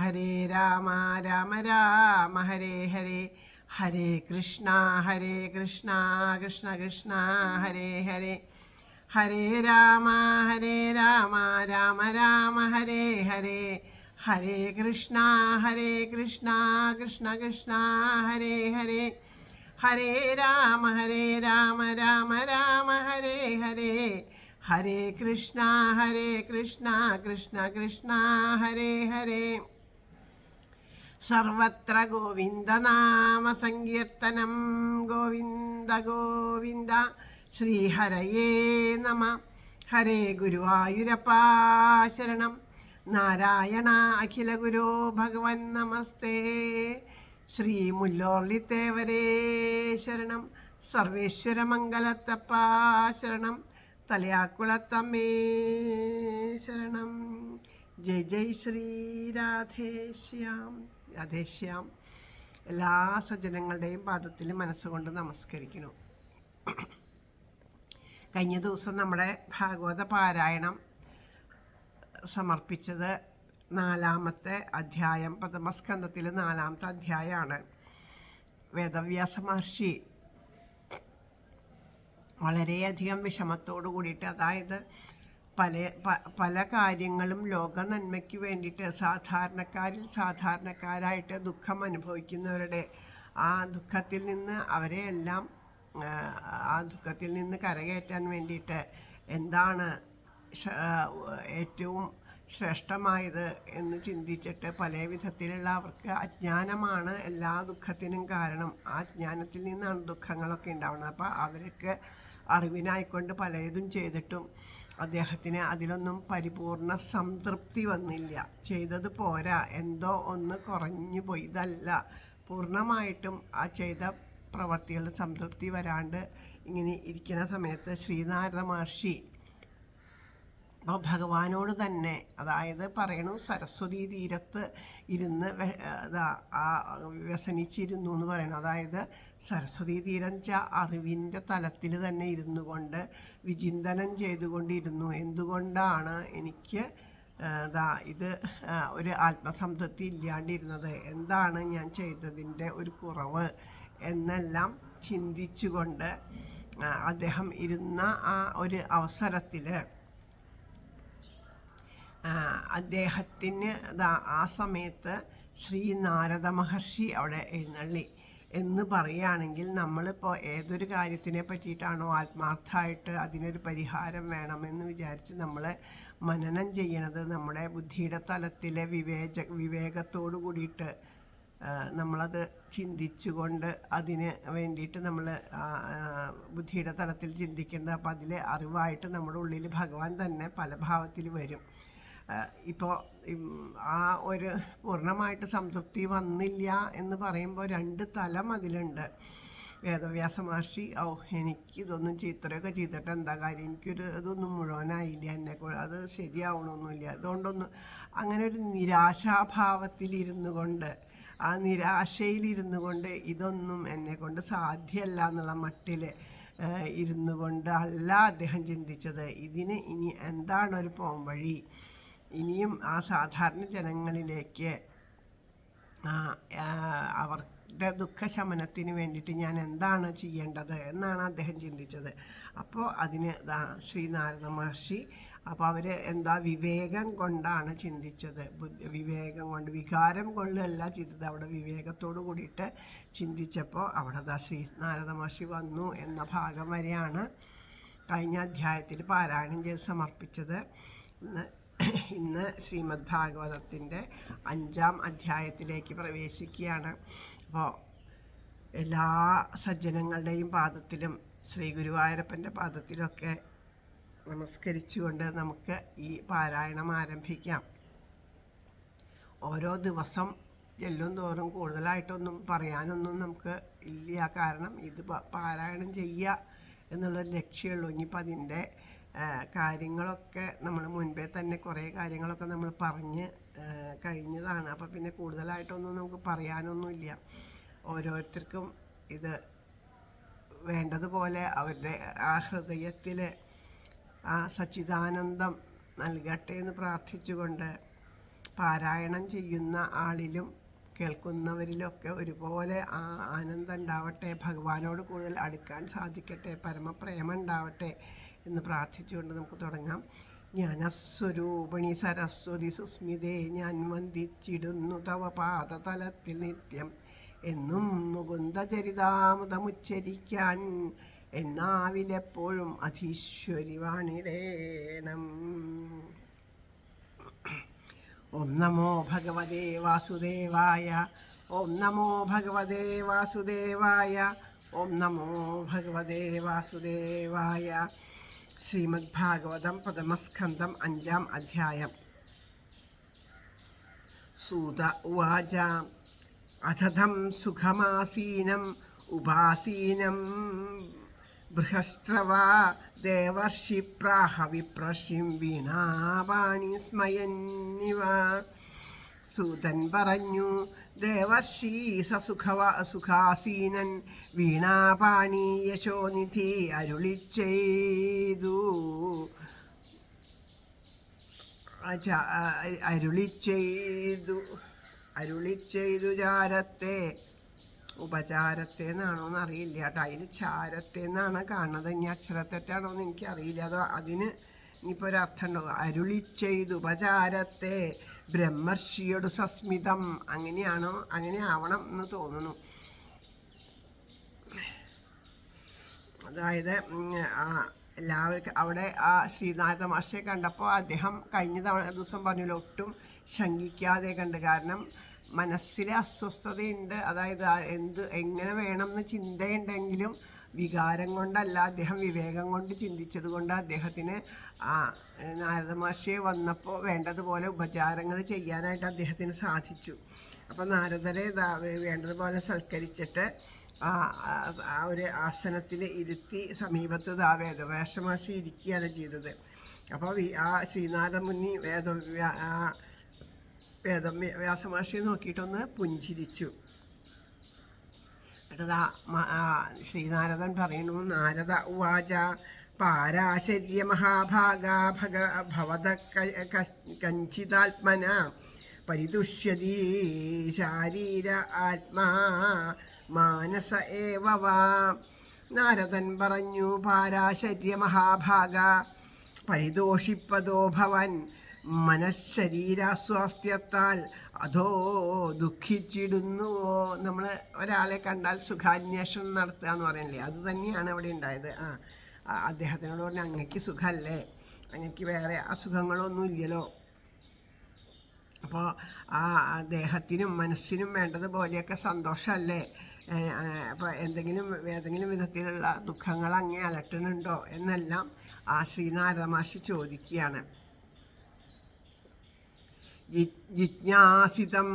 ഹരേ രാമ രാമ രാമ ഹരേ ഹരേ ഹരേ കൃഷ്ണ കൃഷ്ണ കൃഷ്ണ ഹരേ ഹരേ ഹരേ രാമ രാമ രാമ ഹരേ ഹരേ ഹരേ കൃഷ്ണ കൃഷ്ണ കൃഷ്ണ ഹരേ ഹരേ ഹരേ രാമ രാമ രാമ ഹരേ ഹരേ ഹരേ കൃഷ്ണ കൃഷ്ണ കൃഷ്ണ ഹരേ ഹരേ സർവത്ര ഗോവിന്ദനാമ സങ്കീർത്തനം ഗോവിന്ദ ഗോവിന്ദ ശ്രീഹരയേ നമ. ഹരേ ഗുരുവായൂരപ്പ ശരണം. നാരായണ അഖില ഗുരോ ഭഗവൻ നമസ്തേ. ശ്രീ മുല്ലോർലിത്തേവരേ ശരണം. സർവേശ്വര മംഗലത്തപ്പ ശരണം. തലയാക്കുളത്തമ്മേ ശരണം. ജയ് ജയ് ശ്രീ രാധേശ്യാം. രാധേശ്യാം. എല്ലാ സജ്ജനങ്ങളുടെയും പാദത്തിൽ മനസ്സുകൊണ്ട് നമസ്കരിക്കുന്നു. കഴിഞ്ഞ ദിവസം നമ്മുടെ ഭാഗവത പാരായണം സമർപ്പിച്ചത് 4-ാമത്തെ അധ്യായം, പ്രഥമസ്കന്ധത്തിൽ 4-ാമത്തെ അധ്യായമാണ്. വേദവ്യാസ മഹർഷി വളരെയധികം വിഷമത്തോടു കൂടിയിട്ട്, അതായത് പല കാര്യങ്ങളും ലോക നന്മയ്ക്ക് വേണ്ടിയിട്ട് സാധാരണക്കാരായിട്ട് ദുഃഖം അനുഭവിക്കുന്നവരുടെ ആ ദുഃഖത്തിൽ നിന്ന് അവരെയെല്ലാം ആ ദുഃഖത്തിൽ നിന്ന് കരകയറ്റാൻ വേണ്ടിയിട്ട് എന്താണ് ഏറ്റവും ശ്രേഷ്ഠമായത് എന്ന് ചിന്തിച്ചിട്ട് പല വിധത്തിലുള്ള അവർക്ക് അജ്ഞാനമാണ് എല്ലാ ദുഃഖത്തിനും കാരണം. ആ അജ്ഞാനത്തിൽ നിന്നാണ് ദുഃഖങ്ങളൊക്കെ ഉണ്ടാവുന്നത്. അപ്പോൾ അവർക്ക് അറിവിനായിക്കൊണ്ട് പലതും ചെയ്തിട്ടും അദ്ദേഹത്തിന് അതിലൊന്നും പരിപൂർണ സംതൃപ്തി വന്നില്ല. ചെയ്തത് പോരാ, എന്തോ ഒന്ന് കുറഞ്ഞു പോയി. ഇതല്ല, പൂർണ്ണമായിട്ടും ആ ചെയ്ത പ്രവർത്തികളുടെ സംതൃപ്തി വരാണ്ട് ഇങ്ങനെ ഇരിക്കുന്ന സമയത്ത് ശ്രീനാരദ മഹർഷി ഭഗവാനോട് തന്നെ, അതായത് പറയണു, സരസ്വതി തീരത്ത് ഇരുന്ന് വ്യസനിച്ചിരുന്നു എന്ന് പറയണം. അതായത് സരസ്വതി തീരം അറിവിൻ്റെ തലത്തിൽ തന്നെ ഇരുന്നു കൊണ്ട് വിചിന്തനം ചെയ്തുകൊണ്ടിരുന്നു. എന്തുകൊണ്ടാണ് എനിക്ക് ഇത് ഒരു ആത്മസംതൃപ്തി ഇല്ലാണ്ടിരുന്നത്, എന്താണ് ഞാൻ ചെയ്തതിൻ്റെ ഒരു കുറവ് എന്നെല്ലാം ചിന്തിച്ചുകൊണ്ട് അദ്ദേഹം ഇരുന്ന ആ ഒരു അവസരത്തിൽ അദ്ദേഹത്തിന് ആ സമയത്ത് ശ്രീ നാരദ മഹർഷി അവിടെ എഴുന്നള്ളി. എന്ന് പറയുകയാണെങ്കിൽ നമ്മളിപ്പോൾ ഏതൊരു കാര്യത്തിനെ പറ്റിയിട്ടാണോ ആത്മാർത്ഥമായിട്ട് അതിനൊരു പരിഹാരം വേണമെന്ന് വിചാരിച്ച് നമ്മൾ മനനം ചെയ്യണത്, നമ്മുടെ ബുദ്ധിയുടെ തലത്തിലെ വിവേകത്തോടു കൂടിയിട്ട് നമ്മളത് ചിന്തിച്ചുകൊണ്ട് അതിന് വേണ്ടിയിട്ട് നമ്മൾ ബുദ്ധിയുടെ തലത്തിൽ ചിന്തിക്കുന്നത്. അപ്പോൾ അതിലെ അറിവായിട്ട് നമ്മുടെ ഉള്ളിൽ ഭഗവാൻ തന്നെ പല ഭാവത്തിൽ വരും. ഇപ്പോൾ ആ ഒരു പൂർണ്ണമായിട്ട് സംതൃപ്തി വന്നില്ല എന്ന് പറയുമ്പോൾ 2 തലം അതിലുണ്ട്. വേദവ്യാസ മഹർഷി, എനിക്കിതൊന്നും ഇത്രയൊക്കെ ചെയ്തിട്ട് എന്താ കാര്യം, ഇതൊന്നും മുഴുവനായില്ല, അത് ശരിയാവണമൊന്നുമില്ല, അതുകൊണ്ടൊന്നും, അങ്ങനെ ഒരു നിരാശാഭാവത്തിലിരുന്നു കൊണ്ട്, ആ നിരാശയിലിരുന്നു കൊണ്ട് ഇതൊന്നും എന്നെക്കൊണ്ട് സാധ്യമല്ല എന്നുള്ള മട്ടിൽ ഇരുന്നു കൊണ്ട് അല്ല അദ്ദേഹം ചിന്തിച്ചത്. ഇതിന് ഇനി എന്താണ് ഒരു പോംവഴി, ഇനിയും ആ സാധാരണ ജനങ്ങളിലേക്ക് അവരുടെ ദുഃഖശമനത്തിന് വേണ്ടിയിട്ട് ഞാൻ എന്താണ് ചെയ്യേണ്ടത് എന്നാണ് അദ്ദേഹം ചിന്തിച്ചത്. അപ്പോൾ അതിന് ശ്രീനാരദ മഹർഷി, അപ്പോൾ അവർ വിവേകം കൊണ്ടാണ് ചിന്തിച്ചത്. വിവേകം കൊണ്ട്, വികാരം കൊണ്ടല്ല ചെയ്തത്, അവിടെ വിവേകത്തോടു കൂടിയിട്ട് ചിന്തിച്ചപ്പോൾ അവിടെ ശ്രീനാരദ മഹർഷി വന്നു എന്ന ഭാഗം വരെയാണ് കഴിഞ്ഞ അധ്യായത്തിൽ പാരായണം ചെയ്ത് സമർപ്പിച്ചത്. ഇന്ന് ശ്രീമദ് ഭാഗവതത്തിൻ്റെ 5-ാം അധ്യായത്തിലേക്ക് പ്രവേശിക്കുകയാണ്. അപ്പോൾ എല്ലാ സജ്ജനങ്ങളുടെയും പാദത്തിലും ശ്രീ ഗുരുവായൂരപ്പൻ്റെ പാദത്തിലൊക്കെ നമസ്കരിച്ചുകൊണ്ട് നമുക്ക് ഈ പാരായണം ആരംഭിക്കാം. ഓരോ ദിവസം ചെല്ലും തോറും കൂടുതലായിട്ടൊന്നും പറയാനൊന്നും നമുക്ക് ഇല്ല. കാരണം ഇത് പാരായണം ചെയ്യുക എന്നുള്ളൊരു ലക്ഷ്യമുള്ളൂ. ഇനിയിപ്പോൾ അതിൻ്റെ കാര്യങ്ങളൊക്കെ നമ്മൾ മുൻപേ തന്നെ കുറേ കാര്യങ്ങളൊക്കെ നമ്മൾ പറഞ്ഞ് കഴിഞ്ഞതാണ്. അപ്പോൾ പിന്നെ കൂടുതലായിട്ടൊന്നും നമുക്ക് പറയാനൊന്നുമില്ല. ഓരോരുത്തർക്കും ഇത് വേണ്ടതുപോലെ അവരുടെ ആ ഹൃദയത്തിൽ ആ സച്ചിദാനന്ദം നൽകട്ടെ എന്ന് പ്രാർത്ഥിച്ചുകൊണ്ട് പാരായണം ചെയ്യുന്ന ആളിലും കേൾക്കുന്നവരിലൊക്കെ ഒരുപോലെ ആനന്ദം ഉണ്ടാവട്ടെ, ഭഗവാനോട് കൂടുതൽ അടുക്കാൻ സാധിക്കട്ടെ, പരമപ്രേമം ഉണ്ടാവട്ടെ എന്ന് പ്രാർത്ഥിച്ചുകൊണ്ട് നമുക്ക് തുടങ്ങാം. ജ്ഞാനസ്വരൂപിണി സരസ്വതി സുസ്മിതേ, ഞാൻ വന്ദിച്ചിടുന്നു തവ പാദതലത്തിൽ നിത്യം. എന്നും മുകുന്ദചരിതാമുദമുച്ചരിക്കാൻ എന്നാവിലെപ്പോഴും അധീശ്വരി വാണിടേണം. ഓം നമോ ഭഗവതേ വാസുദേവായ. ഓം നമോ ഭഗവതേ വാസുദേവായ. ഓം നമോ ഭഗവതേ വാസുദേവായ. ശ്രീമദ് ഭാഗവതം പ്രഥമസ്കന്ധം 5-ാം അധ്യായം. സൂത ഉവാച. അഥതം സുഖമാസീനം ഉപാസീനം ബൃഹസ്രവ ദേവർഷി പ്രാഹ വിപ്രഷിം വീണാപാണി സ്മയന്നിവ. സൂതൻ പറഞ്ഞു, ദേവർഷി സുഖാസീനൻ വീണാപാണി യശോനിധി അരുളിച്ചെയ്തു ചാരത്തെ. ഉപചാരത്തെ എന്നാണോ എന്നറിയില്ല കേട്ടോ. അതിൽ ചാരത്തെ എന്നാണ് കാണുന്നത്. ഇനി അക്ഷരത്തെറ്റാണോ എന്ന് എനിക്കറിയില്ല. അതോ അതിന് ഇനിയിപ്പോൾ ഒരർത്ഥം ഉണ്ടാവും. അരുളിച്ചെയ്തു ഉപചാരത്തെ ബ്രഹ്മർഷിയോട് സസ്മിതം. അങ്ങനെയാണോ? അങ്ങനെ ആവണം എന്ന് തോന്നുന്നു. അതായത് എല്ലാവർക്കും അവിടെ ആ ശ്രീനാഥ മാഷയെ കണ്ടപ്പോൾ അദ്ദേഹം കഴിഞ്ഞ ദിവസം പറഞ്ഞല്ലോ, ഒട്ടും ശങ്കിക്കാതെ കണ്ട്. കാരണം മനസ്സിലെ അസ്വസ്ഥതയുണ്ട്. അതായത് എങ്ങനെ വേണമെന്ന് ചിന്തയുണ്ടെങ്കിലും വികാരം കൊണ്ടല്ല, അദ്ദേഹം വിവേകം കൊണ്ട് ചിന്തിച്ചത് കൊണ്ട് അദ്ദേഹത്തിന് നാരദമാഷയെ വന്നപ്പോൾ വേണ്ടതുപോലെ ഉപചാരങ്ങൾ ചെയ്യാനായിട്ട് അദ്ദേഹത്തിന് സാധിച്ചു. അപ്പോൾ നാരദരെ വേണ്ടതുപോലെ സൽക്കരിച്ചിട്ട് ആ ഒരു ആസനത്തിൽ ഇരുത്തി സമീപത്ത് വേദവ്യാസമാഷി ഇരിക്കുകയാണ് ചെയ്തത്. അപ്പോൾ ആ ശ്രീനാഥമുനി വ്യാസമഹർഷിയെ നോക്കിയിട്ടൊന്ന് പുഞ്ചിരിച്ചു. എന്നിട്ടതാ ശ്രീനാരദൻ പറയുന്നു. നാരദ ഉവാച. പാരാശര്യ മഹാഭാഗ ഭവത കഞ്ചിതാത്മന പരിതുഷ്യതി ശാരീര ആത്മാ മാനസ ഏവ വാ. നാരദൻ പറഞ്ഞു, പാരാശര്യ മഹാഭാഗ, പരിതോഷിപ്പതോ ഭവൻ മനഃശരീരാസ്വാസ്ഥ്യത്താൽ അതോ ദുഃഖിച്ചിടുന്നുവോ. നമ്മൾ ഒരാളെ കണ്ടാൽ സുഖാന്വേഷണം നടത്തുക എന്ന് പറയണില്ലേ, അത് തന്നെയാണ് അവിടെ ഉണ്ടായത്. അദ്ദേഹത്തിനോട് പറഞ്ഞ, അങ്ങക്ക് സുഖമല്ലേ, അങ്ങക്ക് വേറെ അസുഖങ്ങളൊന്നും ഇല്ലല്ലോ. അപ്പോൾ ആ ദേഹത്തിനും മനസ്സിനും വേണ്ടതുപോലെയൊക്കെ സന്തോഷമല്ലേ. അപ്പോൾ ഏതെങ്കിലും വിധത്തിലുള്ള ദുഃഖങ്ങൾ അങ്ങേ അലട്ടുന്നുണ്ടോ എന്നെല്ലാം ആ ശ്രീനാരദ മഹർഷി ചോദിക്കുകയാണ്. ജിജ്ഞാസിതം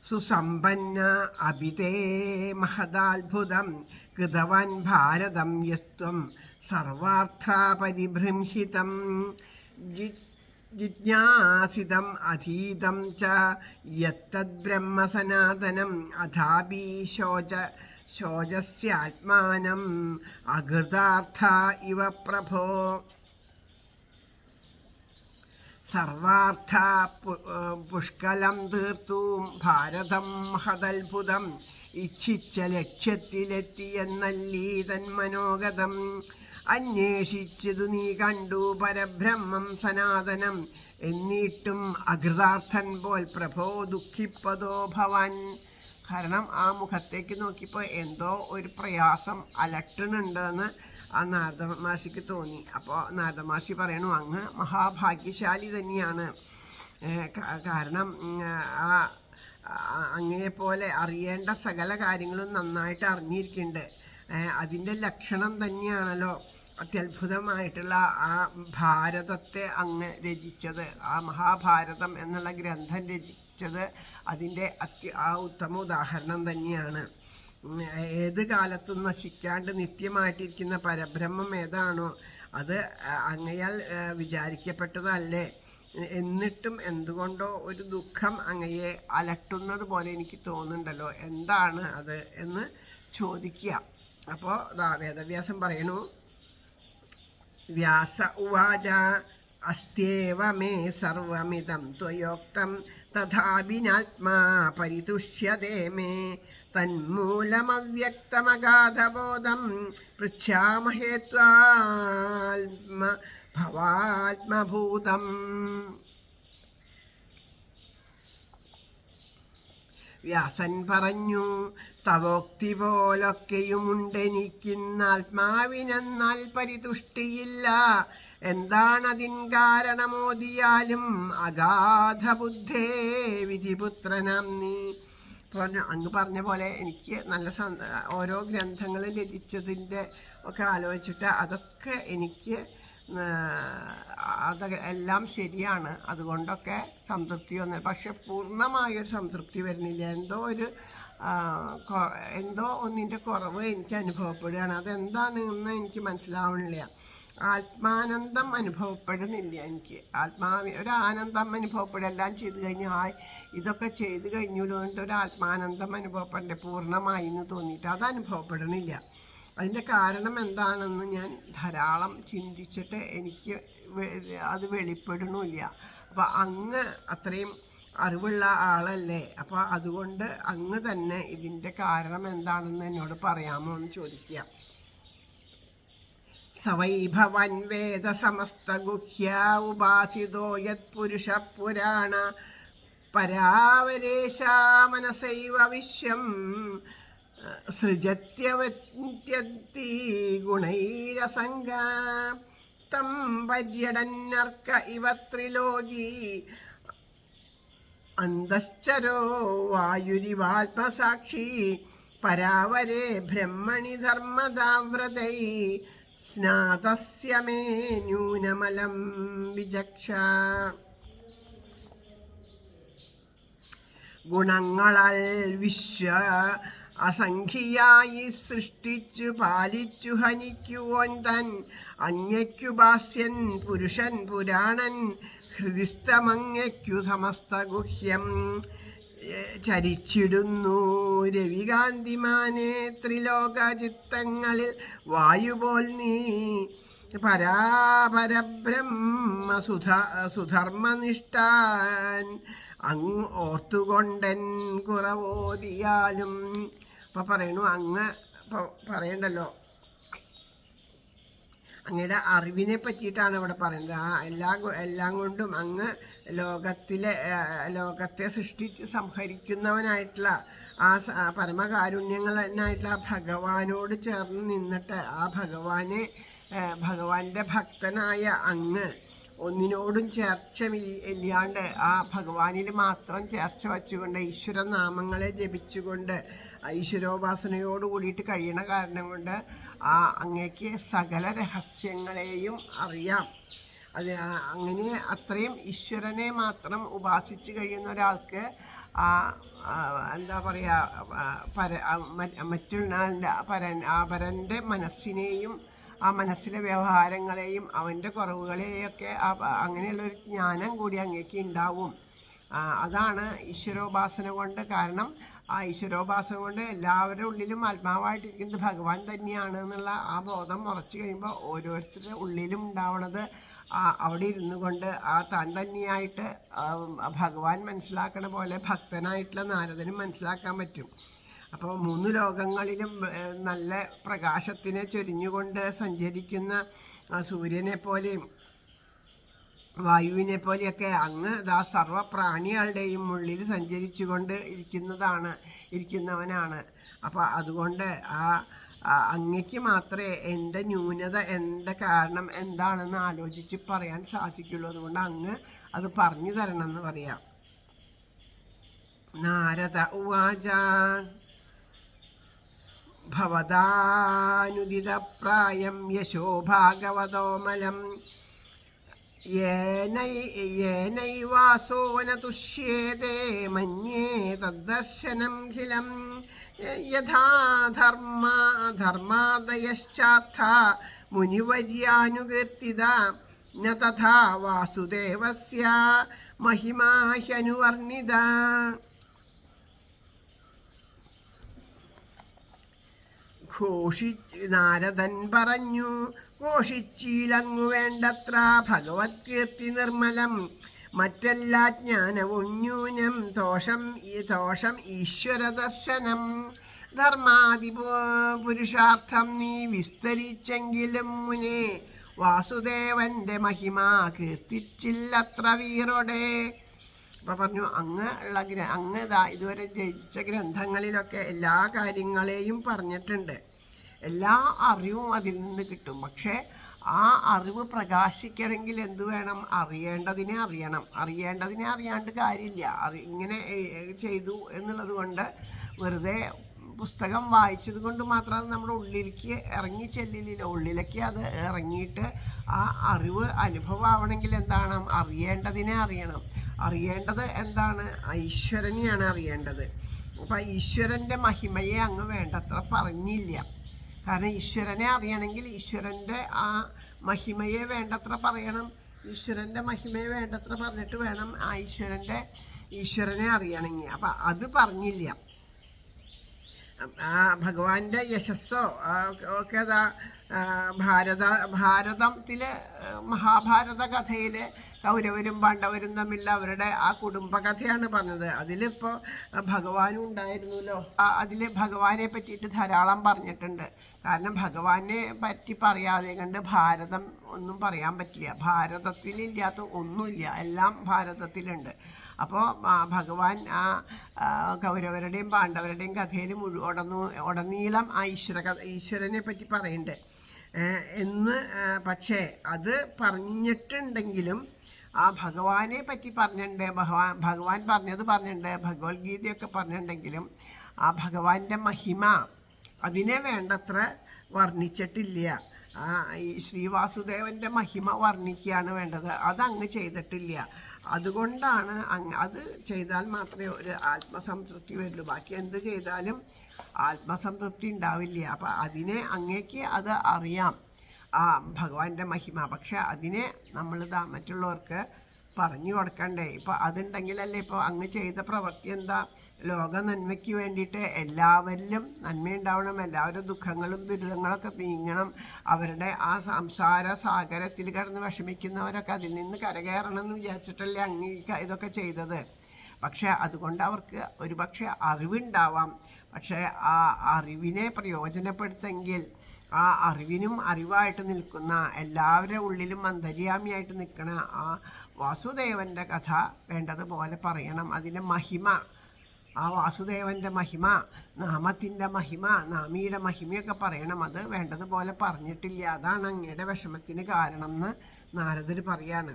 സുസമ്പന്ന അഭിതേ മഹദാത്ഭുതം കൃതവാൻ ഭാരതം യസ്ത്വം സർവാർത്ഥാപരിബൃംഹിതം. ജിജ്ഞാസിതം അധീതം ച യത്തദ്ബ്രഹ്മ സനാതനം അഥാപി ശോചസ്യാത്മാനം അകൃതാർത്ഥ ഇവ പ്രഭോ. സർവാർത്ഥ പുഷ്കലം തീർത്തും ഭാരതം മഹദത്ഭുതം ഇച്ഛിച്ച ലക്ഷ്യത്തിലെത്തിയെന്നല്ലീ തന്മനോഗതം. അന്വേഷിച്ചതു നീ കണ്ടു പരബ്രഹ്മം സനാതനം, എന്നിട്ടും അകൃതാർത്ഥൻ പോൽ പ്രഭോ ദുഃഖിപ്പതോ ഭവാൻ. കാരണം ആ മുഖത്തേക്ക് നോക്കിയപ്പോൾ എന്തോ ഒരു പ്രയാസം അലട്ടണുണ്ടെന്ന് ആ നാരദ മഹർഷിക്ക് തോന്നി. അപ്പോൾ നാരദ മഹർഷി പറയണു, അങ്ങ് മഹാഭാഗ്യശാലി തന്നെയാണ്. കാരണം അങ്ങനെപ്പോലെ അറിയേണ്ട സകല കാര്യങ്ങളും നന്നായിട്ട് അറിഞ്ഞിരിക്കുന്നുണ്ട്. അതിൻ്റെ ലക്ഷണം തന്നെയാണല്ലോ അത്യത്ഭുതമായിട്ടുള്ള ആ ഭാരതത്തെ അങ്ങ് രചിച്ചത്. ആ മഹാഭാരതം എന്നുള്ള ഗ്രന്ഥം രചിച്ചത് അതിൻ്റെ ആ ഉത്തമ ഉദാഹരണം തന്നെയാണ്. ഏത് കാലത്തും നശിക്കാണ്ട് നിത്യമായിട്ടിരിക്കുന്ന പരബ്രഹ്മം ഏതാണോ അത് അങ്ങയാൽ വിചാരിക്കപ്പെട്ടതല്ലേ. എന്നിട്ടും എന്തുകൊണ്ടോ ഒരു ദുഃഖം അങ്ങയെ അലട്ടുന്നത് പോലെ എനിക്ക് തോന്നുന്നുണ്ടല്ലോ, എന്താണ് അത് എന്ന് ചോദിക്കുക. അപ്പോൾ വേദവ്യാസം പറയണു. വ്യാസ ഉവാച. അസ്ത്യേവ മേ സർവമിദം ത്വയോക്തം തഥാപിനാത്മാ പരിതുഷ്യതേ മേ തന്മൂലമവ്യക്തമഗാധബോധം പൃച്ഛാമഹേ ഭവാത്മഭൂതം. വ്യാസൻ പറഞ്ഞു, തവോക്തി പോലൊക്കെയുമുണ്ടെനിക്കിന്നാത്മാവിനെന്നാൽ പരിതുഷ്ടിയില്ല. എന്താണതിൻ കാരണമോദിയാലും അഗാധബുദ്ധേ വിധിപുത്രനാം നീ. അങ്ങ് പറഞ്ഞ പോലെ എനിക്ക് നല്ല ഓരോ ഗ്രന്ഥങ്ങൾ രചിച്ചതിൻ്റെ ഒക്കെ ആലോചിച്ചിട്ട് അതൊക്കെ എനിക്ക് അതൊക്കെ എല്ലാം ശരിയാണ്. അതുകൊണ്ടൊക്കെ സംതൃപ്തി വന്നത്. പക്ഷെ പൂർണ്ണമായൊരു സംതൃപ്തി വരുന്നില്ല. എന്തോ ഒന്നിൻ്റെ കുറവ് എനിക്ക് അനുഭവപ്പെടുകയാണ്. അതെന്താണെന്ന് എനിക്ക് മനസ്സിലാവണില്ല. ആത്മാനന്ദം അനുഭവപ്പെടുന്നില്ല എനിക്ക്. ഒരു ആനന്ദം അനുഭവപ്പെടുക. എല്ലാം ചെയ്ത് കഴിഞ്ഞാൽ ഇതൊക്കെ ചെയ്ത് കഴിഞ്ഞല്ലോ എന്നിട്ട് ഒരു ആത്മാനന്ദം അനുഭവപ്പെടേണ്ട പൂർണ്ണമായി എന്ന് തോന്നിയിട്ട് അത് അനുഭവപ്പെടണില്ല. അതിൻ്റെ കാരണം എന്താണെന്ന് ഞാൻ ധാരാളം ചിന്തിച്ചിട്ട് എനിക്ക് അത് വെളിപ്പെടണമില്ല. അപ്പോൾ അങ്ങ് അത്രയും അറിവുള്ള ആളല്ലേ, അപ്പോൾ അതുകൊണ്ട് അങ്ങ് തന്നെ ഇതിൻ്റെ കാരണം എന്താണെന്ന് എന്നോട് പറയാമോ എന്ന് ചോദിക്കുക. സവൈഭവൻ വേദ സമസ്തഗുഹ്യ ഉപാസിതോ യത് പുരുഷ പുരാണ പരാവരേശ മനസൈവ വിശ്വം സൃജത്യവത്യത്തി ഗുണൈരസംഗ തം പര്യടന്നർക്ക ഇവ ത്രിലോകി അന്തശ്ചരോ വായുരിവാത്മസാക്ഷി പരാവരേ ബ്രഹ്മണി ധർമ്മദാവ്രതൈ സ്നാതസ്യ മേ ന്യൂനമലം വിചക്ഷ. ഗുണങ്ങളാൽ വിശ്വ അസംഖ്യയായി സൃഷ്ടിച്ചു പാലിച്ചു ഹനിക്കുവോൻ തൻ അങ്ങയ്ക്കു ഭാസ്യൻ പുരുഷൻ പുരാണൻ ഹൃദിസ്ഥമങ്ങയ്ക്കു സമസ്ത ഗുഹ്യം ചരിച്ചിടുന്നു രവികാന്തിമാനെ ത്രിലോകചിത്തങ്ങളിൽ വായുപോൽ നീ പരാപരബ്രഹ്മ സുധർമ്മനിഷ്ഠാൻ അങ്ങ് ഓർത്തുകൊണ്ടൻ കുറവോതിയാലും. ഇപ്പം പറയണു അങ്ങ് പറയണ്ടല്ലോ അങ്ങയുടെ അറിവിനെ പറ്റിയിട്ടാണ് ഇവിടെ പറയുന്നത്. എല്ലാം കൊണ്ടും അങ്ങ് ലോകത്തെ സൃഷ്ടിച്ച് സംഹരിക്കുന്നവനായിട്ടുള്ള ആ പരമകാരുണ്യങ്ങളായിട്ടുള്ള ആ ഭഗവാനോട് ചേർന്ന് നിന്നിട്ട് ആ ഭഗവാന്റെ ഭക്തനായ അങ്ങ് ഒന്നിനോടും ചേർച്ച ഇല്ലാണ്ട് ആ ഭഗവാനിൽ മാത്രം ചേർച്ച വച്ചുകൊണ്ട് ഈശ്വരനാമങ്ങളെ ജപിച്ചുകൊണ്ട് ഈശ്വരോപാസനയോട് കൂടിയിട്ട് കഴിയണ കാരണം കൊണ്ട് അങ്ങേക്ക് സകല രഹസ്യങ്ങളെയും അറിയാം. അങ്ങനെ അത്രയും ഈശ്വരനെ മാത്രം ഉപാസിച്ച് കഴിയുന്ന ഒരാൾക്ക് എന്താ പറയുക, പരൻ്റെ മനസ്സിനെയും ആ മനസ്സിലെ വ്യവഹാരങ്ങളെയും അവൻ്റെ കുറവുകളെയൊക്കെ അങ്ങനെയുള്ളൊരു ജ്ഞാനം കൂടി അങ്ങേക്ക് ഉണ്ടാവും. അതാണ് ഈശ്വരോപാസന കൊണ്ട്. കാരണം ആ ഈശ്വരോപാസന കൊണ്ട് എല്ലാവരുടെ ഉള്ളിലും ആത്മാവായിട്ടിരിക്കുന്നത് ഭഗവാൻ തന്നെയാണ് എന്നുള്ള ആ ബോധം ഉറച്ചു കഴിയുമ്പോൾ ഓരോരുത്തരുടെ ഉള്ളിലും ഉണ്ടാവണത് അവിടെ ഇരുന്നു കൊണ്ട് താൻ തന്നെയായിട്ട് ഭഗവാൻ മനസ്സിലാക്കണ പോലെ ഭക്തനായിട്ടുള്ള നാരദനും മനസ്സിലാക്കാൻ പറ്റും. അപ്പോൾ 3 ലോകങ്ങളിലും നല്ല പ്രകാശത്തിനെ ചൊരിഞ്ഞുകൊണ്ട് സഞ്ചരിക്കുന്ന സൂര്യനെ പോലെയും വായുവിനെ പോലെയൊക്കെ അങ്ങ് സർവ്വ പ്രാണികളുടെയും ഉള്ളിൽ സഞ്ചരിച്ചു കൊണ്ട് ഇരിക്കുന്നവനാണ്. അപ്പോൾ അതുകൊണ്ട് അങ്ങയ്ക്ക് മാത്രമേ എൻ്റെ ന്യൂനത കാരണം എന്താണെന്ന് ആലോചിച്ച് പറയാൻ സാധിക്കുള്ളൂ. അതുകൊണ്ട് അങ്ങ് അത് പറഞ്ഞു തരണം എന്ന് പറയാം. നാരദ ഉവാച ഭവദാനുദിതപ്രായം യശോ ഭാഗവതോമലം യേനൈവാസോ ന തുഷ്യേതേ മന്യേ തദ്ദർശനം ഖിലം യഥാ ധർമാദയശ്ചാർത്ഥ മുനിവർയാനുകീർത്തിത ന തഥാ വാസുദേവസ്യ മഹിമാ ഹ്യനുവർണിത. നാരദൻ പറഞ്ഞു, ഘോഷിച്ചിലങ്ങു വേണ്ടത്ര ഭഗവത് കീർത്തി നിർമ്മലം മറ്റെല്ലാ ജ്ഞാനവും ന്യൂനം ദോഷം ഈശ്വര ദർശനം ധർമാദി പുരുഷാർത്ഥം നീ വിസ്തരിച്ചെങ്കിലും മുനെ വാസുദേവന്റെ മഹിമ കീർത്തിച്ചില്ലത്ര വീറോടെ. അപ്പം പറഞ്ഞു അങ്ങ് ഇതുവരെ രചിച്ച ഗ്രന്ഥങ്ങളിലൊക്കെ എല്ലാ കാര്യങ്ങളെയും പറഞ്ഞിട്ടുണ്ട്, എല്ലാ അറിവും അതിൽ നിന്ന് കിട്ടും. പക്ഷേ ആ അറിവ് പ്രകാശിക്കണമെങ്കിൽ എന്തു വേണം? അറിയേണ്ടതിനെ അറിയണം. അറിയേണ്ടതിനെ അറിയാണ്ട് കാര്യമില്ല. ഇങ്ങനെ ചെയ്തു എന്നുള്ളത് കൊണ്ട് വെറുതെ പുസ്തകം വായിച്ചത് കൊണ്ട് മാത്രം നമ്മുടെ ഉള്ളിലേക്ക് ഇറങ്ങി ചെല്ലില്ല. ഉള്ളിലേക്ക് അത് ഇറങ്ങിയിട്ട് ആ അറിവ് അനുഭവമാവണമെങ്കിൽ എന്താണ്? അറിയേണ്ടതിനെ അറിയണം. അറിയേണ്ടത് എന്താണ്? ഈശ്വരനെയാണ് അറിയേണ്ടത്. അപ്പം ഈശ്വരൻ്റെ മഹിമയെ അങ്ങ് വേണ്ടത്ര പറഞ്ഞില്ല. കാരണം ഈശ്വരനെ അറിയണമെങ്കിൽ ഈശ്വരൻ്റെ ആ മഹിമയെ വേണ്ടത്ര പറയണം. ഈശ്വരൻ്റെ മഹിമയെ വേണ്ടത്ര പറഞ്ഞിട്ട് വേണം ആ ഈശ്വരനെ അറിയണമെങ്കിൽ. അപ്പം അത് പറഞ്ഞില്ല. ആ ഭഗവാന്റെ യശസ്സോ ഒക്കെ അതാ ഭാരതത്തിലെ മഹാഭാരത കഥയിൽ കൗരവരും പാണ്ഡവരും തമ്മിലുള്ള അവരുടെ ആ കുടുംബകഥയാണ് പറഞ്ഞത്. അതിലിപ്പോൾ ഭഗവാനും ഉണ്ടായിരുന്നല്ലോ. അതിൽ ഭഗവാനെ പറ്റിയിട്ട് ധാരാളം പറഞ്ഞിട്ടുണ്ട്. കാരണം ഭഗവാനെ പറ്റി പറയാതെ കണ്ട് ഭാരതം ഒന്നും പറയാൻ പറ്റില്ല. ഭാരതത്തിലില്ലാത്ത ഒന്നുമില്ല, എല്ലാം ഭാരതത്തിലുണ്ട്. അപ്പോൾ ഭഗവാൻ ആ കൗരവരുടെയും പാണ്ഡവരുടെയും കഥയിൽ ഉടനീളം ആ ഈശ്വരനെ പറ്റി പറയുന്നുണ്ട് എന്ന്. പക്ഷേ അത് പറഞ്ഞിട്ടുണ്ടെങ്കിലും ആ ഭഗവാനെ പറ്റി പറഞ്ഞിട്ടുണ്ട്, ഭഗവാൻ പറഞ്ഞിട്ടുണ്ട്, ഭഗവത്ഗീതയൊക്കെ പറഞ്ഞിട്ടുണ്ടെങ്കിലും ആ ഭഗവാന്റെ മഹിമ അതിനെ വേണ്ടത്ര വർണ്ണിച്ചിട്ടില്ല. ഈ ശ്രീവാസുദേവൻ്റെ മഹിമ വർണ്ണിക്കുകയാണ് വേണ്ടത്. അതങ്ങ് ചെയ്തിട്ടില്ല. അതുകൊണ്ടാണ് അത് ചെയ്താൽ മാത്രമേ ഒരു ആത്മസംതൃപ്തി വരുള്ളൂ. ബാക്കി എന്ത് ചെയ്താലും ആത്മസംതൃപ്തി ഉണ്ടാവില്ല. അപ്പം അതിനെ അങ്ങേക്ക് അത് അറിയാം, ആ ഭഗവാന്റെ മഹിമ. പക്ഷെ അതിനെ നമ്മളിതാ മറ്റുള്ളവർക്ക് പറഞ്ഞു കൊടുക്കണ്ടേ? ഇപ്പം അതുണ്ടെങ്കിലല്ലേ ഇപ്പോൾ അങ്ങ് ചെയ്ത പ്രവൃത്തി എന്താ? ലോക നന്മയ്ക്ക് വേണ്ടിയിട്ട് എല്ലാവരിലും നന്മയുണ്ടാവണം, എല്ലാവരും ദുഃഖങ്ങളും ദുരിതങ്ങളൊക്കെ നീങ്ങണം, അവരുടെ ആ സംസാര സാഗരത്തിൽ കിടന്ന് വിഷമിക്കുന്നവരൊക്കെ അതിൽ നിന്ന് കരകയറണം എന്ന് വിചാരിച്ചിട്ടല്ലേ അങ്ങ് ഇതൊക്കെ ചെയ്തത്. പക്ഷെ അതുകൊണ്ട് അവർക്ക് ഒരുപക്ഷെ അറിവുണ്ടാവാം. പക്ഷേ ആ അറിവിനെ പ്രയോജനപ്പെടുത്തെങ്കിൽ ആ അറിവിനും അറിവായിട്ട് നിൽക്കുന്ന എല്ലാവരുടെ ഉള്ളിലും അന്തര്യാമിയായിട്ട് നിൽക്കണ ആ വാസുദേവൻ്റെ കഥ വേണ്ടതുപോലെ പറയണം. അതിൻ്റെ മഹിമ, ആ വാസുദേവൻ്റെ മഹിമ, നാമത്തിൻ്റെ മഹിമ, നാമിയുടെ മഹിമയൊക്കെ പറയണം. അത് വേണ്ടതുപോലെ പറഞ്ഞിട്ടില്ല. അതാണ് അങ്ങയുടെ വിഷമത്തിന് കാരണം എന്ന് നാരദർ പറയാണ്.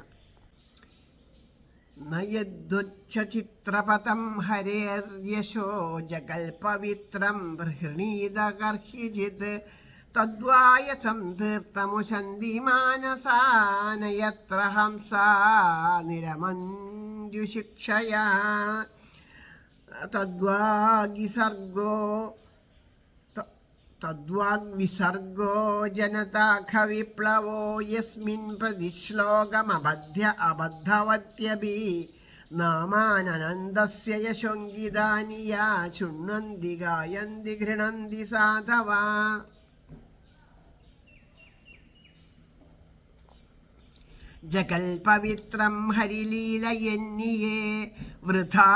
നയദ്വച്ഛചിത്രപഥം ഹരേർയശോ ജഗൽപവിത്രം ബൃഹണീതകർഹിജിത് തദ്വായസം തീർത്ഥമുശന്തി മാനസാനയത്ര ഹംസാ നിരമഞ്ജുശിക്ഷയാ തദ്വാഗ്വിസർഗോ ജനതാഖവിപ്ലവോ യസ്മിൻ പ്രതിശ്ലോകമബദ്ധവത്യഭി നാമാനന്ദസ്യ യശോങ്കിതാനി യാ ശൃണ്വന്തി ഗായന്തി ഗൃണന്തി സാധവാ. ജഗൽപവിത്രം ഹരിലീലയെന്നിയേ വൃഥാ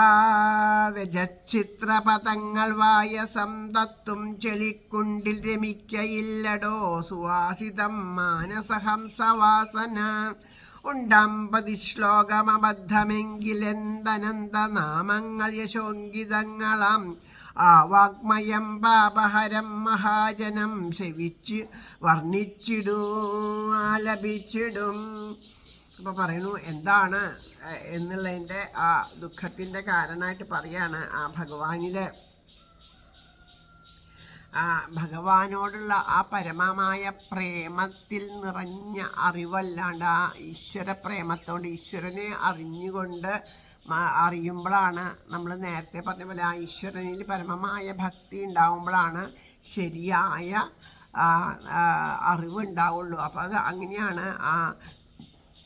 വ്യജച്ചിത്രപഥങ്ങൾ വായസം തത്തും ചെളിക്കുണ്ടിൽ രമിക്കയില്ലടോ സുവാസിതം മാനസഹംസവാസന ഉണ്ടാമ്പതി ശ്ലോകമബദ്ധമെങ്കിലെന്തനന്ത നാമങ്ങൾ യശോങ്കിതങ്ങളാം ആ വാഗ്മയം പാപഹരം മഹാജനം സെവിച്ച് വർണ്ണിച്ചിടും ആലപിച്ചിടും. അപ്പോൾ പറയുന്നു എന്താണ് എന്നുള്ളതിൻ്റെ ആ ദുഃഖത്തിൻ്റെ കാരണമായിട്ട് പറയാണ്. ആ ഭഗവാനോടുള്ള ആ പരമമായ പ്രേമത്തിൽ നിറഞ്ഞ അറിവല്ലാണ്ട് ആ ഈശ്വര പ്രേമത്തോട് ഈശ്വരനെ അറിഞ്ഞുകൊണ്ട് അറിയുമ്പോഴാണ് നമ്മൾ നേരത്തെ പറഞ്ഞ പോലെ ആ ഈശ്വരനിൽ പരമമായ ഭക്തി ഉണ്ടാവുമ്പോഴാണ് ശരിയായ അറിവ് ഉണ്ടാവുള്ളൂ. അപ്പോൾ അത് അങ്ങനെയാണ് ആ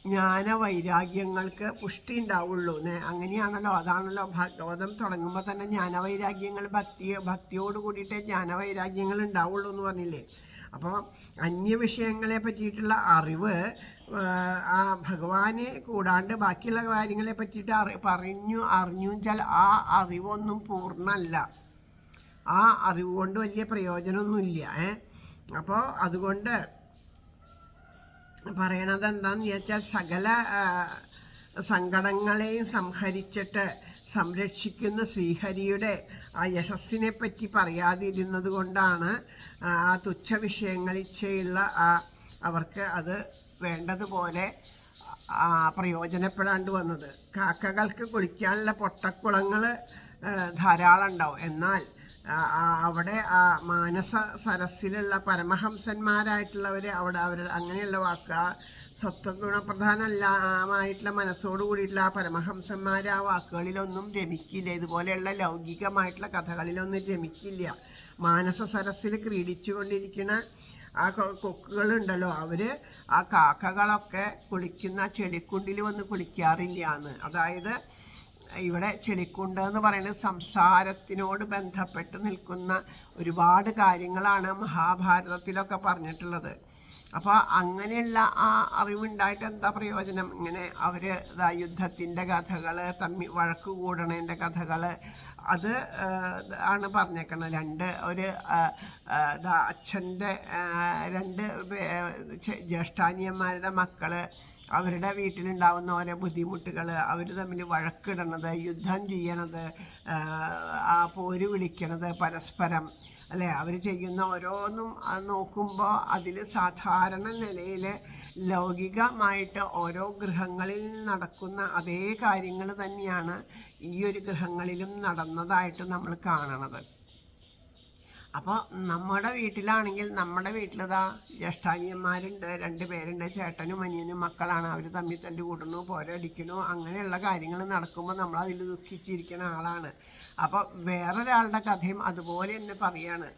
ജ്ഞാനവൈരാഗ്യങ്ങൾക്ക് പുഷ്ടി ഉണ്ടാവുള്ളൂ. അങ്ങനെയാണല്ലോ, അതാണല്ലോ ഭാഗവതം തുടങ്ങുമ്പോൾ തന്നെ ജ്ഞാനവൈരാഗ്യങ്ങൾ ഭക്തിയോട് കൂടിയിട്ടേ ജ്ഞാനവൈരാഗ്യങ്ങൾ ഉണ്ടാവുള്ളൂ എന്ന് പറഞ്ഞില്ലേ. അപ്പോൾ അന്യവിഷയങ്ങളെ പറ്റിയിട്ടുള്ള അറിവ് ആ ഭഗവാനെ കൂടാണ്ട് ബാക്കിയുള്ള കാര്യങ്ങളെ പറ്റിയിട്ട് അറിഞ്ഞു വെച്ചാൽ ആ അറിവൊന്നും പൂർണ്ണമല്ല. ആ അറിവ് കൊണ്ട് വലിയ പ്രയോജനമൊന്നുമില്ല. അപ്പോൾ അതുകൊണ്ട് പറയണത് എന്താണെന്ന് ചോദിച്ചാൽ സകല സങ്കടങ്ങളെയും സംഹരിച്ചിട്ട് സംരക്ഷിക്കുന്ന ശ്രീഹരിയുടെ ആ യശസ്സിനെ പറ്റി പറയാതിരുന്നത് കൊണ്ടാണ് ആ തുച്ഛ വിഷയങ്ങളിച്ചുള്ള അവർക്ക് അത് വേണ്ടതുപോലെ പ്രയോജനപ്പെടാണ്ട് വന്നത്. കാക്കകൾക്ക് കുളിക്കാനുള്ള പൊട്ടക്കുളങ്ങൾ ധാരാളം ഉണ്ടാവും. എന്നാൽ അവിടെ ആ മാനസ സരസിലുള്ള പരമഹംസന്മാരായിട്ടുള്ളവർ അവർ അങ്ങനെയുള്ള വാക്ക് സ്വത്വഗുണപ്രധാനമായിട്ടുള്ള മനസ്സോട് കൂടിയിട്ടുള്ള ആ പരമഹംസന്മാർ ആ വാക്കുകളിലൊന്നും രമിക്കില്ല. ഇതുപോലെയുള്ള ലൗകികമായിട്ടുള്ള കഥകളിലൊന്നും രമിക്കില്ല. മാനസ സരസിൽ ക്രീഡിച്ചു കൊണ്ടിരിക്കുന്ന ആ കൊക്കുകളുണ്ടല്ലോ, അവർ ആ കാക്കകളൊക്കെ കുളിക്കുന്ന ചെളിക്കുണ്ടിൽ വന്ന് കുളിക്കാറില്ല എന്ന്. അതായത് ഇവിടെ ചെളിക്കുണ്ട് എന്ന് പറയുന്നത് സംസാരത്തിനോട് ബന്ധപ്പെട്ട് നിൽക്കുന്ന ഒരുപാട് കാര്യങ്ങളാണ് മഹാഭാരതത്തിലൊക്കെ പറഞ്ഞിട്ടുള്ളത്. അപ്പോൾ അങ്ങനെയുള്ള ആ അറിവുണ്ടായിട്ട് എന്താ പ്രയോജനം? ഇങ്ങനെ അവർ യുദ്ധത്തിൻ്റെ കഥകൾ, വഴക്ക് കൂടണേൻ്റെ കഥകൾ, അത് ആണ് പറഞ്ഞേക്കുന്നത്. അച്ഛൻ്റെ 2 ജ്യേഷ്ഠാനിയന്മാരുടെ മക്കൾ, അവരുടെ വീട്ടിലുണ്ടാവുന്ന ഓരോ ബുദ്ധിമുട്ടുകൾ, അവർ തമ്മിൽ വഴക്കിടണത്, യുദ്ധം ചെയ്യണത്, ആ പോര് വിളിക്കണത് പരസ്പരം, അല്ലേ? അവർ ചെയ്യുന്ന ഓരോന്നും നോക്കുമ്പോൾ അതിൽ സാധാരണ നിലയിൽ ലൗകികമായിട്ട് ഓരോ ഗൃഹങ്ങളിൽ നടക്കുന്ന അതേ കാര്യങ്ങൾ തന്നെയാണ് ഈ ഒരു ഗൃഹങ്ങളിലും നടന്നതായിട്ട് നമ്മൾ കാണണത്. അപ്പോൾ നമ്മുടെ വീട്ടിലാണെങ്കിൽ നമ്മുടെ വീട്ടിലിതാ ജ്യേഷ്ഠാനിയന്മാരുണ്ട്, 2 പേരുണ്ട്, ചേട്ടനും അനിയനും മക്കളാണ്. അവർ തമ്മിൽ തല്ലു കൂടണു, പോരടിക്കണു, അങ്ങനെയുള്ള കാര്യങ്ങൾ നടക്കുമ്പോൾ നമ്മൾ അതിൽ ദുഃഖിച്ചിരിക്കുന്ന ആളാണ്. അപ്പോൾ വേറൊരാളുടെ കഥയും അതുപോലെ തന്നെ പറയാണ്.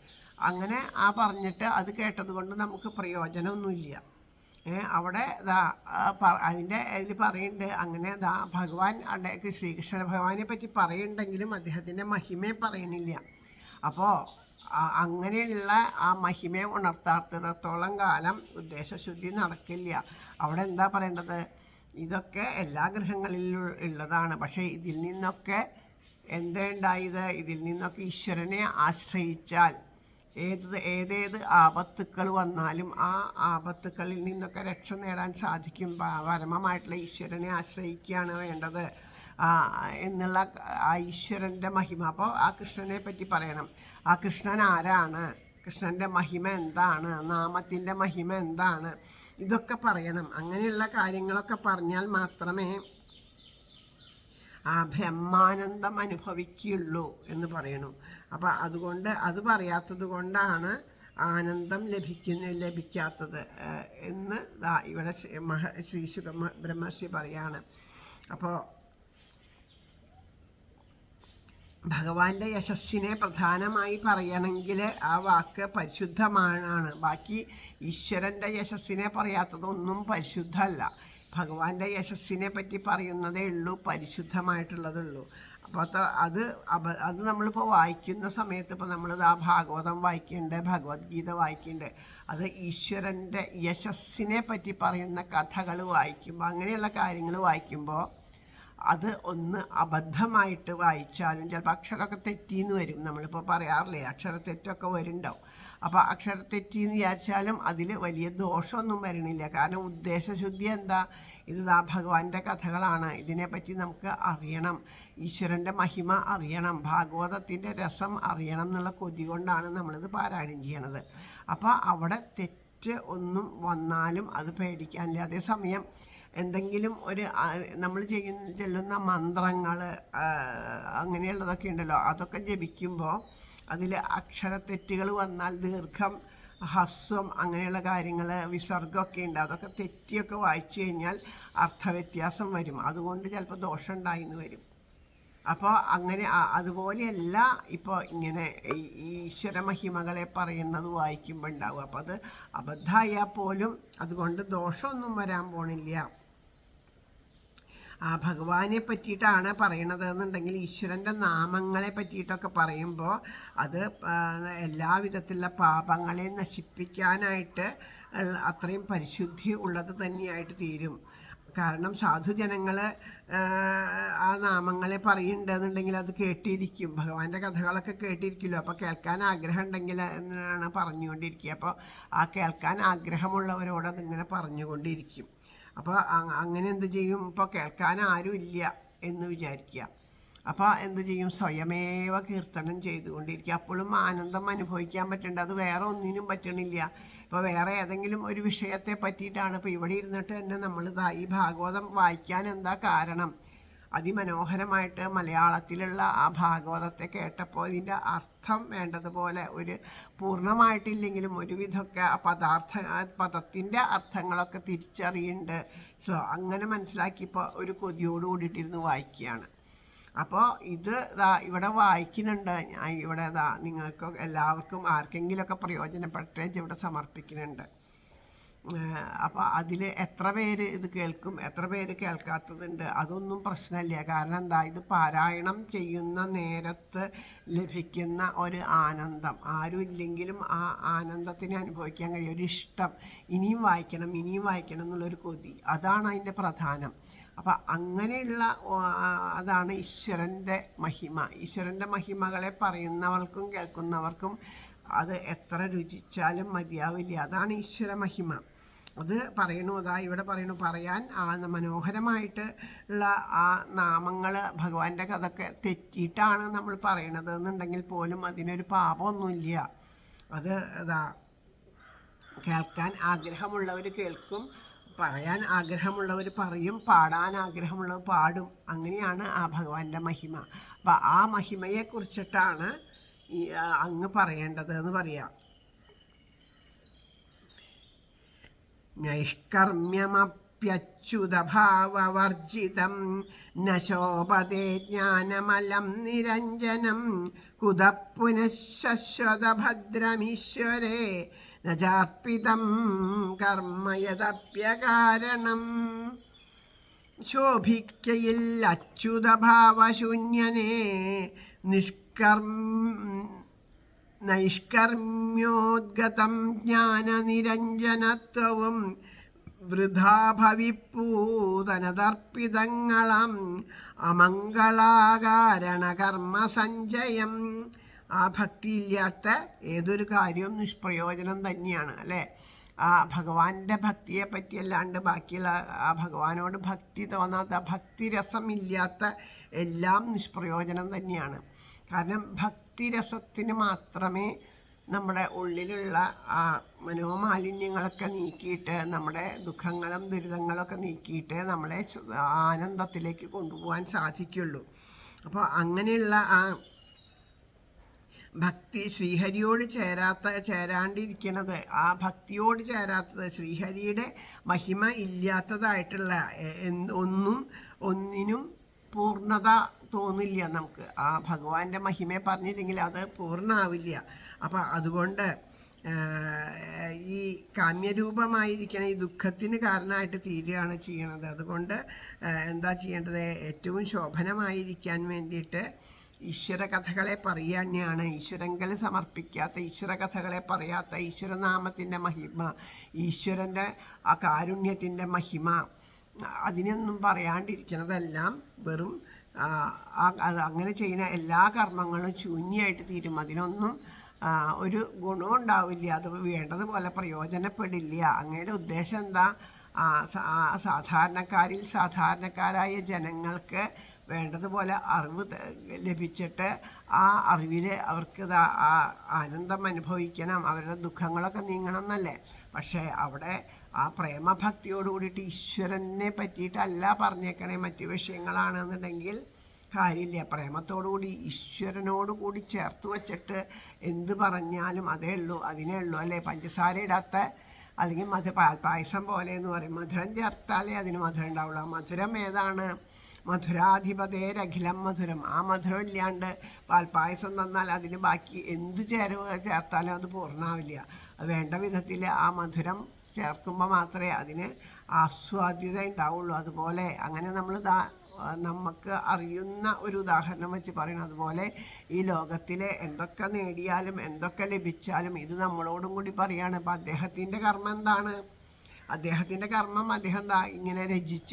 അങ്ങനെ പറഞ്ഞിട്ട് അത് കേട്ടത് കൊണ്ട് നമുക്ക് പ്രയോജനമൊന്നുമില്ല. അവിടെ അതിൻ്റെ ഇതിൽ പറയുന്നുണ്ട്. അങ്ങനെ ഭഗവാൻ ശ്രീകൃഷ്ണ ഭഗവാനെ പറ്റി പറയുന്നുണ്ടെങ്കിലും അദ്ദേഹത്തിൻ്റെ മഹിമയെ പറയണില്ല. അപ്പോൾ അങ്ങനെയുള്ള ആ മഹിമയെ ഉണർത്താത്തിടത്തോളം കാലം ഉദ്ദേശശുദ്ധി നടക്കില്ല. അവിടെ എന്താ പറയേണ്ടത്? ഇതൊക്കെ എല്ലാ ഗൃഹങ്ങളിലും ഉള്ളതാണ്. പക്ഷേ ഇതിൽ നിന്നൊക്കെ എന്തുണ്ടായത്? ഇതിൽ നിന്നൊക്കെ ഈശ്വരനെ ആശ്രയിച്ചാൽ ഏതേത് ആപത്തുക്കൾ വന്നാലും ആ ആപത്തുക്കളിൽ നിന്നൊക്കെ രക്ഷ നേടാൻ സാധിക്കും. പരമമായിട്ടുള്ള ഈശ്വരനെ ആശ്രയിക്കുകയാണ് വേണ്ടത് എന്നുള്ള ആ ഈശ്വരൻ്റെ മഹിമ. അപ്പോൾ ആ കൃഷ്ണനെ പറ്റി പറയണം. ആ കൃഷ്ണൻ ആരാണ്? കൃഷ്ണൻ്റെ മഹിമ എന്താണ്? നാമത്തിൻ്റെ മഹിമ എന്താണ്? ഇതൊക്കെ പറയണം. അങ്ങനെയുള്ള കാര്യങ്ങളൊക്കെ പറഞ്ഞാൽ മാത്രമേ ആ ബ്രഹ്മാനന്ദം അനുഭവിക്കുള്ളൂ എന്ന് പറയണു. അപ്പം അതുകൊണ്ട് അത് പറയാത്തത് കൊണ്ടാണ് ആനന്ദം ലഭിക്കാത്തത് എന്ന് ഇവിടെ ശ്രീ ബ്രഹ്മർഷി പറയാണ്. അപ്പോൾ ഭഗവാന്റെ യശസ്സിനെ പ്രധാനമായി പറയണമെങ്കിൽ ആ വാക്ക് പരിശുദ്ധമാണ്. ബാക്കി ഈശ്വരൻ്റെ യശസ്സിനെ പറയാത്തതൊന്നും പരിശുദ്ധമല്ല. ഭഗവാന്റെ യശസ്സിനെ പറ്റി പറയുന്നതേ ഉള്ളൂ പരിശുദ്ധമായിട്ടുള്ളതുള്ളൂ. അപ്പോൾ അത് നമ്മളിപ്പോൾ വായിക്കുന്ന സമയത്ത് ഇപ്പോൾ നമ്മൾ ഭാഗവതം വായിക്കുന്നുണ്ട്, ഭഗവത്ഗീത വായിക്കുന്നുണ്ട്. അത് ഈശ്വരൻ്റെ യശസ്സിനെ പറ്റി പറയുന്ന കഥകൾ വായിക്കുമ്പോൾ, അങ്ങനെയുള്ള കാര്യങ്ങൾ വായിക്കുമ്പോൾ അത് ഒന്ന് അബദ്ധമായിട്ട് വായിച്ചാലും ചിലപ്പോൾ അക്ഷരമൊക്കെ തെറ്റിന്ന് വരും. നമ്മളിപ്പോൾ പറയാറില്ലേ, അക്ഷരത്തെറ്റൊക്കെ വരുന്നുണ്ടാവും. അപ്പോൾ അക്ഷരത്തെറ്റിന്ന് വിചാരിച്ചാലും അതിൽ വലിയ ദോഷമൊന്നും വരണില്ല. കാരണം ഉദ്ദേശശുദ്ധി എന്താ? ഇത് ഭഗവാന്റെ കഥകളാണ്. ഇതിനെപ്പറ്റി നമുക്ക് അറിയണം, ഈശ്വരൻ്റെ മഹിമ അറിയണം, ഭാഗവതത്തിൻ്റെ രസം അറിയണം എന്നുള്ള കൊതി കൊണ്ടാണ് നമ്മളിത് പാരായണം ചെയ്യണത്. അപ്പോൾ അവിടെ തെറ്റ് ഒന്നും വന്നാലും അത് പേടിക്കാനില്ല. അതേസമയം എന്തെങ്കിലും ഒരു നമ്മൾ ചെല്ലുന്ന മന്ത്രങ്ങൾ അങ്ങനെയുള്ളതൊക്കെ ഉണ്ടല്ലോ, അതൊക്കെ ജപിക്കുമ്പോൾ അതിൽ അക്ഷരത്തെറ്റുകൾ വന്നാൽ ദീർഘം, ഹസ്വം, അങ്ങനെയുള്ള കാര്യങ്ങൾ, വിസർഗമൊക്കെ ഉണ്ട്. അതൊക്കെ തെറ്റിയൊക്കെ വായിച്ചു കഴിഞ്ഞാൽ അർത്ഥവ്യത്യാസം വരും. അതുകൊണ്ട് ചിലപ്പോൾ ദോഷം ഉണ്ടായിന്ന് വരും. അപ്പോൾ അങ്ങനെ അതുപോലെയല്ല ഇപ്പോൾ ഇങ്ങനെ ഈശ്വര മഹിമകളെ പറയുന്നത് വായിക്കുമ്പോൾ ഉണ്ടാവും. അപ്പോൾ അത് അബദ്ധമായാൽ പോലും അതുകൊണ്ട് ദോഷമൊന്നും വരാൻ പോണില്ല. ആ ഭഗവാനെ പറ്റിയിട്ടാണ് പറയണത് എന്നുണ്ടെങ്കിൽ ഈശ്വരൻ്റെ നാമങ്ങളെ പറ്റിയിട്ടൊക്കെ പറയുമ്പോൾ അത് എല്ലാ വിധത്തിലുള്ള പാപങ്ങളെ നശിപ്പിക്കാനായിട്ട് അത്രയും പരിശുദ്ധി ഉള്ളത് തന്നെയായിട്ട് തീരും. കാരണം സാധുജനങ്ങൾ ആ നാമങ്ങളെ പറയുന്നുണ്ടെന്നുണ്ടെങ്കിൽ അത് കേട്ടിരിക്കും, ഭഗവാന്റെ കഥകളൊക്കെ കേട്ടിരിക്കുമല്ലോ. അപ്പോൾ കേൾക്കാൻ ആഗ്രഹം ഉണ്ടെങ്കിൽ എന്നാണ് പറഞ്ഞുകൊണ്ടിരിക്കുക. അപ്പോൾ ആ കേൾക്കാൻ ആഗ്രഹമുള്ളവരോട് അതിങ്ങനെ പറഞ്ഞുകൊണ്ടിരിക്കും. അപ്പോൾ അങ്ങനെ എന്ത് ചെയ്യും, ഇപ്പോൾ കേൾക്കാൻ ആരും ഇല്ല എന്ന് വിചാരിക്കുക. അപ്പോൾ എന്ത് ചെയ്യും, സ്വയമേവ കീർത്തനം ചെയ്തുകൊണ്ടിരിക്കുക. അപ്പോഴും ആനന്ദം അനുഭവിക്കാൻ പറ്റുന്നുണ്ട്. അത് വേറെ ഒന്നിനും പറ്റണില്ല. ഇപ്പോൾ വേറെ ഏതെങ്കിലും ഒരു വിഷയത്തെ പറ്റിയിട്ടാണ് ഇപ്പോൾ ഇവിടെ ഇരുന്നിട്ട് തന്നെ നമ്മൾ ഈ ഭാഗവതം വായിക്കാൻ എന്താ കാരണം, അതിമനോഹരമായിട്ട് മലയാളത്തിലുള്ള ആ ഭാഗവതത്തെ കേട്ടപ്പോൾ ഇതിൻ്റെ അർത്ഥം വേണ്ടതുപോലെ ഒരു പൂർണ്ണമായിട്ടില്ലെങ്കിലും ഒരുവിധമൊക്കെ ആ പദത്തിൻ്റെ അർത്ഥങ്ങളൊക്കെ തിരിച്ചറിയുന്നുണ്ട്. അങ്ങനെ മനസ്സിലാക്കിയപ്പോൾ ഒരു കൊതിയോട് കൂടിയിട്ടിരുന്ന് വായിക്കുകയാണ്. അപ്പോൾ ഇത് ഇവിടെ വായിക്കുന്നുണ്ട്. ഇവിടെ നിങ്ങൾക്ക് എല്ലാവർക്കും ആർക്കെങ്കിലുമൊക്കെ പ്രയോജനപ്പെട്ടേ ഇവിടെ സമർപ്പിക്കുന്നുണ്ട്. അപ്പോൾ അതിൽ എത്ര പേര് ഇത് കേൾക്കും, എത്ര പേര് കേൾക്കാത്തതുണ്ട്, അതൊന്നും പ്രശ്നമില്ല. കാരണം എന്താ, ഇത് പാരായണം ചെയ്യുന്ന നേരത്ത് ലഭിക്കുന്ന ഒരു ആനന്ദം ആരും ഇല്ലെങ്കിലും ആ ആനന്ദത്തിനെ അനുഭവിക്കാൻ കഴിയും. ഒരു ഇഷ്ടം, ഇനിയും വായിക്കണം എന്നുള്ളൊരു കൊതി, അതാണ് അതിൻ്റെ പ്രധാനം. അപ്പം അങ്ങനെയുള്ള അതാണ് ഈശ്വരൻ്റെ മഹിമ. ഈശ്വരൻ്റെ മഹിമകളെ പറയുന്നവർക്കും കേൾക്കുന്നവർക്കും അത് എത്ര രുചിച്ചാലും മതിയാവില്ല. അതാണ് ഈശ്വര മഹിമ. അത് പറയണു, ഇവിടെ പറയണു, പറയാൻ മനോഹരമായിട്ട് ഉള്ള ആ നാമങ്ങൾ ഭഗവാന്റെ കഥയൊക്കെ തെറ്റിയിട്ടാണ് നമ്മൾ പറയണത് എന്നുണ്ടെങ്കിൽ പോലും അതിനൊരു പാപമൊന്നുമില്ല. അത് കേൾക്കാൻ ആഗ്രഹമുള്ളവർ കേൾക്കും, പറയാൻ ആഗ്രഹമുള്ളവർ പറയും, പാടാൻ ആഗ്രഹമുള്ളവർ പാടും. അങ്ങനെയാണ് ആ ഭഗവാന്റെ മഹിമ. അപ്പം ആ മഹിമയെക്കുറിച്ചിട്ടാണ് അങ്ങ് പറയേണ്ടത് എന്ന് പറയാം. നൈഷ്കർമ്മ്യമപ്യച്യുതഭാവവർജിതം ന ശോഭതേ ജ്ഞാനമലം നിരഞ്ജനം കുതഃപുനഃ ശശ്വതഭദ്രമീശ്വരേ നജാർപ്പിതം കർമ്മ യദപ്യകാരണം. ശോഭിക്കയിൽ അച്യുതഭാവശൂന്യനേ നൈഷ്കർമ്മ്യോദ്ഗതം ജ്ഞാനനിരഞ്ജനത്വവും വൃഥാ ഭവിപ്പൂതനതർപ്പിതങ്ങളം അമംഗളാകാരണകർമ്മ സഞ്ചയം. ആ ഭക്തിയില്ലാത്ത ഏതൊരു കാര്യവും നിഷ്പ്രയോജനം തന്നെയാണ്, അല്ലേ? ആ ഭഗവാന്റെ ഭക്തിയെ പറ്റിയല്ലാണ്ട് ബാക്കിയുള്ള ആ ഭഗവാനോട് ഭക്തി തോന്നാത്ത, ഭക്തിരസമില്ലാത്ത എല്ലാം നിഷ്പ്രയോജനം തന്നെയാണ്. കാരണം ഭക്തിരസത്തിന് മാത്രമേ നമ്മുടെ ഉള്ളിലുള്ള ആ മനോമാലിന്യങ്ങളൊക്കെ നീക്കിയിട്ട് നമ്മുടെ ദുഃഖങ്ങളും ദുരിതങ്ങളൊക്കെ നീക്കിയിട്ട് നമ്മളെ ആനന്ദത്തിലേക്ക് കൊണ്ടുപോകാൻ സാധിക്കുള്ളൂ. അപ്പോൾ അങ്ങനെയുള്ള ആ ഭക്തി ശ്രീഹരിയോട് ചേരാണ്ടിരിക്കണത്, ആ ഭക്തിയോട് ചേരാത്തത്, ശ്രീഹരിയുടെ മഹിമ ഇല്ലാത്തതായിട്ടുള്ള ഒന്നിനും പൂർണ്ണത തോന്നില്ല നമുക്ക്. ആ ഭഗവാന്റെ മഹിമയെ പറഞ്ഞില്ലെങ്കിൽ അത് പൂർണ്ണമാവില്ല. അപ്പം അതുകൊണ്ട് ഈ കാമ്യരൂപമായിരിക്കണ ഈ ദുഃഖത്തിന് കാരണമായിട്ട് തീരുകയാണ് ചെയ്യണത്. അതുകൊണ്ട് എന്താ ചെയ്യേണ്ടത്, ഏറ്റവും ശോഭനമായിരിക്കാൻ വേണ്ടിയിട്ട് ഈശ്വര കഥകളെ പറയുക തന്നെയാണ്. ഈശ്വരങ്കൽ സമർപ്പിക്കാത്ത, ഈശ്വര കഥകളെ പറയാത്ത, ഈശ്വരനാമത്തിൻ്റെ മഹിമ, ഈശ്വരൻ്റെ ആ കാരുണ്യത്തിൻ്റെ മഹിമ, അതിനൊന്നും പറയാണ്ടിരിക്കുന്നതെല്ലാം വെറും അങ്ങനെ ചെയ്യുന്ന എല്ലാ കർമ്മങ്ങളും ശൂന്യമായിട്ട് തീരും. അതിനൊന്നും ഒരു ഗുണവും ഉണ്ടാവില്ല. അത് വേണ്ടതുപോലെ പ്രയോജനപ്പെടില്ല. അങ്ങയുടെ ഉദ്ദേശം എന്താ, സാധാരണക്കാരായ ജനങ്ങൾക്ക് വേണ്ടതുപോലെ അറിവ് ലഭിച്ചിട്ട് ആ അറിവിൽ അവർക്ക് ആ ആനന്ദം അനുഭവിക്കണം, അവരുടെ ദുഃഖങ്ങളൊക്കെ നീങ്ങണം എന്നല്ലേ. പക്ഷേ അവിടെ ആ പ്രേമഭക്തിയോട് കൂടിയിട്ട് ഈശ്വരനെ പറ്റിയിട്ടല്ല പറഞ്ഞേക്കണേ, മറ്റു വിഷയങ്ങളാണെന്നുണ്ടെങ്കിൽ കാര്യമില്ല. പ്രേമത്തോടുകൂടി ഈശ്വരനോട് കൂടി ചേർത്ത് വച്ചിട്ട് എന്ത് പറഞ്ഞാലും അതേ ഉള്ളൂ, അതിനേ ഉള്ളൂ, അല്ലേ? പഞ്ചസാര ഇടാത്ത അല്ലെങ്കിൽ പായസം പോലെ എന്ന് പറയും, മധുരം ചേർത്താലേ അതിന് മധുരം ഉണ്ടാവുള്ളൂ. മധുരം ഏതാണ്? മധുരാധിപതേരഖിലം മധുരം. ആ മധുരം ഇല്ലാണ്ട് പാൽപ്പായസം തന്നാൽ അതിന് ബാക്കി എന്ത് ചേർത്താലും അത് പൂർണ്ണമാവില്ല. വേണ്ട വിധത്തിൽ ആ മധുരം ചേർക്കുമ്പോൾ മാത്രമേ അതിന് ആസ്വാദ്യത ഉണ്ടാവുള്ളൂ. അതുപോലെ അങ്ങനെ നമ്മൾ നമുക്ക് അറിയുന്ന ഒരു ഉദാഹരണം വെച്ച് പറയണം. അതുപോലെ ഈ ലോകത്തിലെ എന്തൊക്കെ നേടിയാലും എന്തൊക്കെ ലഭിച്ചാലും ഇത് നമ്മളോടും കൂടി പറയാണ്. അപ്പം അദ്ദേഹത്തിൻ്റെ കർമ്മം എന്താണ്? അദ്ദേഹത്തിൻ്റെ കർമ്മം അദ്ദേഹം ഇങ്ങനെ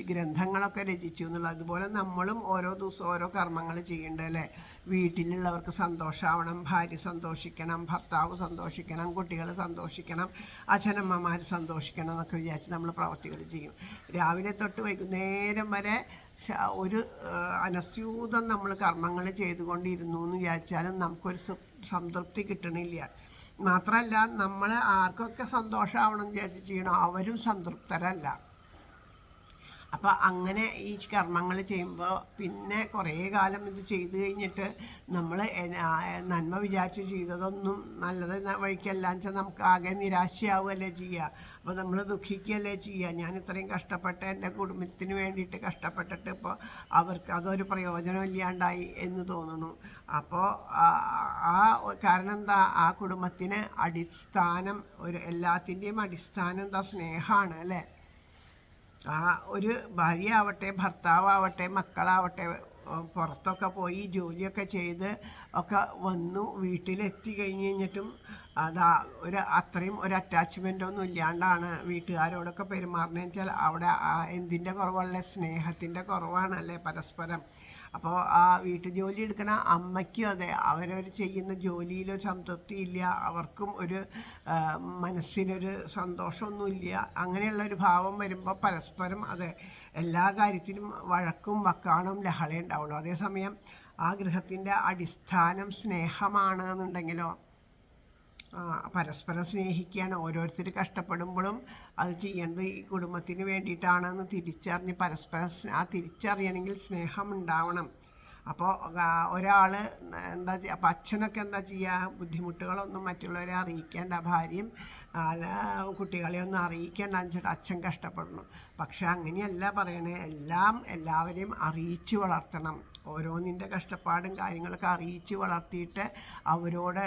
ഗ്രന്ഥങ്ങളൊക്കെ രചിച്ചു എന്നുള്ളത്. അതുപോലെ നമ്മളും ഓരോ ദിവസവും ഓരോ കർമ്മങ്ങൾ ചെയ്യേണ്ടത് അല്ലേ? വീട്ടിലുള്ളവർക്ക് സന്തോഷമാവണം, ഭാര്യ സന്തോഷിക്കണം, ഭർത്താവ് സന്തോഷിക്കണം, കുട്ടികൾ സന്തോഷിക്കണം, അച്ഛനമ്മമാർ സന്തോഷിക്കണം എന്നൊക്കെ വിചാരിച്ച് നമ്മൾ പ്രവർത്തികൾ ചെയ്യും. രാവിലെ തൊട്ട് വൈകുന്നേരം വരെ ഒരു അനസ്യൂതം നമ്മൾ കർമ്മങ്ങൾ ചെയ്തുകൊണ്ടിരുന്നു എന്ന് വിചാരിച്ചാലും നമുക്കൊരു സംതൃപ്തി കിട്ടണില്ല. മാത്രമല്ല, നമ്മൾ ആർക്കൊക്കെ സന്തോഷമാവണം വിചാരിച്ച് ചെയ്യണോ അവരും സംതൃപ്തരല്ല. അപ്പോൾ അങ്ങനെ ഈ കർമ്മങ്ങൾ ചെയ്യുമ്പോൾ പിന്നെ കുറേ കാലം ഇത് ചെയ്ത് കഴിഞ്ഞിട്ട് നമ്മൾ നന്മ വിചാരിച്ച് ചെയ്തതൊന്നും നല്ലത് വഴിക്കല്ല വെച്ചാൽ നമുക്ക് ആകെ നിരാശയാവുകയല്ലേ ചെയ്യുക. അപ്പോൾ നമ്മൾ ദുഃഖിക്കുകയല്ലേ ചെയ്യുക. ഞാൻ ഇത്രയും കഷ്ടപ്പെട്ട് എൻ്റെ കുടുംബത്തിന് വേണ്ടിയിട്ട് കഷ്ടപ്പെട്ടിട്ട് ഇപ്പോൾ അവർക്ക് അതൊരു പ്രയോജനം ഇല്ലാണ്ടായി എന്ന് തോന്നുന്നു. അപ്പോൾ കാരണം എന്താ? ആ കുടുംബത്തിന് അടിസ്ഥാനം എല്ലാത്തിൻ്റെയും അടിസ്ഥാനം എന്താ? സ്നേഹമാണ് അല്ലേ? ആ ഒരു ഭാര്യ ആവട്ടെ, ഭർത്താവട്ടെ, മക്കളാവട്ടെ പുറത്തൊക്കെ പോയി ജോലിയൊക്കെ ചെയ്ത് ഒക്കെ വന്നു വീട്ടിലെത്തി കഴിഞ്ഞിട്ടും അത്രയും ഒരു അറ്റാച്ച്മെൻ്റ് ഒന്നും ഇല്ലാണ്ടാണ് വീട്ടുകാരോടൊക്കെ പെരുമാറുന്നതെന്ന് വെച്ചാൽ അവിടെ എന്തിൻ്റെ കുറവുള്ള സ്നേഹത്തിൻ്റെ കുറവാണല്ലേ പരസ്പരം. അപ്പോൾ ആ വീട്ടുജോലി എടുക്കുന്ന അമ്മയ്ക്കും അതെ, അവരവർ ചെയ്യുന്ന ജോലിയിലോ സംതൃപ്തി ഇല്ല, അവർക്കും ഒരു മനസ്സിനൊരു സന്തോഷമൊന്നുമില്ല. അങ്ങനെയുള്ളൊരു ഭാവം വരുമ്പോൾ പരസ്പരം അതെ എല്ലാ കാര്യത്തിലും വഴക്കും വക്കാണും ലഹളയുണ്ടാവുള്ളൂ. അതേസമയം ആ ഗൃഹത്തിൻ്റെ അടിസ്ഥാനം സ്നേഹമാണ് എന്നുണ്ടെങ്കിലോ പരസ്പരം സ്നേഹിക്കുകയാണ്. ഓരോരുത്തർ കഷ്ടപ്പെടുമ്പോഴും അത് ചെയ്യേണ്ടത് ഈ കുടുംബത്തിന് വേണ്ടിയിട്ടാണെന്ന് തിരിച്ചറിഞ്ഞ് പരസ്പരം തിരിച്ചറിയണമെങ്കിൽ സ്നേഹം ഉണ്ടാവണം. അപ്പോൾ ഒരാൾ അപ്പോൾ അച്ഛനൊക്കെ എന്താ ചെയ്യുക? ബുദ്ധിമുട്ടുകളൊന്നും മറ്റുള്ളവരെ അറിയിക്കേണ്ട, ഭാര്യയും കുട്ടികളെ ഒന്നും അറിയിക്കേണ്ട വെച്ചിട്ട് അച്ഛൻ കഷ്ടപ്പെടണം. പക്ഷെ അങ്ങനെയല്ല പറയണേ. എല്ലാവരെയും അറിയിച്ച് വളർത്തണം. ഓരോന്നിൻ്റെ കഷ്ടപ്പാടും കാര്യങ്ങളൊക്കെ അറിയിച്ച് വളർത്തിയിട്ട് അവരോട്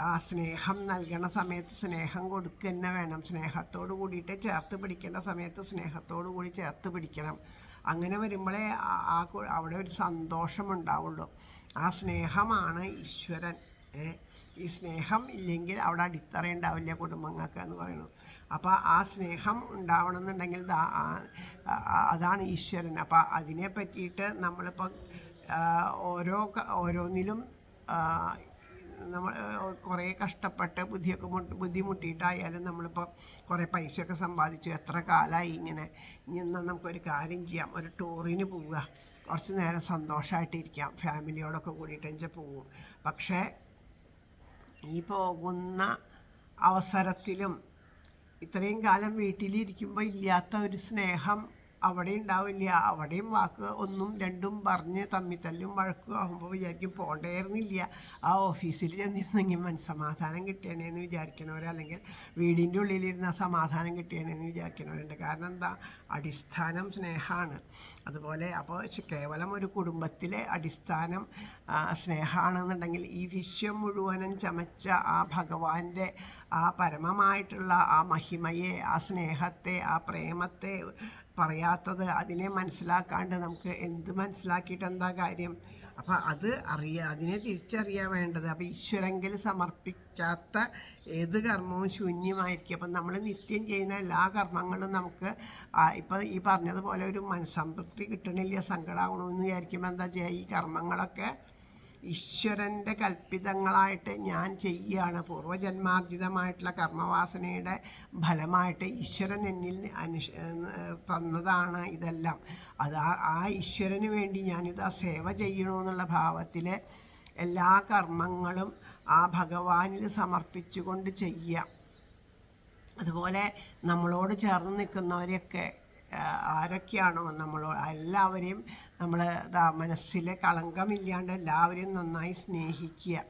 ആ സ്നേഹം നൽകണ സമയത്ത് സ്നേഹം കൊടുക്കുക തന്നെ വേണം. സ്നേഹത്തോടു കൂടിയിട്ട് ചേർത്ത് പിടിക്കേണ്ട സമയത്ത് സ്നേഹത്തോടു കൂടി ചേർത്ത് പിടിക്കണം. അങ്ങനെ വരുമ്പോഴേ അവിടെ ഒരു സന്തോഷമുണ്ടാവുള്ളൂ. ആ സ്നേഹമാണ് ഈശ്വരൻ. ഈ സ്നേഹം ഇല്ലെങ്കിൽ അവിടെ അടിത്തറയുണ്ടാവില്ല കുടുംബങ്ങൾക്ക് എന്ന് പറയുന്നു. അപ്പോൾ ആ സ്നേഹം ഉണ്ടാവണമെന്നുണ്ടെങ്കിൽ അതാണ് ഈശ്വരൻ. അപ്പോൾ അതിനെ പറ്റിയിട്ട് നമ്മളിപ്പോൾ ഓരോന്നിലും നമ്മൾ കുറേ കഷ്ടപ്പെട്ട് ബുദ്ധിമുട്ടിയിട്ടായാലും നമ്മളിപ്പോൾ കുറേ പൈസയൊക്കെ സമ്പാദിച്ചു, എത്ര കാലമായി ഇങ്ങനെ. ഇനി എന്നാൽ നമുക്കൊരു കാര്യം ചെയ്യാം, ഒരു ടൂറിന് പോവുക, കുറച്ച് നേരം സന്തോഷമായിട്ടിരിക്കാം, ഫാമിലിയോടൊക്കെ കൂടിയിട്ട് പോവും. പക്ഷേ ഈ പോകുന്ന അവസരത്തിലും ഇത്രയും കാലം വീട്ടിലിരിക്കുമ്പോൾ ഇല്ലാത്ത ഒരു സ്നേഹം അവിടെ ഉണ്ടാവില്ല. അവിടെയും വാക്ക് ഒന്നും രണ്ടും പറഞ്ഞ് തമ്മിത്തല്ലും വഴക്കും ആകുമ്പോൾ വിചാരിക്കും പോകേണ്ടിയിരുന്നില്ല, ആ ഓഫീസിൽ ചെന്നിരുന്നെങ്കിൽ മനസ്സമാധാനം കിട്ടിയണേന്ന് വിചാരിക്കണവർ, അല്ലെങ്കിൽ വീടിൻ്റെ ഉള്ളിലിരുന്ന സമാധാനം കിട്ടിയണേന്ന് വിചാരിക്കണവരുണ്ട്. കാരണം എന്താ? അടിസ്ഥാനം സ്നേഹമാണ്. അതുപോലെ അപ്പോൾ കേവലം ഒരു കുടുംബത്തിലെ അടിസ്ഥാനം സ്നേഹമാണെന്നുണ്ടെങ്കിൽ ഈ വിശ്വം മുഴുവനും ചമച്ച ആ ഭഗവാന്റെ ആ പരമമായിട്ടുള്ള ആ മഹിമയെ, ആ സ്നേഹത്തെ, ആ പ്രേമത്തെ പറയാത്തത്, അതിനെ മനസ്സിലാക്കാണ്ട് നമുക്ക് എന്ത് മനസ്സിലാക്കിയിട്ട് എന്താ കാര്യം? അപ്പം അതിനെ തിരിച്ചറിയാൻ വേണ്ടത്. അപ്പം ഈശ്വരങ്കിൽ സമർപ്പിക്കാത്ത ഏത് കർമ്മവും ശൂന്യമായിരിക്കും. അപ്പം നമ്മൾ നിത്യം ചെയ്യുന്ന എല്ലാ കർമ്മങ്ങളും നമുക്ക് ഇപ്പം ഈ പറഞ്ഞതുപോലെ ഒരു മനസ്സംതൃപ്തി കിട്ടണില്ല, സങ്കടമാകണമെന്ന് വിചാരിക്കുമ്പോൾ എന്താ ചെയ്യുക? ഈ കർമ്മങ്ങളൊക്കെ ഈശ്വരൻ്റെ കൽപ്പിതങ്ങളായിട്ട് ഞാൻ ചെയ്യുകയാണ്. പൂർവ്വജന്മാർജിതമായിട്ടുള്ള കർമ്മവാസനയുടെ ഫലമായിട്ട് ഈശ്വരൻ എന്നിൽ തന്നതാണ് ഇതെല്ലാം. ആ ഈശ്വരന് വേണ്ടി ഞാനിത് സേവ ചെയ്യണമെന്നുള്ള ഭാവത്തിൽ എല്ലാ കർമ്മങ്ങളും ആ ഭഗവാനിൽ സമർപ്പിച്ചുകൊണ്ട് ചെയ്യുക. അതുപോലെ നമ്മളോട് ചേർന്ന് നിൽക്കുന്നവരെയൊക്കെ ആരൊക്കെയാണോ എല്ലാവരെയും നമ്മൾ മനസ്സിൽ കളങ്കമില്ലാണ്ട് എല്ലാവരെയും നന്നായി സ്നേഹിക്കുക.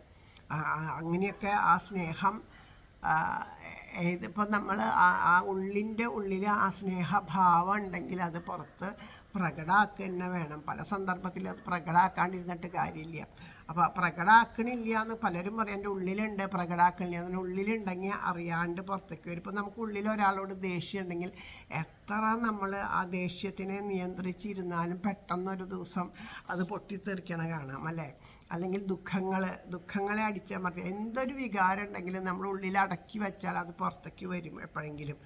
അങ്ങനെയൊക്കെ ആ സ്നേഹം ഇതിപ്പോൾ നമ്മൾ ആ ഉള്ളിൻ്റെ ഉള്ളിൽ ആ സ്നേഹഭാവം ഉണ്ടെങ്കിൽ അത് പുറത്ത് പ്രകടമാക്കുക തന്നെ വേണം. പല സന്ദർഭത്തിൽ അത് പ്രകടമാക്കാണ്ടിരുന്നിട്ട് കാര്യമില്ല. അപ്പോൾ പ്രകടാക്കണില്ല എന്ന് പലരും പറയും, എൻ്റെ ഉള്ളിലുണ്ട് പ്രകടാക്കണില്ല. അതിന് ഉള്ളിലുണ്ടെങ്കിൽ അറിയാണ്ട് പുറത്തേക്ക് വരും. ഇപ്പോൾ നമുക്ക് ഉള്ളിൽ ഒരാളോട് ദേഷ്യം ഉണ്ടെങ്കിൽ എത്ര നമ്മൾ ആ ദേഷ്യത്തിനെ നിയന്ത്രിച്ചിരുന്നാലും പെട്ടെന്നൊരു ദിവസം അത് പൊട്ടിത്തെറിക്കണ കാണാം അല്ലേ. അല്ലെങ്കിൽ ദുഃഖങ്ങളെ അടിച്ചമർത്തി എന്തൊരു വികാരം ഉണ്ടെങ്കിലും നമ്മൾ ഉള്ളിൽ അടക്കി വെച്ചാൽ അത് പുറത്തേക്ക് വരും എപ്പോഴെങ്കിലും.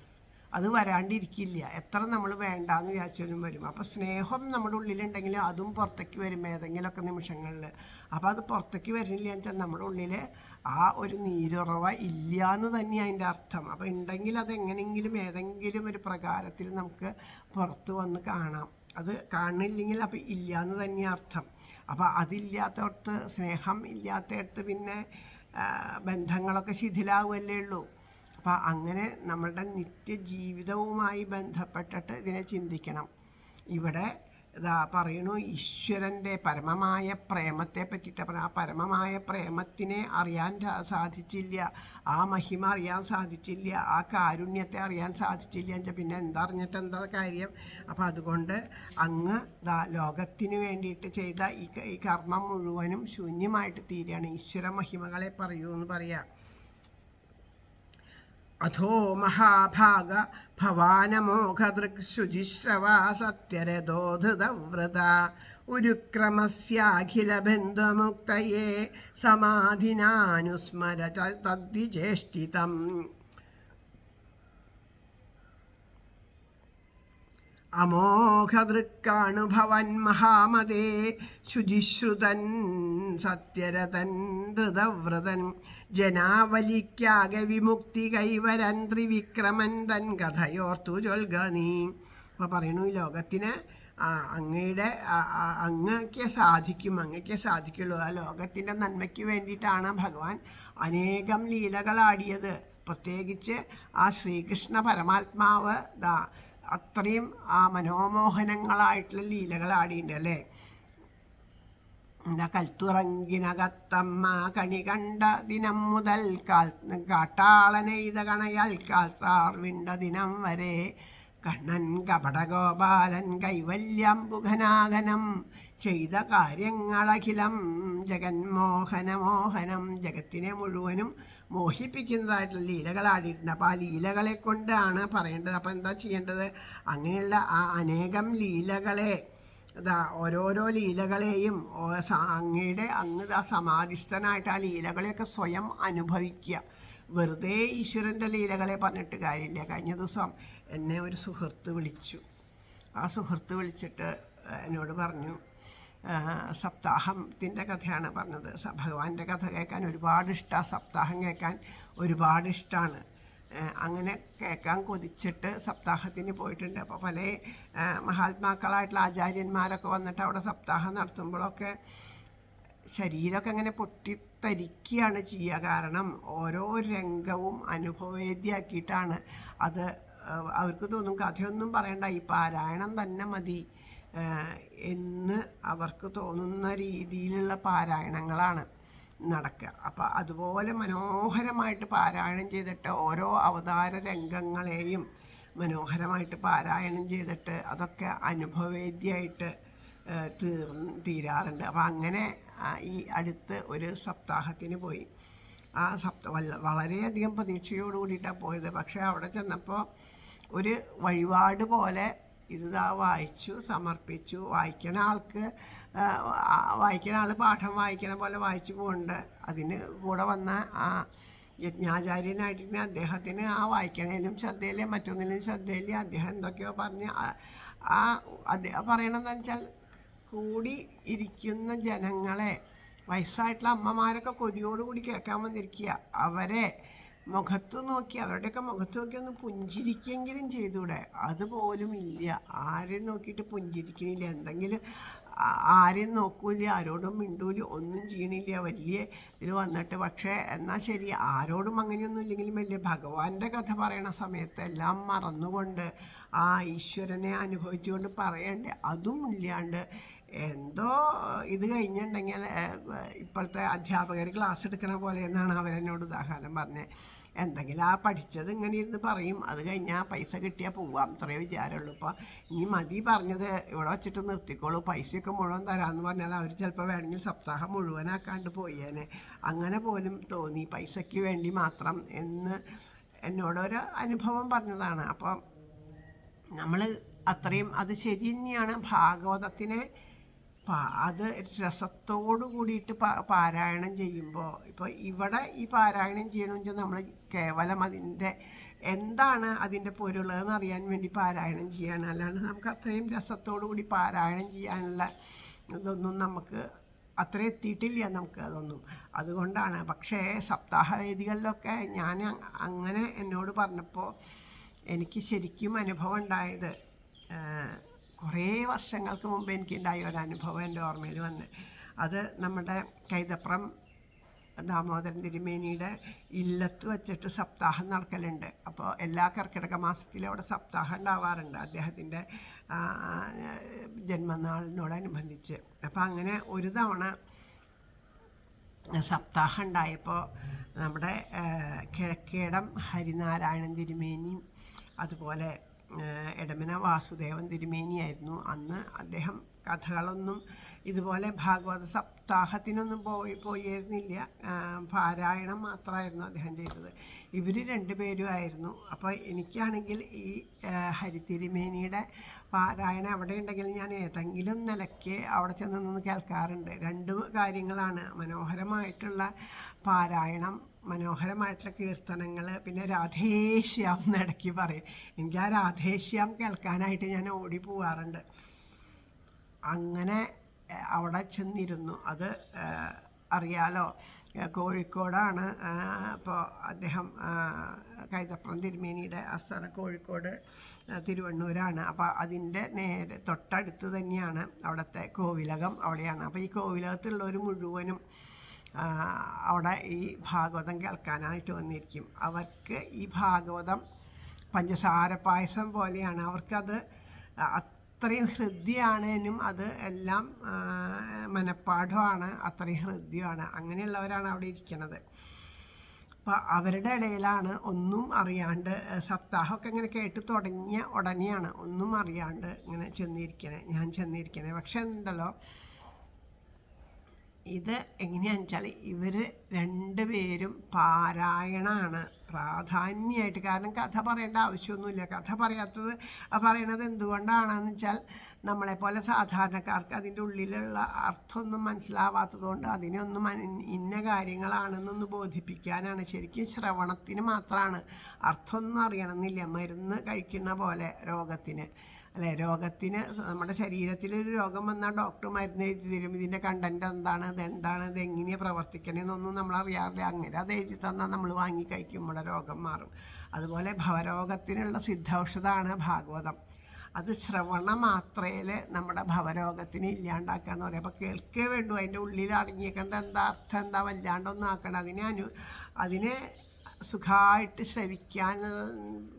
അത് വരാണ്ടിരിക്കില്ല, എത്ര നമ്മൾ വേണ്ടാന്ന് വിചാരിച്ചാലും വരും. അപ്പോൾ സ്നേഹം നമ്മുടെ ഉള്ളിലുണ്ടെങ്കിൽ അതും പുറത്തേക്ക് വരും ഏതെങ്കിലുമൊക്കെ നിമിഷങ്ങളിൽ. അപ്പോൾ അത് പുറത്തേക്ക് വരുന്നില്ല എന്ന് വെച്ചാൽ നമ്മുടെ ഉള്ളിൽ ആ ഒരു നീരുറവ ഇല്ല എന്ന് തന്നെയാണ് അതിൻ്റെ അർത്ഥം. അപ്പോൾ ഉണ്ടെങ്കിൽ അത് എങ്ങനെയെങ്കിലും ഏതെങ്കിലും ഒരു പ്രകാരത്തിൽ നമുക്ക് പുറത്ത് വന്ന് കാണാം. അത് കാണുന്നില്ലെങ്കിൽ അപ്പോൾ ഇല്ല എന്ന് തന്നെയാണ് അർത്ഥം. അപ്പോൾ അതില്ലാത്തടത്ത്, സ്നേഹം ഇല്ലാത്തടത്ത് പിന്നെ ബന്ധങ്ങളൊക്കെ ശിഥിലാവുകയല്ലേ ഉള്ളൂ. അപ്പോൾ അങ്ങനെ നമ്മളുടെ നിത്യജീവിതവുമായി ബന്ധപ്പെട്ടിട്ട് ഇതിനെ ചിന്തിക്കണം. ഇവിടെ ഇതാ പറയണു, ഈശ്വരൻ്റെ പരമമായ പ്രേമത്തെ പറ്റിയിട്ട്. ആ പരമമായ പ്രേമത്തിനെ അറിയാൻ സാധിച്ചില്ല, ആ മഹിമ അറിയാൻ സാധിച്ചില്ല, ആ കാരുണ്യത്തെ അറിയാൻ സാധിച്ചില്ല എന്ന് വെച്ചാൽ പിന്നെ എന്തറിഞ്ഞിട്ട് എന്താ കാര്യം. അപ്പോൾ അതുകൊണ്ട് അങ്ങ് ലോകത്തിന് വേണ്ടിയിട്ട് ചെയ്ത ഈ കർമ്മം മുഴുവനും ശൂന്യമായിട്ട് തീരുകയാണ്. ഈശ്വര മഹിമകളെ പറയൂ എന്ന് പറയാം. അധോ മഹാഭാഗ ഭവാനമോഘദൃക്ശുചിശ്രവാ സത്യരഥോധൃതവ്രത ഉരുക്രമസ്യാഖിലബന്ധമുക്തയേ സമാധിനാനുസ്മര തദ്വിചേഷ്ടിതം. അമോഘദൃക്കാണു ഭവൻ മഹാമതേ ശുചിശ്രുതൻ സത്യരഥൻ ധൃതവ്രതൻ ജനാവലിക്കാകെ വിമുക്തി കൈവരൻ ത്രിവിക്രമൻ തൻ കഥയോർത്തു ചൊൽക നീ. അപ്പോൾ പറയണു, ഈ ലോകത്തിന് അങ്ങക്ക് സാധിക്കുള്ളൂ. ആ ലോകത്തിൻ്റെ നന്മയ്ക്ക് വേണ്ടിയിട്ടാണ് ഭഗവാൻ അനേകം ലീലകളാടിയത്. പ്രത്യേകിച്ച് ആ ശ്രീകൃഷ്ണ പരമാത്മാവ് അത്രയും ആ മനോമോഹനങ്ങളായിട്ടുള്ള ലീലകൾ ആടിയിട്ടുണ്ട് അല്ലേ. കൽത്തുറങ്കിനകത്തമ്മ കണി കണ്ട ദിനം മുതൽ കാട്ടാളനെയ്ത കണയാൽ കാൽസാർവിണ്ട ദിനം വരെ കണ്ണൻ കപടഗോപാലൻ കൈവല്യംബുഘനാഗനം ചെയ്ത കാര്യങ്ങളഖിലം ജഗന്മോഹനമോഹനം. ജഗത്തിനെ മുഴുവനും മോഹിപ്പിക്കുന്നതായിട്ടുള്ള ലീലകളാടിയിട്ടുണ്ട്. അപ്പോൾ ആ ലീലകളെ കൊണ്ടാണ് പറയേണ്ടത്. അപ്പോൾ എന്താ ചെയ്യേണ്ടത്? അങ്ങനെയുള്ള ആ അനേകം ലീലകളെ ഓരോരോ ലീലകളെയും അങ്ങ് സമാധിസ്ഥനായിട്ട് ആ ലീലകളെയൊക്കെ സ്വയം അനുഭവിക്കുക. വെറുതെ ഈശ്വരൻ്റെ ലീലകളെ പറഞ്ഞിട്ട് കാര്യമില്ല. കഴിഞ്ഞ ദിവസം എന്നെ ഒരു സുഹൃത്ത് വിളിച്ചു. ആ സുഹൃത്ത് വിളിച്ചിട്ട് എന്നോട് പറഞ്ഞു, സപ്താഹത്തിൻ്റെ കഥയാണ് പറഞ്ഞത്. ഭഗവാന്റെ കഥ കേൾക്കാൻ ഒരുപാട് ഇഷ്ടമാണ്, സപ്താഹം കേൾക്കാൻ ഒരുപാട് ഇഷ്ടമാണ്. അങ്ങനെ കേൾക്കാൻ കൊതിച്ചിട്ട് സപ്താഹത്തിന് പോയിട്ടുണ്ട്. അപ്പോൾ പല മഹാത്മാക്കളായിട്ടുള്ള ആചാര്യന്മാരൊക്കെ വന്നിട്ട് അവിടെ സപ്താഹം നടത്തുമ്പോഴൊക്കെ ശരീരമൊക്കെ അങ്ങനെ പൊട്ടിത്തരിക്കുകയാണ് ചെയ്യുക. കാരണം ഓരോ രംഗവും അനുഭവവേദ്യമാക്കിയിട്ടാണ് അത്. അവർക്ക് തോന്നും കഥയൊന്നും പറയണ്ട, ഈ പാരായണം തന്നെ മതി എന്ന് അവർക്ക് തോന്നുന്ന രീതിയിലുള്ള പാരായണങ്ങളാണ് നടക്കുക. അപ്പം അതുപോലെ മനോഹരമായിട്ട് പാരായണം ചെയ്തിട്ട് ഓരോ അവതാര രംഗങ്ങളെയും മനോഹരമായിട്ട് പാരായണം ചെയ്തിട്ട് അതൊക്കെ അനുഭവവേദ്യമായിട്ട് തീരാറുണ്ട്. അപ്പം അങ്ങനെ ഈ അടുത്ത് ഒരു സപ്താഹത്തിന് പോയി. ആ വളരെയധികം പ്രതീക്ഷയോട് കൂടിയിട്ടാണ് പോയത്. പക്ഷേ അവിടെ ചെന്നപ്പോൾ ഒരു വഴിപാട് പോലെ വായിച്ചു, സമർപ്പിച്ചു. വായിക്കണ ആൾ പാഠം വായിക്കണ പോലെ വായിച്ചു പോകുന്നുണ്ട്. അതിന് കൂടെ വന്ന ആ യജ്ഞാചാര്യനായിട്ട് അദ്ദേഹത്തിന് ആ വായിക്കണേലും ശ്രദ്ധയില്ല, മറ്റൊന്നിലും ശ്രദ്ധയില്ല. അദ്ദേഹം എന്തൊക്കെയോ പറഞ്ഞ് അദ്ദേഹം പറയണമെന്ന് വെച്ചാൽ കൂടി ഇരിക്കുന്ന ജനങ്ങളെ, വയസ്സായിട്ടുള്ള അമ്മമാരൊക്കെ കൊതിയോടുകൂടി കേൾക്കാൻ വന്നിരിക്കുക, അവരെ മുഖത്ത് നോക്കി, അവരുടെയൊക്കെ മുഖത്ത് നോക്കി ഒന്ന് പുഞ്ചിരിക്കെങ്കിലും ചെയ്തൂടെ? അതുപോലും ഇല്ല. ആരെയും നോക്കിയിട്ട് പുഞ്ചിരിക്കണില്ല, എന്തെങ്കിലും ആരെയും നോക്കൂല, ആരോടും മിണ്ടൂല, ഒന്നും ചെയ്യണില്ല. വലിയ ഇതിൽ വന്നിട്ട് പക്ഷേ എന്നാൽ ശരി, ആരോടും അങ്ങനെയൊന്നും ഇല്ലെങ്കിലും വലിയ ഭഗവാന്റെ കഥ പറയണ സമയത്ത് എല്ലാം മറന്നുകൊണ്ട് ആ ഈശ്വരനെ അനുഭവിച്ചുകൊണ്ട് പറയണ്ടേ, അതും ഇല്ലാണ്ട് എന്തോ ഇത് കഴിഞ്ഞിട്ടുണ്ടെങ്കിൽ ഇപ്പോഴത്തെ അധ്യാപകർ ക്ലാസ് എടുക്കണ പോലെ എന്നാണ് അവരെന്നോട് ഉദാഹരണം പറഞ്ഞത്. എന്തെങ്കിലും ആ പഠിച്ചത് ഇങ്ങനെ ഇരുന്ന് പറയും, അത് കഴിഞ്ഞാൽ പൈസ കിട്ടിയാൽ പോവാം, അത്രേ വിചാരമുള്ളൂ. ഇപ്പോൾ ഇനി മതി പറഞ്ഞത് ഇവിടെ വെച്ചിട്ട് നിർത്തിക്കോളൂ, പൈസയൊക്കെ മുഴുവൻ തരാമെന്ന് പറഞ്ഞാൽ അവർ ചിലപ്പോൾ വേണമെങ്കിൽ സപ്താഹം മുഴുവനാക്കാണ്ട് പോയേനെ. അങ്ങനെ പോലും തോന്നി, പൈസയ്ക്ക് വേണ്ടി മാത്രം എന്ന് എന്നോടൊരു അനുഭവം പറഞ്ഞതാണ്. അപ്പം നമ്മൾ അത്രയും അത് ശരി തന്നെയാണ്. ഭാഗവതത്തിനെ അത് രസത്തോടു കൂടിയിട്ട് പാരായണം ചെയ്യുമ്പോൾ, ഇപ്പോൾ ഇവിടെ ഈ പാരായണം ചെയ്യണമെന്ന് വെച്ചാൽ നമ്മൾ കേവലം അതിൻ്റെ എന്താണ് അതിൻ്റെ പൊരുളെന്ന് അറിയാൻ വേണ്ടി പാരായണം ചെയ്യാണ്. അല്ലാണ്ട് നമുക്ക് അത്രയും രസത്തോടു കൂടി പാരായണം ചെയ്യാനുള്ള ഇതൊന്നും നമുക്ക് അത്ര എത്തിയിട്ടില്ല നമുക്ക് അതൊന്നും. അതുകൊണ്ടാണ്. പക്ഷേ സപ്താഹവേദികളിലൊക്കെ ഞാൻ അങ്ങനെ എന്നോട് പറഞ്ഞപ്പോൾ എനിക്ക് ശരിക്കും അനുഭവം ഉണ്ടായത് കുറേ വർഷങ്ങൾക്ക് മുമ്പ് എനിക്കുണ്ടായ ഒരനുഭവം എൻ്റെ ഓർമ്മയിൽ വന്ന്. അത് നമ്മുടെ കൈതപ്രം ദാമോദരൻ തിരുമേനിയുടെ ഇല്ലത്ത് വെച്ചിട്ട് സപ്താഹം നടക്കലുണ്ട്. അപ്പോൾ എല്ലാ കർക്കിടക മാസത്തിലും അവിടെ സപ്താഹം ഉണ്ടാവാറുണ്ട് അദ്ദേഹത്തിൻ്റെ ജന്മനാളിനോടനുബന്ധിച്ച്. അപ്പോൾ അങ്ങനെ ഒരു തവണ സപ്താഹം ഉണ്ടായപ്പോൾ നമ്മുടെ കിഴക്കേടം ഹരിനാരായണൻ തിരുമേനിയും അതുപോലെ എടമന വാസുദേവൻ തിരുമേനിയായിരുന്നു അന്ന്. അദ്ദേഹം കഥകളൊന്നും ഇതുപോലെ ഭാഗവത സപ്താഹത്തിനൊന്നും പോയിരുന്നില്ല, പാരായണം മാത്രമായിരുന്നു അദ്ദേഹം ചെയ്തത്. ഇവർ രണ്ടുപേരുമായിരുന്നു. അപ്പോൾ എനിക്കാണെങ്കിൽ ഈ ഹരിതിരുമേനിയുടെ പാരായണം അവിടെ ഉണ്ടെങ്കിൽ ഞാൻ ഏതെങ്കിലും നിലയ്ക്ക് അവിടെ ചെന്ന് നിന്ന് കേൾക്കാറുണ്ട്. രണ്ട് കാര്യങ്ങളാണ്: മനോഹരമായിട്ടുള്ള പാരായണം, മനോഹരമായിട്ടുള്ള കീർത്തനങ്ങൾ, പിന്നെ രാധേശ്യാം എന്നിടയ്ക്ക് പറയും. എനിക്ക് ആ രാധേശ്യാം കേൾക്കാനായിട്ട് ഞാൻ ഓടി പോവാറുണ്ട്. അങ്ങനെ അവിടെ ചെന്നിരുന്നു. അത് അറിയാലോ, കോഴിക്കോടാണ്. അപ്പോൾ അദ്ദേഹം കൈതപ്രം തിരുമേനിയുടെ ആസ്ഥാനം കോഴിക്കോട് തിരുവണ്ണൂരാണ്. അപ്പോൾ അതിൻ്റെ നേരെ തൊട്ടടുത്ത് തന്നെയാണ് അവിടുത്തെ കോവിലകം, അവിടെയാണ്. അപ്പോൾ ഈ കോവിലകത്തുള്ളവർ മുഴുവനും അവിടെ ഈ ഭാഗവതം കേൾക്കാനായിട്ട് വന്നിരിക്കും. അവർക്ക് ഈ ഭാഗവതം പഞ്ചസാര പായസം പോലെയാണ്. അവർക്കത് അത്രയും ഹൃദ്യമാണേനും അത് എല്ലാം മനപ്പാഠമാണ്, അത്രയും ഹൃദ്യമാണ്. അങ്ങനെയുള്ളവരാണ് അവിടെ ഇരിക്കുന്നത്. അപ്പോൾ അവരുടെ ഇടയിലാണ് ഒന്നും അറിയാണ്ട്, സപ്താഹമൊക്കെ ഇങ്ങനെ കേട്ട് തുടങ്ങിയ ഉടനെയാണ് ഒന്നും അറിയാണ്ട് ഇങ്ങനെ ഞാൻ ചെന്നിരിക്കണേ. പക്ഷെ ഉണ്ടല്ലോ, ഇത് എങ്ങനെയാണെന്ന് വെച്ചാൽ ഇവർ രണ്ടുപേരും പാരായണമാണ് പ്രാധാന്യമായിട്ട്. കാരണം കഥ പറയേണ്ട ആവശ്യമൊന്നുമില്ല. കഥ പറയണത് എന്തുകൊണ്ടാണെന്ന് വെച്ചാൽ നമ്മളെപ്പോലെ സാധാരണക്കാർക്ക് അതിൻ്റെ ഉള്ളിലുള്ള അർത്ഥമൊന്നും മനസ്സിലാവാത്തത് കൊണ്ട് അതിനൊന്നും ഇന്ന കാര്യങ്ങളാണെന്നൊന്ന് ബോധിപ്പിക്കാനാണ്. ശരിക്കും ശ്രവണത്തിന് മാത്രമാണ്, അർത്ഥമൊന്നും അറിയണമെന്നില്ല. മരുന്ന് കഴിക്കുന്ന പോലെ രോഗത്തിന് അല്ലേ, രോഗത്തിന് നമ്മുടെ ശരീരത്തിലൊരു രോഗം വന്നാൽ ഡോക്ടർ മരുന്ന് എഴുതി തരും. ഇതിൻ്റെ കണ്ടൻറ്റ് എന്താണ്, ഇത് എങ്ങനെയാണ് പ്രവർത്തിക്കണമെന്നൊന്നും നമ്മളറിയാറില്ല. അങ്ങനെ അത് എഴുതി തന്നാൽ നമ്മൾ വാങ്ങി കഴിക്കും, നമ്മുടെ രോഗം മാറും. അതുപോലെ ഭവരോഗത്തിനുള്ള സിദ്ധൌഷധമാണ് ഭാഗവതം. അത് ശ്രവണ മാത്രയിൽ നമ്മുടെ ഭവരോഗത്തിന് ഇല്ലാണ്ടാക്കാന്ന് പറയും. അപ്പോൾ കേൾക്കേ വേണ്ടു, അതിൻ്റെ ഉള്ളിൽ അടങ്ങിയേക്കേണ്ട അർത്ഥം എന്താ വല്ലാണ്ടൊന്നും ആക്കണം. അതിനെ സുഖമായിട്ട് ശ്രവിക്കാൻ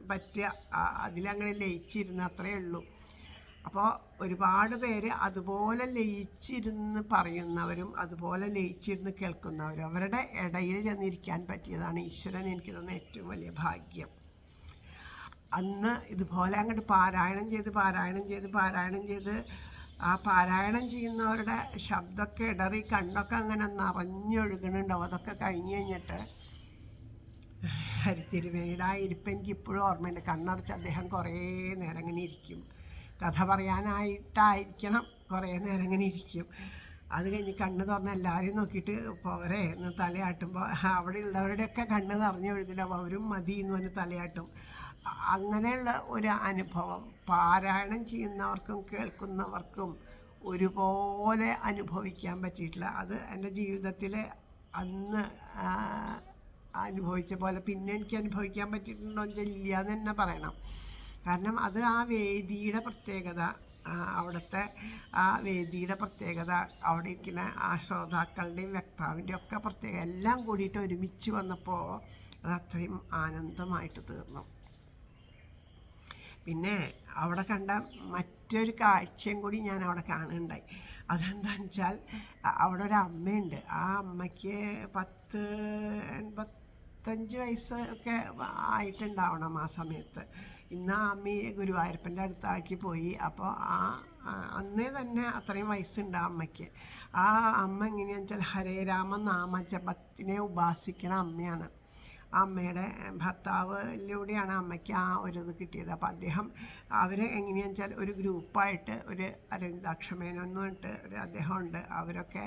പറ്റുക, അതിലങ്ങനെ ലയിച്ചിരുന്ന് അത്രയേ ഉള്ളൂ. അപ്പോൾ ഒരുപാട് പേര് അതുപോലെ ലയിച്ചിരുന്ന് പറയുന്നവരും അതുപോലെ ലയിച്ചിരുന്ന് കേൾക്കുന്നവരും അവരുടെ ഇടയിൽ ചെന്നിരിക്കാൻ പറ്റിയതാണ് ഈശ്വരൻ എനിക്ക് തന്ന ഏറ്റവും വലിയ ഭാഗ്യം. അന്ന് ഇതുപോലെ അങ്ങോട്ട് പാരായണം ചെയ്ത് ആ പാരായണം ചെയ്യുന്നവരുടെ ശബ്ദമൊക്കെ ഇടറി കണ്ണൊക്കെ അങ്ങനെ നിറഞ്ഞൊഴുകണുണ്ടാവും. അതൊക്കെ കഴിഞ്ഞ് കഴിഞ്ഞിട്ട് ഹരിതിരുമേനിയുടെ ആ ഇരിപ്പ് എനിക്ക് ഇപ്പോഴും ഓർമ്മയുണ്ട്. കണ്ണടച്ച് അദ്ദേഹം കുറേ നേരം ഇങ്ങനെ ഇരിക്കും. കഥ പറയാനായിട്ടായിരിക്കണം കുറേ നേരം ഇങ്ങനെ ഇരിക്കും. അത് കഴിഞ്ഞ് കണ്ണ് തുറന്ന് എല്ലാവരെയും നോക്കിയിട്ട് പോരെ എന്ന് തലയാട്ടുമ്പോൾ അവിടെ ഉള്ളവരുടെയൊക്കെ കണ്ണ് നിറഞ്ഞൊഴുകില്ല, അവരും മതി എന്ന് പറഞ്ഞ് തലയാട്ടും. അങ്ങനെയുള്ള ഒരു അനുഭവം പാരായണം ചെയ്യുന്നവർക്കും കേൾക്കുന്നവർക്കും ഒരുപോലെ അനുഭവിക്കാൻ പറ്റിയിട്ടില്ല. അത് എൻ്റെ ജീവിതത്തിൽ അന്ന് അനുഭവിച്ച പോലെ പിന്നെ എനിക്ക് അനുഭവിക്കാൻ പറ്റിയിട്ടുണ്ടോ എന്ന് വെച്ചാൽ ഇല്ല എന്ന് തന്നെ പറയണം. കാരണം അത് ആ വേദിയുടെ പ്രത്യേകത, അവിടുത്തെ ആ വേദിയുടെ പ്രത്യേകത, അവിടെ ഇരിക്കുന്ന ആ ശ്രോതാക്കളുടെയും വക്താവിൻ്റെയും ഒക്കെ പ്രത്യേകത എല്ലാം കൂടിയിട്ട് ഒരുമിച്ച് വന്നപ്പോൾ അത് അത്രയും ആനന്ദമായിട്ട് തീർന്നു. പിന്നെ അവിടെ കണ്ട മറ്റൊരു കാഴ്ചയും കൂടി ഞാൻ അവിടെ കാണുകയുണ്ടായി. അതെന്താണെന്ന് വെച്ചാൽ അവിടെ ഒരു അമ്മയുണ്ട്. ആ അമ്മയ്ക്ക് 80 75 വയസ്സ് ഒക്കെ ആയിട്ടുണ്ടാവണം ആ സമയത്ത്. ഇന്ന് അമ്മി ഗുരുവായൂരപ്പൻ്റെ അടുത്താക്കി പോയി. അപ്പോൾ അന്നേ തന്നെ അത്രയും വയസ്സുണ്ട് ആ അമ്മയ്ക്ക്. ആ അമ്മ എങ്ങനെയാണെന്ന് വെച്ചാൽ ഹരേ രാമ നാമജപത്തിനെ ഉപാസിക്കണ അമ്മയാണ്. ആ അമ്മയുടെ ഭർത്താവിലൂടെയാണ് അമ്മയ്ക്ക് ആ ഒരു ഇത് കിട്ടിയത്. അപ്പോൾ അദ്ദേഹം അവരെ എങ്ങനെയാണെന്ന് വെച്ചാൽ ഒരു ഗ്രൂപ്പായിട്ട് ഒരു അരവിന്ദാക്ഷമേനോൻ എന്ന് പറഞ്ഞിട്ട് ഒരു അദ്ദേഹമുണ്ട്. അവരൊക്കെ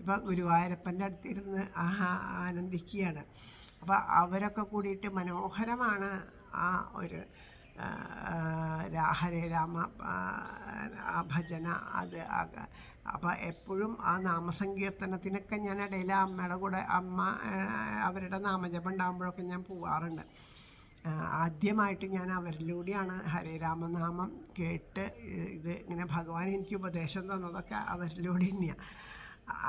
ഇപ്പോൾ ഗുരുവായൂരപ്പൻ്റെ അടുത്തിരുന്ന് ആനന്ദിക്കുകയാണ്. അപ്പോൾ അവരൊക്കെ കൂടിയിട്ട് മനോഹരമാണ് ആ ഒരു ഹരേ രാമ ആ ഭജന. അത് അപ്പോൾ എപ്പോഴും ആ നാമസങ്കീർത്തനത്തിനൊക്കെ ഞാൻ ഇടയിൽ അമ്മയുടെ കൂടെ അവരുടെ നാമജപം ഉണ്ടാകുമ്പോഴൊക്കെ ഞാൻ പോവാറുണ്ട്. ആദ്യമായിട്ട് ഞാൻ അവരിലൂടെയാണ് ഹരേ രാമനാമം കേട്ട് ഇത് ഇങ്ങനെ ഭഗവാൻ എനിക്ക് ഉപദേശം തന്നതൊക്കെ അവരിലൂടെ തന്നെയാണ്.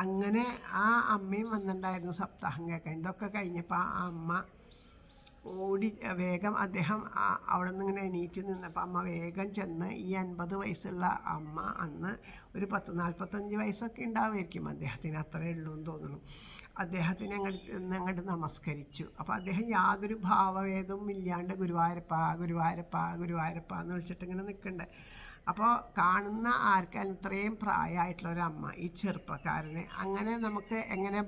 അങ്ങനെ ആ അമ്മയും വന്നിട്ടുണ്ടായിരുന്നു സപ്താഹം കേൾക്കാൻ. ഇതൊക്കെ കഴിഞ്ഞപ്പോൾ ആ അമ്മ ഓടി വേഗം അദ്ദേഹം അവിടെ നിന്ന് ഇങ്ങനെ എണീറ്റ് നിന്നപ്പോൾ അമ്മ വേഗം ചെന്ന് ഈ 80 വയസ്സുള്ള അമ്മ അന്ന് ഒരു 40-45 വയസ്സൊക്കെ ഉണ്ടാവുമായിരിക്കും അദ്ദേഹത്തിന്, അത്രയേ ഉള്ളൂ എന്ന് തോന്നുന്നു. അദ്ദേഹത്തിന് അങ്ങോട്ട് നമസ്കരിച്ചു. അപ്പോൾ അദ്ദേഹം യാതൊരു ഭാവഭേദവും ഇല്ലാണ്ട് ഗുരുവായൂരപ്പ ഗുരുവായൂരപ്പ ഗുരുവായൂരപ്പ എന്ന് വിളിച്ചിട്ട് ഇങ്ങനെ നിൽക്കണ്ടേ. അപ്പോൾ കാണുന്ന ആർക്കാലും ഇത്രയും പ്രായമായിട്ടുള്ള ഒരമ്മ ഈ ചെറുപ്പക്കാരനെ അങ്ങനെ നമുക്ക് എങ്ങനെ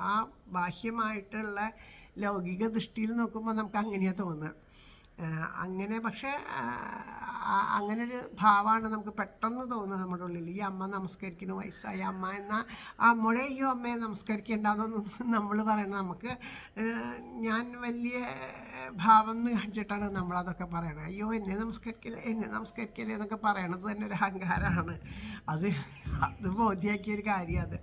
ആ ബാഹ്യമായിട്ടുള്ള ലൗകിക ദൃഷ്ടിയിൽ നോക്കുമ്പോൾ നമുക്ക് അങ്ങനെയാണ് തോന്നുക. അങ്ങനെ പക്ഷേ അങ്ങനൊരു ഭാവമാണ് നമുക്ക് പെട്ടെന്ന് തോന്നുന്നത് നമ്മുടെ ഉള്ളിൽ. ഈ അമ്മ നമസ്കരിക്കുന്ന വയസ്സായ അമ്മ എന്നാൽ ആ അമ്മയുടെ ഈ അമ്മയെ നമസ്കരിക്കേണ്ടെന്നൊന്നും നമ്മൾ പറയണം. നമുക്ക് ഞാൻ വലിയ ഭാവം എന്ന് കാണിച്ചിട്ടാണ് നമ്മളതൊക്കെ പറയണത്. അയ്യോ എന്നെ നമസ്കരിക്കല്ലേ എന്നൊക്കെ പറയണത് തന്നെ ഒരു അഹങ്കാരമാണ്. അത് ബോധ്യമാക്കിയൊരു കാര്യം അത്.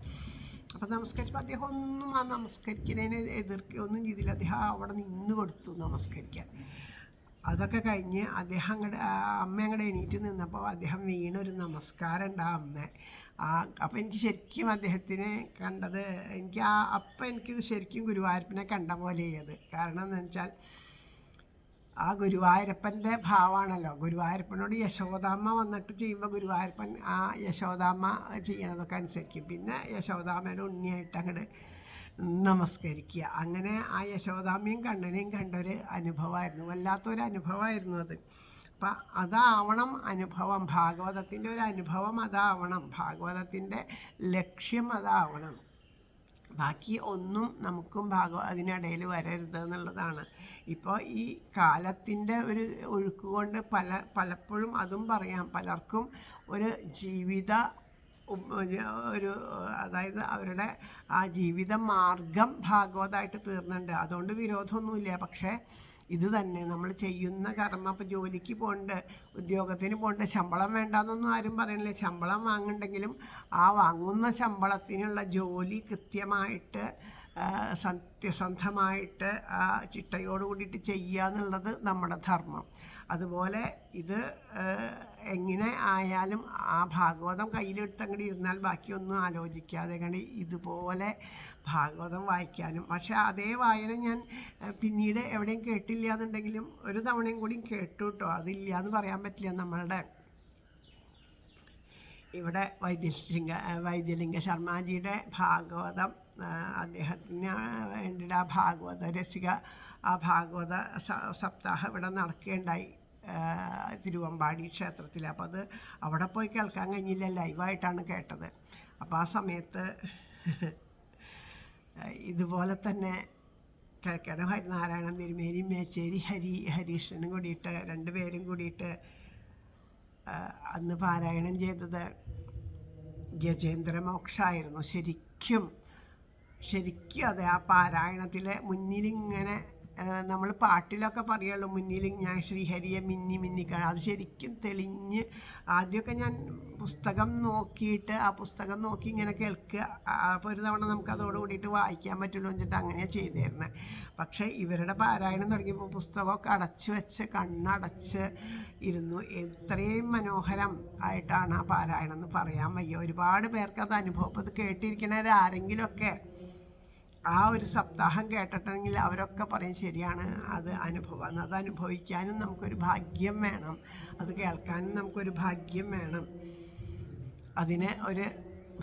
അപ്പം നമസ്കരിച്ചപ്പോൾ അദ്ദേഹം ഒന്നും ആ നമസ്കരിക്കുന്നതിനെ എതിർക്കുകയൊന്നും ചെയ്തില്ല. അദ്ദേഹം അവിടെ നിന്ന് കൊടുത്തു നമസ്കരിക്കാൻ. അതൊക്കെ കഴിഞ്ഞ് അദ്ദേഹം അമ്മ അങ്ങോട്ട് എണീറ്റ് നിന്നപ്പോൾ അദ്ദേഹം വീണൊരു നമസ്കാരം ഉണ്ട് ആ അമ്മ. അപ്പോൾ എനിക്ക് ശരിക്കും അദ്ദേഹത്തിനെ കണ്ടത് അപ്പം എനിക്കിത് ശരിക്കും ഗുരുവായൂരപ്പനെ കണ്ട പോലെ ചെയ്യത്. കാരണം എന്താണെന്ന് വെച്ചാൽ ആ ഗുരുവായൂരപ്പൻ്റെ ഭാവമാണല്ലോ. ഗുരുവായൂരപ്പനോട് യശോദാമ്മ വന്നിട്ട് ചെയ്യുമ്പോൾ ഗുരുവായൂരപ്പൻ ആ യശോദാമ്മ ചെയ്യണതൊക്കെ അനുസരിക്കും. പിന്നെ യശോദാമ്മയുടെ ഉണ്ണിയായിട്ട് അങ്ങോട്ട് നമസ്കരിക്കുക. അങ്ങനെ ആ യശോദാമ്മയും കണ്ണനെയും കണ്ടൊരു അനുഭവമായിരുന്നു, വല്ലാത്തൊരു അനുഭവമായിരുന്നു അത്. അപ്പം അതാവണം അനുഭവം, ഭാഗവതത്തിൻ്റെ ഒരു അനുഭവം അതാവണം, ഭാഗവതത്തിൻ്റെ ലക്ഷ്യം അതാവണം. ബാക്കി ഒന്നും നമുക്കും അതിനിടയിൽ വരരുത് എന്നുള്ളതാണ്. ഇപ്പോൾ ഈ കാലത്തിൻ്റെ ഒരു ഒഴുക്ക് കൊണ്ട് പലപ്പോഴും അതും പറയാം, പലർക്കും ഒരു അതായത് അവരുടെ ആ ജീവിത മാർഗം ഭാഗവതമായിട്ട് തീർന്നുണ്ട്. അതുകൊണ്ട് വിരോധമൊന്നുമില്ല. പക്ഷേ ഇത് തന്നെ നമ്മൾ ചെയ്യുന്ന കർമ്മം. അപ്പോൾ ജോലിക്ക് പോകണ്ട്, ഉദ്യോഗത്തിന് പോകണ്ട്, ശമ്പളം വേണ്ടാന്നൊന്നും ആരും പറയണില്ല. ശമ്പളം വാങ്ങുന്നുണ്ടെങ്കിലും ആ വാങ്ങുന്ന ശമ്പളത്തിനുള്ള ജോലി കൃത്യമായിട്ട് സത്യസന്ധമായിട്ട് ആ ചിട്ടയോട് കൂടിയിട്ട് ചെയ്യുക എന്നുള്ളത് നമ്മുടെ ധർമ്മം. അതുപോലെ ഇത് എങ്ങനെ ആയാലും ആ ഭാഗവതം കയ്യിലെടുത്തങ്ങോട്ട് ഇരുന്നാൽ ബാക്കിയൊന്നും ആലോചിക്കാതെ കണ്ട് ഇതുപോലെ ഭാഗവതം വായിക്കാനും. പക്ഷേ അതേ വായന ഞാൻ പിന്നീട് എവിടെയും കേട്ടില്ല എന്നുണ്ടെങ്കിലും ഒരു തവണയും കൂടിയും കേട്ടു കേട്ടോ. അതില്ല എന്ന് പറയാൻ പറ്റില്ല. നമ്മളുടെ ഇവിടെ വൈദ്യലിംഗ ശർമാജിയുടെ ഭാഗവതം, അദ്ദേഹത്തിന് വേണ്ടിയിട്ട് ആ ഭാഗവത രസിക ആ ഭാഗവത സപ്താഹം ഇവിടെ നടക്കുകയുണ്ടായി തിരുവമ്പാടി ക്ഷേത്രത്തിൽ. അപ്പോൾ അത് അവിടെ പോയി കേൾക്കാൻ കഴിഞ്ഞില്ല, ലൈവായിട്ടാണ് കേട്ടത്. അപ്പോൾ ആ സമയത്ത് ഇതുപോലെ തന്നെ കിഴക്കേട ഹരിനാരായണൻ തിരുമേനിയും മേച്ചേരി ഹരീഷനും കൂടിയിട്ട് രണ്ടുപേരും കൂടിയിട്ട് അന്ന് പാരായണം ചെയ്തത് ഗജേന്ദ്രമോക്ഷമായിരുന്നു. ശരിക്കും അതെ, ആ പാരായണത്തിലെ മുന്നിലിങ്ങനെ നമ്മൾ പാട്ടിലൊക്കെ പറയുള്ളൂ മുന്നിൽ ഞാൻ ശ്രീഹരിയെ മിന്നിക്കാണ്. അത് ശരിക്കും തെളിഞ്ഞ് ആദ്യമൊക്കെ ഞാൻ പുസ്തകം നോക്കിയിട്ട് ആ പുസ്തകം നോക്കി ഇങ്ങനെ കേൾക്കുക. അപ്പോൾ ഒരു തവണ നമുക്ക് അതോട് കൂടിയിട്ട് വായിക്കാൻ പറ്റുള്ളൂ എന്നിട്ട് അങ്ങനെയാണ് ചെയ്തിരുന്നത്. പക്ഷേ ഇവരുടെ പാരായണം തുടങ്ങിയപ്പോൾ പുസ്തകമൊക്കെ അടച്ചു വെച്ച് കണ്ണടച്ച് ഇരുന്നു. എത്രയും മനോഹരം ആയിട്ടാണ് ആ പാരായണം എന്ന് പറയാൻ വയ്യ. ഒരുപാട് പേർക്ക് അത് അനുഭവം ആരെങ്കിലുമൊക്കെ ആ ഒരു സപ്താഹം കേട്ടിട്ടുണ്ടെങ്കിൽ അവരൊക്കെ പറയും ശരിയാണ്, അത് അനുഭവം. അത് അനുഭവിക്കാനും നമുക്കൊരു ഭാഗ്യം വേണം, അത് കേൾക്കാനും നമുക്കൊരു ഭാഗ്യം വേണം. അതിന് ഒരു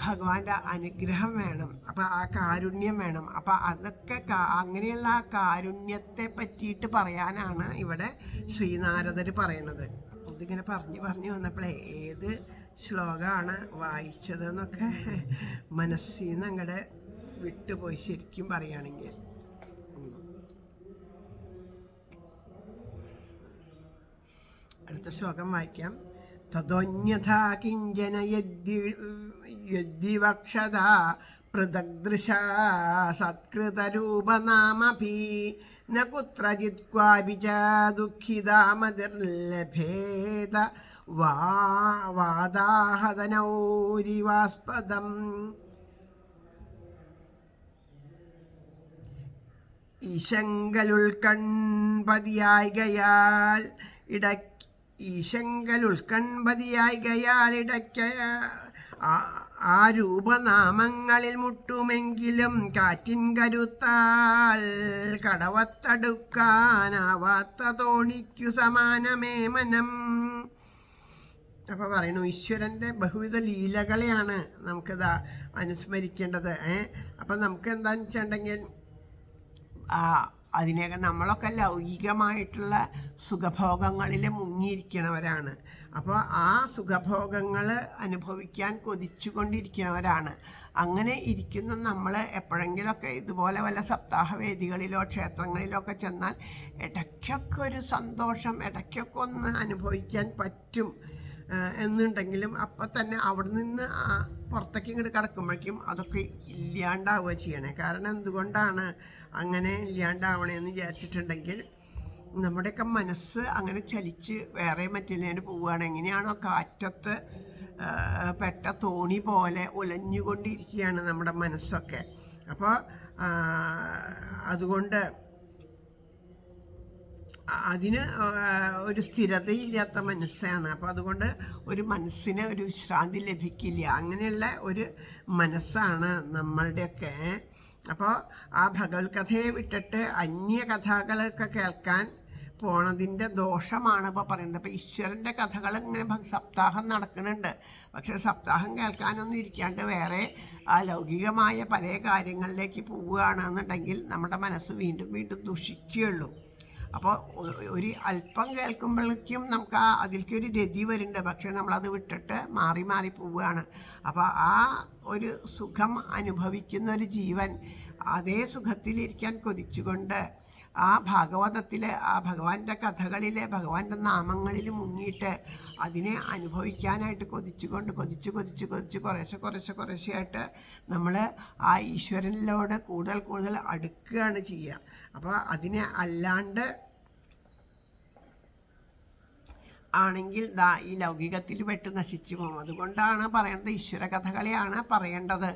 ഭഗവാന്റെ അനുഗ്രഹം വേണം, അപ്പം ആ കാരുണ്യം വേണം. അപ്പം അതൊക്കെ അങ്ങനെയുള്ള ആ കാരുണ്യത്തെ പറ്റിയിട്ട് പറയാനാണ് ഇവിടെ ശ്രീനാരദർ പറയണത്. ഇതിങ്ങനെ പറഞ്ഞു വന്നപ്പോഴേ ഏത് ശ്ലോകമാണ് വായിച്ചതെന്നൊക്കെ മനസ്സിൽ നിന്ന് അങ്ങടെ വിട്ടുപോയി ശരിക്കും പറയുകയാണെങ്കിൽ. അടുത്ത ശ്ലോകം വായിക്കാം. തദോന്യഥാ കിഞ്ചന യദ്വിവക്ഷത പൃഥഗ്ദൃശാ സത്കൃതരൂപനാമഭി ന കുത്രചിത് ക്വാപി ച ദുഃഖിതാ മതിർലഭേത വാദാഹതനൗരിവാസ്പദം. ഈശങ്കലുൾക്കൺപതിയായികയാൽ ഇടയ്ക്ക് ആ രൂപനാമങ്ങളിൽ മുട്ടുമെങ്കിലും കാറ്റിൻ കരുത്താൽ കടവത്തടുക്കാനാവാത്ത തോണിക്കു സമാനമേ മനം. അപ്പോൾ പറയണു ഈശ്വരൻ്റെ ബഹുവിധ ലീലകളെയാണ് നമുക്കിത് അനുസ്മരിക്കേണ്ടത്. അപ്പം നമുക്ക് എന്താണെന്ന് വെച്ചിട്ടുണ്ടെങ്കിൽ അതിനൊക്കെ നമ്മളൊക്കെ ലൗകികമായിട്ടുള്ള സുഖഭോഗങ്ങളിൽ മുങ്ങിയിരിക്കണവരാണ്. അപ്പോൾ ആ സുഖഭോഗങ്ങൾ അനുഭവിക്കാൻ കൊതിച്ചുകൊണ്ടിരിക്കുന്നവരാണ്. അങ്ങനെ ഇരിക്കുന്ന നമ്മൾ എപ്പോഴെങ്കിലുമൊക്കെ ഇതുപോലെ വല്ല സപ്താഹവേദികളിലോ ക്ഷേത്രങ്ങളിലോ ഒക്കെ ചെന്നാൽ ഇടയ്ക്കൊക്കെ ഒരു സന്തോഷം ഇടയ്ക്കൊക്കെ ഒന്ന് അനുഭവിക്കാൻ പറ്റും എന്നുണ്ടെങ്കിലും അപ്പം തന്നെ അവിടെ നിന്ന് പുറത്തേക്ക് ഇങ്ങോട്ട് കിടക്കുമ്പോഴേക്കും അതൊക്കെ ഇല്ലാണ്ടാവുക ചെയ്യണേ. കാരണം എന്തുകൊണ്ടാണ് അങ്ങനെ ഇല്ലാണ്ടാവണേന്ന് വിചാരിച്ചിട്ടുണ്ടെങ്കിൽ നമ്മുടെയൊക്കെ മനസ്സ് അങ്ങനെ ചലിച്ച് വേറെ മറ്റില്ലേന് പോവുകയാണ്. എങ്ങനെയാണോ കാറ്റത്ത് പെട്ട തോണി പോലെ ഉലഞ്ഞുകൊണ്ടിരിക്കുകയാണ് നമ്മുടെ മനസ്സൊക്കെ. അപ്പോൾ അതുകൊണ്ട് അതിന് ഒരു സ്ഥിരതയില്ലാത്ത മനസ്സാണ്. അപ്പോൾ അതുകൊണ്ട് ഒരു മനസ്സിന് ഒരു വിശ്രാന്തി ലഭിക്കില്ല. അങ്ങനെയുള്ള ഒരു മനസ്സാണ് നമ്മളുടെയൊക്കെ. അപ്പോൾ ആ ഭഗവത് കഥയെ വിട്ടിട്ട് അന്യ കഥകളൊക്കെ കേൾക്കാൻ പോണതിൻ്റെ ദോഷമാണ് ഇപ്പോൾ പറയുന്നത്. അപ്പോൾ ഈശ്വരൻ്റെ കഥകൾ ഇങ്ങനെ സപ്താഹം നടക്കുന്നുണ്ട്. പക്ഷേ സപ്താഹം കേൾക്കാനൊന്നും ഇരിക്കാണ്ട് വേറെ ലൗകികമായ പല കാര്യങ്ങളിലേക്ക് പോവുകയാണെന്നുണ്ടെങ്കിൽ നമ്മുടെ മനസ്സ് വീണ്ടും വീണ്ടും ദുഷിക്കുകയുള്ളൂ. അപ്പോൾ ഒരു അല്പം കേൾക്കുമ്പോഴേക്കും നമുക്ക് അതിലേക്ക് ഒരു രതി വരുന്നുണ്ട്. പക്ഷേ നമ്മളത് വിട്ടിട്ട് മാറി മാറി പോവുകയാണ്. അപ്പോൾ ആ ഒരു സുഖം അനുഭവിക്കുന്ന ഒരു ജീവൻ അതേ സുഖത്തിലിരിക്കാൻ കൊതിച്ചുകൊണ്ട് ആ ഭാഗവതത്തിൽ ആ ഭഗവാന്റെ കഥകളിൽ ഭഗവാന്റെ നാമങ്ങളിൽ മുങ്ങിയിട്ട് അതിനെ അനുഭവിക്കാനായിട്ട് കൊതിച്ച് കുറേശ്ശെയായിട്ട് നമ്മൾ ആ ഈശ്വരനിലോട് കൂടുതൽ അടുക്കുകയാണ് ചെയ്യുക. അപ്പോൾ അതിനെ അല്ലാണ്ട് ആണെങ്കിൽ ഈ ലൗകികത്തിൽ പെട്ട് നശിച്ചു പോകും. അതുകൊണ്ടാണ് പറയേണ്ടത് ഈശ്വര കഥകളെയാണ് പറയേണ്ടത്.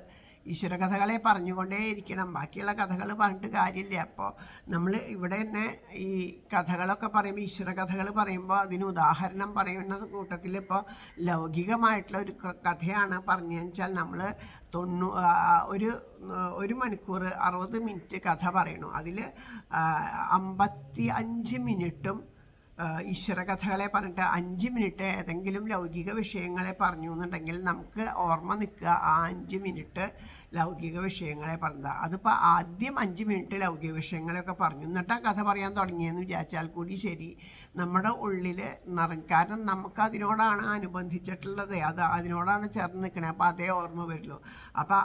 ഈശ്വര കഥകളെ പറഞ്ഞുകൊണ്ടേയിരിക്കണം. ബാക്കിയുള്ള കഥകൾ പറഞ്ഞിട്ട് കാര്യമില്ല. അപ്പോൾ നമ്മൾ ഇവിടെ തന്നെ ഈ കഥകളൊക്കെ പറയുമ്പോൾ ഈശ്വര കഥകൾ പറയുമ്പോൾ അതിന് ഉദാഹരണം പറയുന്ന കൂട്ടത്തിൽ ഇപ്പോൾ ലൗകികമായിട്ടുള്ള ഒരു കഥയാണ് പറഞ്ഞതെന്ന് വെച്ചാൽ നമ്മൾ ഒരു മണിക്കൂർ 60 മിനിറ്റ് കഥ പറയണു. അതിൽ 55 മിനിറ്റും ഈശ്വര കഥകളെ പറഞ്ഞിട്ട് 5 മിനിറ്റ് ഏതെങ്കിലും ലൗകിക വിഷയങ്ങളെ പറഞ്ഞു എന്നുണ്ടെങ്കിൽ നമുക്ക് ഓർമ്മ നിൽക്കുക ആ 5 മിനിറ്റ് ലൗകിക വിഷയങ്ങളെ പറഞ്ഞത്. അതിപ്പോൾ ആദ്യം 5 മിനിറ്റ് ലൗകിക വിഷയങ്ങളെയൊക്കെ പറഞ്ഞു എന്നിട്ട് കഥ പറയാൻ തുടങ്ങിയെന്ന് വിചാരിച്ചാൽ കൂടി ശരി നമ്മുടെ ഉള്ളിൽ കാരണം നമുക്ക് അതിനോടാണ് അനുബന്ധിച്ചിട്ടുള്ളത്, അതിനോടാണ് ചേർന്ന് നിൽക്കണേ. അപ്പോൾ അതേ ഓർമ്മ വരുള്ളൂ. അപ്പോൾ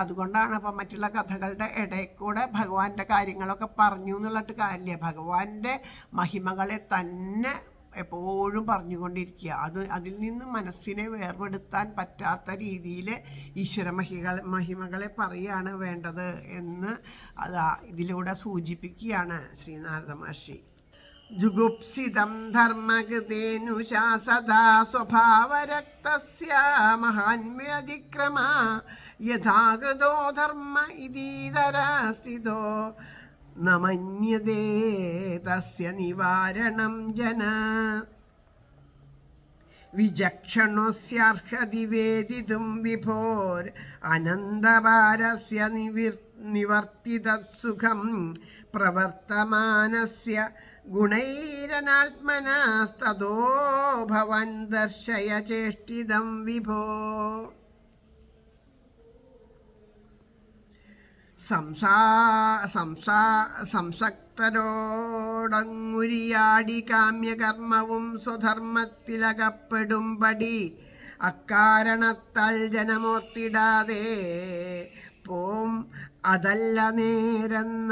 അതുകൊണ്ടാണ് അപ്പോൾ മറ്റുള്ള കഥകളുടെ ഇടയിൽ കൂടെ ഭഗവാന്റെ കാര്യങ്ങളൊക്കെ പറഞ്ഞു എന്നുള്ളട്ട് കാര്യമില്ല. ഭഗവാന്റെ മഹിമകളെ തന്നെ എപ്പോഴും പറഞ്ഞുകൊണ്ടിരിക്കുക. അതിൽ നിന്ന് മനസ്സിനെ വേർപെടുത്താൻ പറ്റാത്ത രീതിയിൽ ഈശ്വര മഹിമകളെ പറയുകയാണ് വേണ്ടത് എന്ന് ഇതിലൂടെ സൂചിപ്പിക്കുകയാണ് ശ്രീനാരദ മഹർഷി. ജുഗുപ്സിതം ധർമ്മകൃതേനുശാസദാ സ്വഭാവരക്തസ്യ മഹാന്മ്യതിക്രമ യഥാകൃതോ ധർമ്മ ഇതീതരസ്ഥിതോ ന മന്യതേ തസ്യ നിവാരണം ജന വിചക്ഷണോസ്യർഹതി വേദിതും വിഭോർ അനന്തഭാരസ്യ നിവർത്തിതത്സുഖം പ്രവർത്തമാനസ്യ ഗുണൈരനാത്മനസ്തതോ ഭവൻ ദർശയ ചേഷ്ടിതം വിഭോ. സംസക്തരോടങ്ങുരിയാടി കാമ്യകർമ്മവും സ്വധർമ്മത്തിലകപ്പെടുംപടി അക്കാരണത്താൽ ജനമോർത്തിടാതെ പോം അതല്ല നേരെന്ന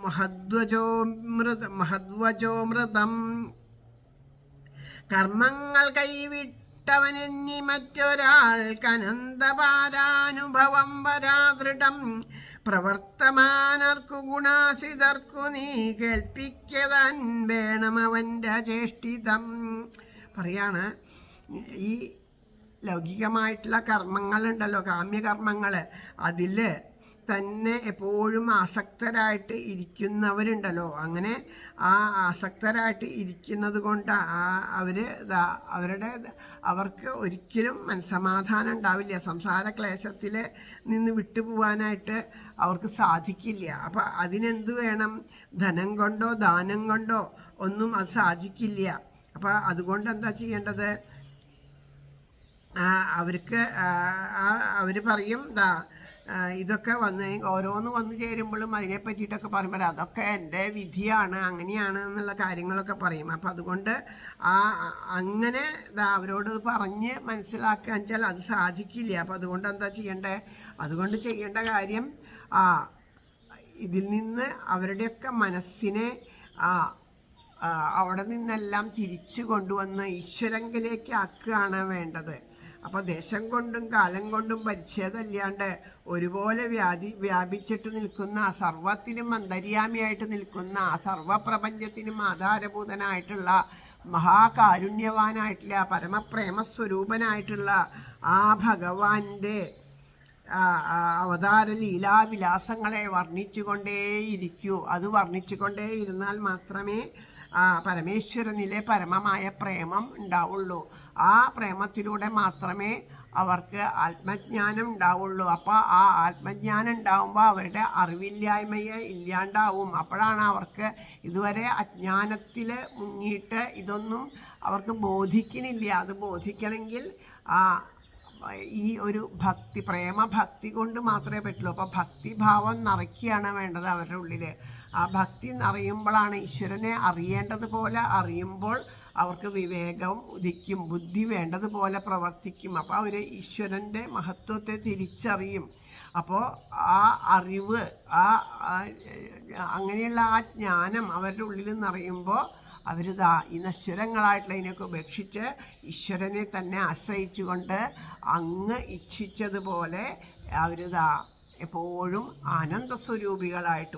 മഹദ്വജോമൃതം കർമ്മങ്ങൾ കൈവിട്ടവനെന്നി മറ്റൊരാൾക്കനന്തപാരാനുഭവം വരാദൃഢം പ്രവർത്തമാനർക്കു ഗുണാസിതർക്കു നീ കേൾപ്പിക്കതാൻ വേണം അവൻ്റെ ചേഷ്ടിതം. പറയാണ്, ഈ ലൗകികമായിട്ടുള്ള കർമ്മങ്ങളുണ്ടല്ലോ, കാമ്യകർമ്മങ്ങൾ, അതിൽ തന്നെ എപ്പോഴും ആസക്തരായിട്ട് ഇരിക്കുന്നവരുണ്ടല്ലോ. അങ്ങനെ ആ ആസക്തരായിട്ട് ഇരിക്കുന്നത് കൊണ്ട് അവർക്ക് ഒരിക്കലും മനസ്സമാധാനം ഉണ്ടാവില്ല. സംസാര ക്ലേശത്തിൽ നിന്ന് വിട്ടുപോകാനായിട്ട് അവർക്ക് സാധിക്കില്ല. അപ്പം അതിനെന്ത് വേണം? ധനം കൊണ്ടോ ദാനം കൊണ്ടോ ഒന്നും അത് സാധിക്കില്ല. അപ്പം അതുകൊണ്ട് എന്താ ചെയ്യേണ്ടത്? അവർക്ക് അവർ പറയും, ഇതൊക്കെ ഓരോന്ന് വന്നു ചേരുമ്പോഴും അതിനെ പറ്റിയിട്ടൊക്കെ പറയുമ്പോൾ അതൊക്കെ എൻ്റെ വിധിയാണ്, അങ്ങനെയാണ് എന്നുള്ള കാര്യങ്ങളൊക്കെ പറയും. അപ്പം അതുകൊണ്ട് അങ്ങനെ അവരോട് പറഞ്ഞ് മനസ്സിലാക്കുക വെച്ചാൽ അത് സാധിക്കില്ല. അപ്പം അതുകൊണ്ട് എന്താ ചെയ്യേണ്ടത്? അതുകൊണ്ട് ചെയ്യേണ്ട കാര്യം ഇതിൽ നിന്ന് അവരുടെയൊക്കെ മനസ്സിനെ അവിടെ നിന്നെല്ലാം തിരിച്ചു കൊണ്ടുവന്ന് ഈശ്വരങ്കിലേക്ക് ആക്കുകയാണ് വേണ്ടത്. അപ്പോൾ ദേശം കൊണ്ടും കാലം കൊണ്ടും പരിച്ഛേദമില്ലാണ്ട് ഒരുപോലെ വ്യാപിച്ചിട്ട് നിൽക്കുന്ന, സർവത്തിനും അന്തര്യാമിയായിട്ട് നിൽക്കുന്ന, സർവപ്രപഞ്ചത്തിനും ആധാരഭൂതനായിട്ടുള്ള, മഹാകാരുണ്യവാനായിട്ടുള്ള, പരമപ്രേമസ്വരൂപനായിട്ടുള്ള ആ ഭഗവാന്റെ അവതാര ലീലാവിലാസങ്ങളെ വർണ്ണിച്ചുകൊണ്ടേയിരിക്കൂ. അത് വർണ്ണിച്ചുകൊണ്ടേ ഇരുന്നാൽ മാത്രമേ പരമേശ്വരനിലെ പരമമായ പ്രേമം ഉണ്ടാവുള്ളൂ. ആ പ്രേമത്തിലൂടെ മാത്രമേ അവർക്ക് ആത്മജ്ഞാനം ഉണ്ടാവുള്ളൂ. അപ്പോൾ ആ ആത്മജ്ഞാനം ഉണ്ടാവുമ്പോൾ അവരുടെ അറിവില്ലായ്മയെ ഇല്ലാണ്ടാവും. അപ്പോഴാണ് അവർക്ക് ഇതുവരെ അജ്ഞാനത്തിൽ മുങ്ങിയിട്ട് ഇതൊന്നും അവർക്ക് ബോധിക്കുന്നില്ല. അത് ബോധിക്കണമെങ്കിൽ ഈ ഒരു ഭക്തി, പ്രേമഭക്തി കൊണ്ട് മാത്രമേ പറ്റുള്ളൂ. അപ്പോൾ ഭക്തിഭാവം നിറയ്ക്കുകയാണ് വേണ്ടത് അവരുടെ ഉള്ളിൽ. ആ ഭക്തി നിറയുമ്പോഴാണ് ഈശ്വരനെ അറിയേണ്ടതുപോലെ അറിയുമ്പോൾ അവർക്ക് വിവേകം ഉദിക്കും, ബുദ്ധി വേണ്ടതുപോലെ പ്രവർത്തിക്കും. അപ്പോൾ അവർ ഈശ്വരൻ്റെ മഹത്വത്തെ തിരിച്ചറിയും. അപ്പോൾ ആ അറിവ്, അങ്ങനെയുള്ള ആ ജ്ഞാനം അവരുടെ ഉള്ളിൽ നിറയുമ്പോൾ അവർ ഈ നശ്വരങ്ങളായിട്ടുള്ള ഇതിനൊക്കെ ഉപേക്ഷിച്ച് ഈശ്വരനെ തന്നെ ആശ്രയിച്ചുകൊണ്ട് അങ്ങ് ഇച്ഛിച്ചതുപോലെ അവർ എപ്പോഴും ആനന്ദസ്വരൂപികളായിട്ട്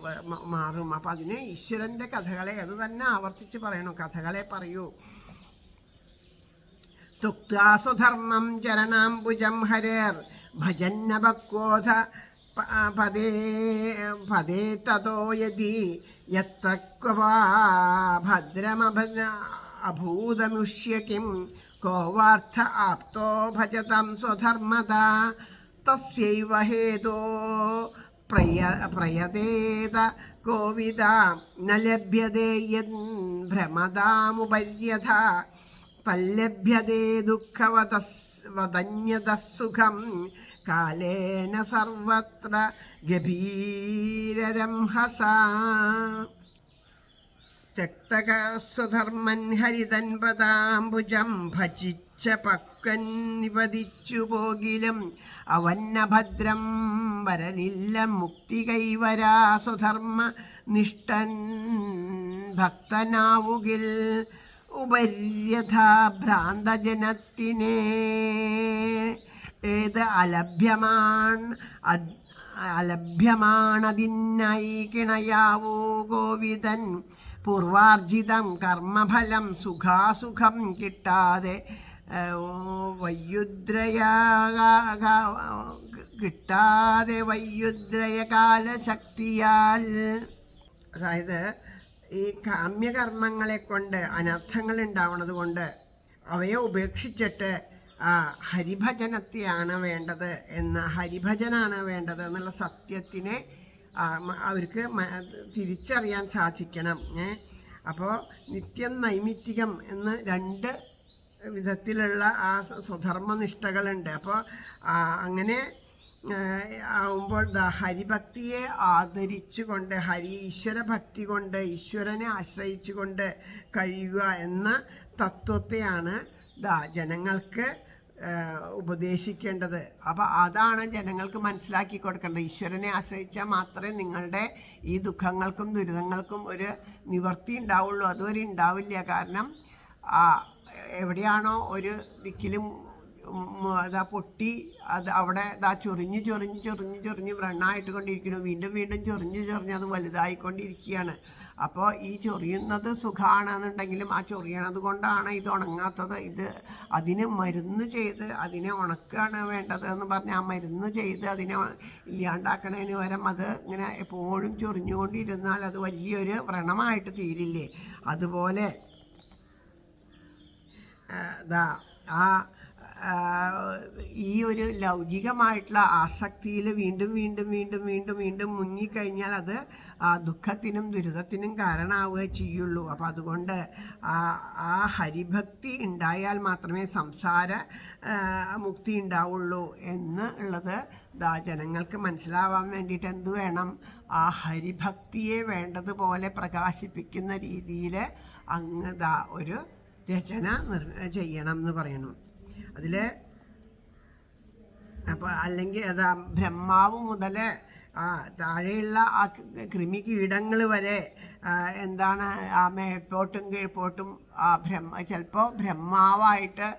മാറും. അപ്പം അതിന് ഈശ്വരൻ്റെ കഥകളെ അത് തന്നെ ആവർത്തിച്ച് പറയണം. കഥകളെ പറയൂ. തുക്താസുധർമ്മം ചരണാംബുജം ഹരേർ ഭജന്നഭക്വോധ പദേ തതോ യതി യത്രക്വാ ഭദ്രമഭൂതമുഷ്യ കിം കോവാർത്ഥ ആപ്തോ ഭജതം സ്വധർമ്മത തസ്യൈവ ഹേതോ പ്രയതേത കോവിദ ന ലഭ്യതേ യദ് ഭ്രമദാമുപര്യഥ തല്ലഭ്യതേ ദുഃഖവദന്യതസുഖം കാലേന സർവത്ര ഗഭീരരംഹസാ തെക്തകസ്വധർമ്മൻ ഹരിതൻ പദാംബുജം ഭജിച്ച പക്കൻ നിപതിച്ചു പോകിലും അവന്നഭദ്രം വരലില്ല മുക്തി കൈവരാ സ്വധർമ്മ നിഷ്ഠൻ ഭക്തനാവുകിൽ ഉപര്യഥാ ഭ്രാന്തജനത്തിനെ ഏത് അലഭ്യമാണതിനായി കിണയാവൂ ഗോവിതൻ പൂർവാർജിതം കർമ്മഫലം സുഖാസുഖം കിട്ടാതെ വയ്യുദ്രയ കാലശക്തിയാൽ. അതായത് ഈ കാമ്യകർമ്മങ്ങളെ കൊണ്ട് അനർത്ഥങ്ങൾ ഉണ്ടാവുന്നത് കൊണ്ട് അവയെ ഉപേക്ഷിച്ചിട്ട് ഹരിഭജനത്തെയാണ് വേണ്ടത് ഹരിഭജനാണ് വേണ്ടത് എന്നുള്ള സത്യത്തിനെ അവർക്ക് തിരിച്ചറിയാൻ സാധിക്കണം. അപ്പോൾ നിത്യം നൈമിത്തികം എന്ന് രണ്ട് വിധത്തിലുള്ള ആ സ്വധർമ്മനിഷ്ഠകളുണ്ട്. അപ്പോൾ അങ്ങനെ ആവുമ്പോൾ ഹരിഭക്തിയെ ആദരിച്ചുകൊണ്ട് ഈശ്വര ഭക്തി കൊണ്ട് ഈശ്വരനെ ആശ്രയിച്ചുകൊണ്ട് കഴിയുക എന്ന തത്വത്തെയാണ് ജനങ്ങൾക്ക് ഉപദേശിക്കേണ്ടത്. അപ്പോൾ അതാണ് ജനങ്ങൾക്ക് മനസ്സിലാക്കി കൊടുക്കേണ്ടത്. ഈശ്വരനെ ആശ്രയിച്ചാൽ മാത്രമേ നിങ്ങളുടെ ഈ ദുഃഖങ്ങൾക്കും ദുരിതങ്ങൾക്കും ഒരു നിവർത്തി ഉണ്ടാവുള്ളൂ. അതുവരെ ഉണ്ടാവില്ല. കാരണം എവിടെയാണോ ഒരു ദിക്കിലും പൊട്ടി അത് അവിടെ ചൊറിഞ്ഞ് വ്രണായിട്ട് കൊണ്ടിരിക്കുന്നു. വീണ്ടും ചൊറിഞ്ഞ് അത് വലുതായിക്കൊണ്ടിരിക്കുകയാണ്. അപ്പോൾ ഈ ചൊറിയുന്നത് സുഖമാണെന്നുണ്ടെങ്കിലും ആ ചൊറിയണത് കൊണ്ടാണ് ഇത് ഉണങ്ങാത്തത്. അതിന് മരുന്ന് ചെയ്ത് അതിനെ ഉണക്കുകയാണ് വേണ്ടത് എന്ന് പറഞ്ഞാൽ ആ മരുന്ന് ചെയ്ത് അതിനെ ഇല്ലാണ്ടാക്കണതിന് പകരം അത് ഇങ്ങനെ എപ്പോഴും ചൊറിഞ്ഞുകൊണ്ടിരുന്നാൽ അത് വലിയൊരു വ്രണമായിട്ട് തീരില്ലേ? അതുപോലെ ഈ ഒരു ലൗകികമായിട്ടുള്ള ആസക്തിയിൽ വീണ്ടും മുങ്ങിക്കഴിഞ്ഞാൽ അത് ദുഃഖത്തിനും ദുരിതത്തിനും കാരണമാവുകയേ ചെയ്യുള്ളൂ. അപ്പോൾ അതുകൊണ്ട് ആ ഹരിഭക്തി ഉണ്ടായാൽ മാത്രമേ സംസാര മുക്തി ഉണ്ടാവുള്ളൂ എന്നുള്ളത് ജനങ്ങൾക്ക് മനസ്സിലാവാൻ വേണ്ടിയിട്ട് എന്ത് വേണം? ആ ഹരിഭക്തിയെ വേണ്ടതുപോലെ പ്രകാശിപ്പിക്കുന്ന രീതിയിൽ അങ്ങ് ഒരു രചന ചെയ്യണം എന്ന് പറയുന്നു. അതിൽ അപ്പോൾ അല്ലെങ്കിൽ ബ്രഹ്മാവ് മുതൽ താഴെയുള്ള ആ കീടങ്ങൾ വരെ എന്താണ് മേൽപോട്ടും കീഴ്പോട്ടും ചിലപ്പോൾ ബ്രഹ്മാവായിട്ട്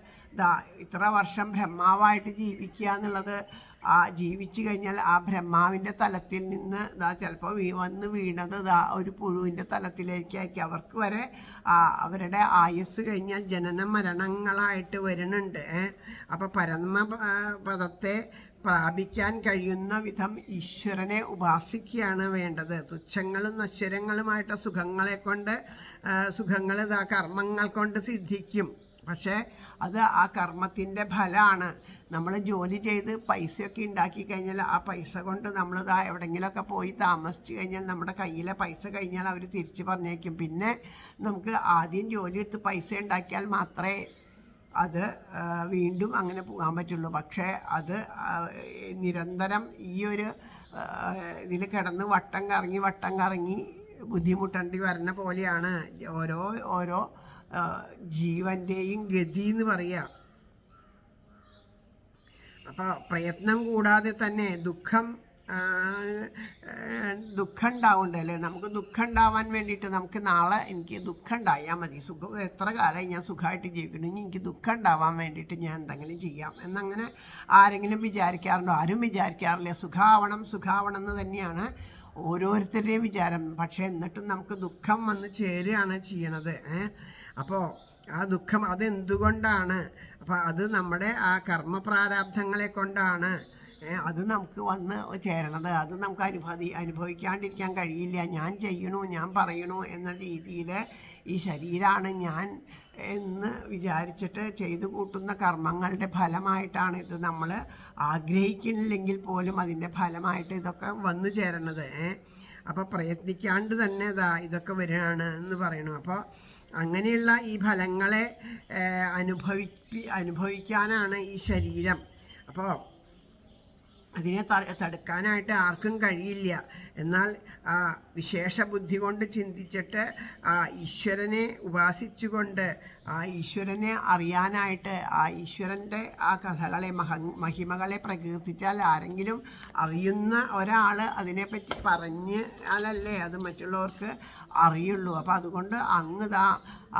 ഇത്ര വർഷം ബ്രഹ്മാവായിട്ട് ജീവിക്കുക എന്നുള്ളത് ജീവിച്ചു കഴിഞ്ഞാൽ ആ ബ്രഹ്മാവിൻ്റെ തലത്തിൽ നിന്ന് ചിലപ്പോൾ വന്ന് വീണത് ഒരു പുഴുവിൻ്റെ തലത്തിലേക്കായിരിക്കും. അവർക്ക് വരെ അവരുടെ ആയുസ് കഴിഞ്ഞാൽ ജനന മരണങ്ങളായിട്ട് വരുന്നുണ്ട്. അപ്പോൾ പരമപദത്തെ പ്രാപിക്കാൻ കഴിയുന്ന വിധം ഈശ്വരനെ ഉപാസിക്കുകയാണ് വേണ്ടത്. തുച്ഛങ്ങളും നശ്വരങ്ങളുമായിട്ട് സുഖങ്ങൾ കർമ്മങ്ങൾ കൊണ്ട് സിദ്ധിക്കും. പക്ഷേ അത് ആ കർമ്മത്തിൻ്റെ ഫലമാണ്. നമ്മൾ ജോലി ചെയ്ത് പൈസയൊക്കെ ഉണ്ടാക്കി കഴിഞ്ഞാൽ ആ പൈസ കൊണ്ട് നമ്മൾ എവിടെയെങ്കിലുമൊക്കെ പോയി താമസിച്ച് കഴിഞ്ഞാൽ നമ്മുടെ കയ്യിലെ പൈസ കഴിഞ്ഞാൽ അവർ തിരിച്ച് പറഞ്ഞേക്കും. പിന്നെ നമുക്ക് ആദ്യം ജോലി എടുത്ത് പൈസ ഉണ്ടാക്കിയാൽ മാത്രമേ അത് വീണ്ടും അങ്ങനെ പോകാൻ പറ്റുള്ളൂ. പക്ഷേ അത് നിരന്തരം ഈ ഒരു ഇതിൽ കിടന്ന് വട്ടം കറങ്ങി ബുദ്ധിമുട്ടേണ്ടി വരുന്ന പോലെയാണ് ഓരോ ജീവൻ്റെയും ഗതി എന്ന് പറയുക. അപ്പോൾ പ്രയത്നം കൂടാതെ തന്നെ ദുഃഖം ഉണ്ടാവുന്നുണ്ടല്ലേ? നമുക്ക് ദുഃഖം ഉണ്ടാവാൻ വേണ്ടിയിട്ട് നമുക്ക് നാളെ എനിക്ക് ദുഃഖം ഉണ്ടായാൽ മതി, എത്ര കാലമായി ഞാൻ സുഖമായിട്ട് ജീവിക്കുന്നു, ഇനി എനിക്ക് ദുഃഖം ഉണ്ടാവാൻ വേണ്ടിയിട്ട് ഞാൻ എന്തെങ്കിലും ചെയ്യാം എന്നങ്ങനെ ആരെങ്കിലും വിചാരിക്കാറുണ്ടോ? ആരും വിചാരിക്കാറില്ല. സുഖാവണം എന്ന് തന്നെയാണ് ഓരോരുത്തരുടെയും വിചാരം. പക്ഷേ എന്നിട്ടും നമുക്ക് ദുഃഖം വന്ന് ചേരുകയാണ് ചെയ്യണത്. അപ്പോൾ ആ ദുഃഖം അതെന്തുകൊണ്ടാണ്? അപ്പോൾ അത് നമ്മുടെ ആ കർമ്മപ്രാരാബ്ധങ്ങളെ കൊണ്ടാണ് അത് നമുക്ക് വന്ന് ചേരണത്. അത് നമുക്ക് അനുഭവിക്കാണ്ടിരിക്കാൻ കഴിയില്ല. ഞാൻ ചെയ്യണു, ഞാൻ പറയണു എന്ന രീതിയിൽ ഈ ശരീരമാണ് ഞാൻ എന്ന് വിചാരിച്ചിട്ട് ചെയ്തു കൂട്ടുന്ന കർമ്മങ്ങളുടെ ഫലമായിട്ടാണ് ഇത്. നമ്മൾ ആഗ്രഹിക്കുന്നില്ലെങ്കിൽ പോലും അതിൻ്റെ ഫലമായിട്ട് ഇതൊക്കെ വന്നു ചേരണത്. അപ്പോൾ പ്രയത്നിക്കാണ്ട് തന്നെ ഇതൊക്കെ വരികയാണ് എന്ന് പറയണു. അപ്പോൾ അങ്ങനെയുള്ള ഈ ഫലങ്ങളെ അനുഭവിക്കാനാണ് ഈ ശരീരം. അപ്പോൾ അതിനെ തടുക്കാനായിട്ട് ആർക്കും കഴിയില്ല. എന്നാൽ ആ വിശേഷ ബുദ്ധി കൊണ്ട് ചിന്തിച്ചിട്ട് ആ ഈശ്വരനെ ഉപാസിച്ചുകൊണ്ട് ആ ഈശ്വരനെ അറിയാനായിട്ട് ആ ഈശ്വരൻ്റെ ആ കഥകളെ മഹിമകളെ പ്രകീർത്തിച്ചാൽ ആരെങ്കിലും അറിയുന്ന ഒരാൾ അതിനെപ്പറ്റി പറഞ്ഞാലല്ലേ അത് മറ്റുള്ളവർക്ക് അറിയുള്ളൂ. അപ്പോൾ അതുകൊണ്ട്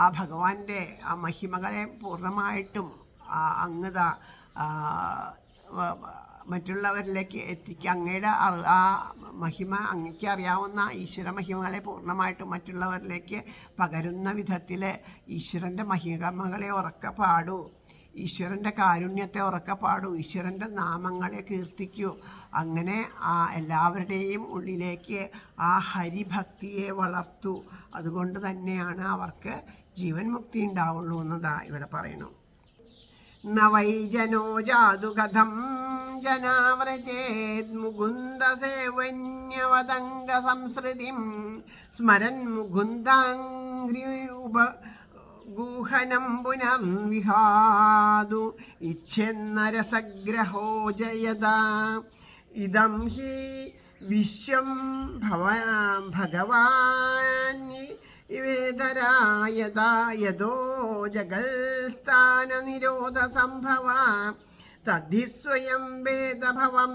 ആ ഭഗവാന്റെ ആ മഹിമകളെ പൂർണ്ണമായിട്ടും മറ്റുള്ളവരിലേക്ക് എത്തിക്കുക. അങ്ങയുടെ ആ മഹിമ, അങ്ങക്ക് അറിയാവുന്ന ഈശ്വര മഹിമകളെ പൂർണ്ണമായിട്ടും മറ്റുള്ളവരിലേക്ക് പകരുന്ന വിധത്തിൽ ഈശ്വരൻ്റെ മഹിമകളെ ഉറക്കെ പാടൂ, ഈശ്വരൻ്റെ കാരുണ്യത്തെ ഉറക്കെ പാടൂ, ഈശ്വരൻ്റെ നാമങ്ങളെ കീർത്തിക്കൂ. അങ്ങനെ എല്ലാവരുടെയും ഉള്ളിലേക്ക് ആ ഹരിഭക്തിയെ വളർത്തൂ. അതുകൊണ്ട് തന്നെയാണ് അവർക്ക് ജീവൻ മുക്തി ഉണ്ടാവുള്ളൂ എന്നതാ ഇവിടെ പറയുന്നു. നവൈജനോ ജാതുകഥം ജനാവ്രജേത് മുകുന്ദസേവന്യവദംഗ സംസൃതിം സ്മരൻ മുകുന്ദാംഗ്രി ഗൂഹനം പുനർവിഹാതു ഇച്ഛന്നരസഗ്രഹോ ജയത ഇദം ഹി വിശ്വം ഭഗവാൻ യതോ ജഗൽസ്ഥാന നിരോധ സംഭവ തദ്ധി സ്വയം വേദഭവം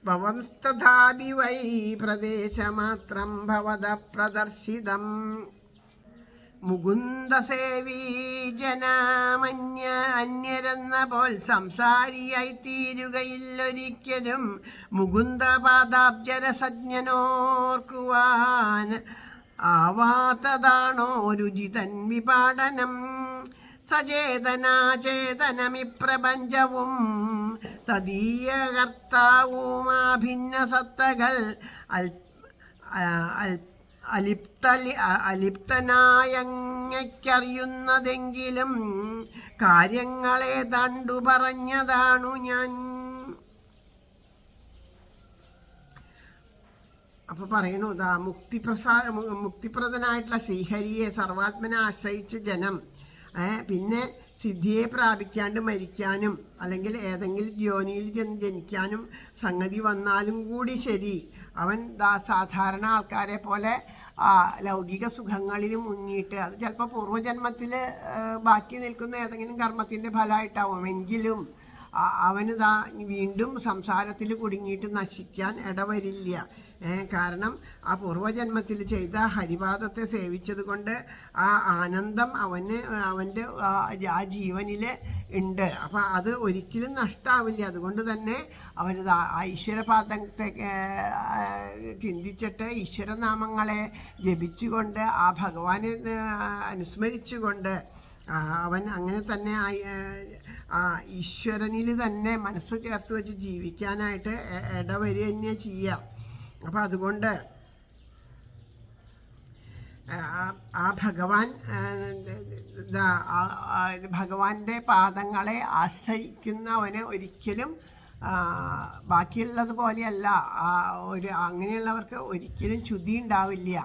ഭവംസ്തഥാപി വൈ പ്രദേശമാത്രം ഭവത പ്രദർശിതം മുകുന്ദസേവീ അന്യരെന്ന പോൽ സംസാരിയായി തീരുകയില്ലൊരിക്കലും മുകുന്ദപാദാബ്ജരസജ്ഞനോർക്കുവാൻ ആവാത്തതാണോ രുചിതൻ വിപാടനം സചേതനാചേതനമി പ്രപഞ്ചവും തദീയ കർത്താവുമാഭിന്ന സത്തകൾ അലിപ്തനായങ്ങയ്ക്കറിയുന്നതെങ്കിലും കാര്യങ്ങളെ തണ്ടു പറഞ്ഞതാണു ഞാൻ. അപ്പൊ പറയണു ഇതാ മുക്തിപ്രദനായിട്ടുള്ള ശ്രീഹരിയെ സർവാത്മനെ ആശ്രയിച്ച് ജനം പിന്നെ സിദ്ധിയെ പ്രാപിക്കാണ്ട് മരിക്കാനും അല്ലെങ്കിൽ ഏതെങ്കിലും യോനിയിൽ ജനിക്കാനും സംഗതി വന്നാലും കൂടി ശരി, അവൻ സാധാരണ ആൾക്കാരെ പോലെ ലൗകിക സുഖങ്ങളിൽ മുങ്ങിയിട്ട് അത് ചിലപ്പോൾ പൂർവ്വജന്മത്തിൽ ബാക്കി നിൽക്കുന്ന ഏതെങ്കിലും കർമ്മത്തിൻ്റെ ഫലമായിട്ടാവും, എങ്കിലും അവന് വീണ്ടും സംസാരത്തിൽ കുടുങ്ങിയിട്ട് നശിക്കാൻ ഇടവരില്ല. കാരണം ആ പൂർവ്വജന്മത്തിൽ ചെയ്ത ഹരിപാദത്തെ സേവിച്ചത് കൊണ്ട് ആ ആനന്ദം അവൻ്റെ ആ ജീവനിൽ ഉണ്ട്. അപ്പം അത് ഒരിക്കലും നഷ്ടമാവില്ല. അതുകൊണ്ട് തന്നെ അവർ ഈശ്വരപാദത്തെ ചിന്തിച്ചിട്ട് ഈശ്വരനാമങ്ങളെ ജപിച്ചുകൊണ്ട് ആ ഭഗവാനെ അനുസ്മരിച്ചുകൊണ്ട് അവൻ അങ്ങനെ തന്നെ ഈശ്വരനിൽ തന്നെ മനസ്സ് ചേർത്ത് വെച്ച് ജീവിക്കാനായിട്ട് ഇടവരിക തന്നെ ചെയ്യാം. അപ്പം അതുകൊണ്ട് ആ ഭഗവാന്റെ പാദങ്ങളെ ആശ്രയിക്കുന്നവന് ഒരിക്കലും ബാക്കിയുള്ളത് പോലെയല്ല, അങ്ങനെയുള്ളവർക്ക് ഒരിക്കലും ചുതി ഉണ്ടാവില്ല.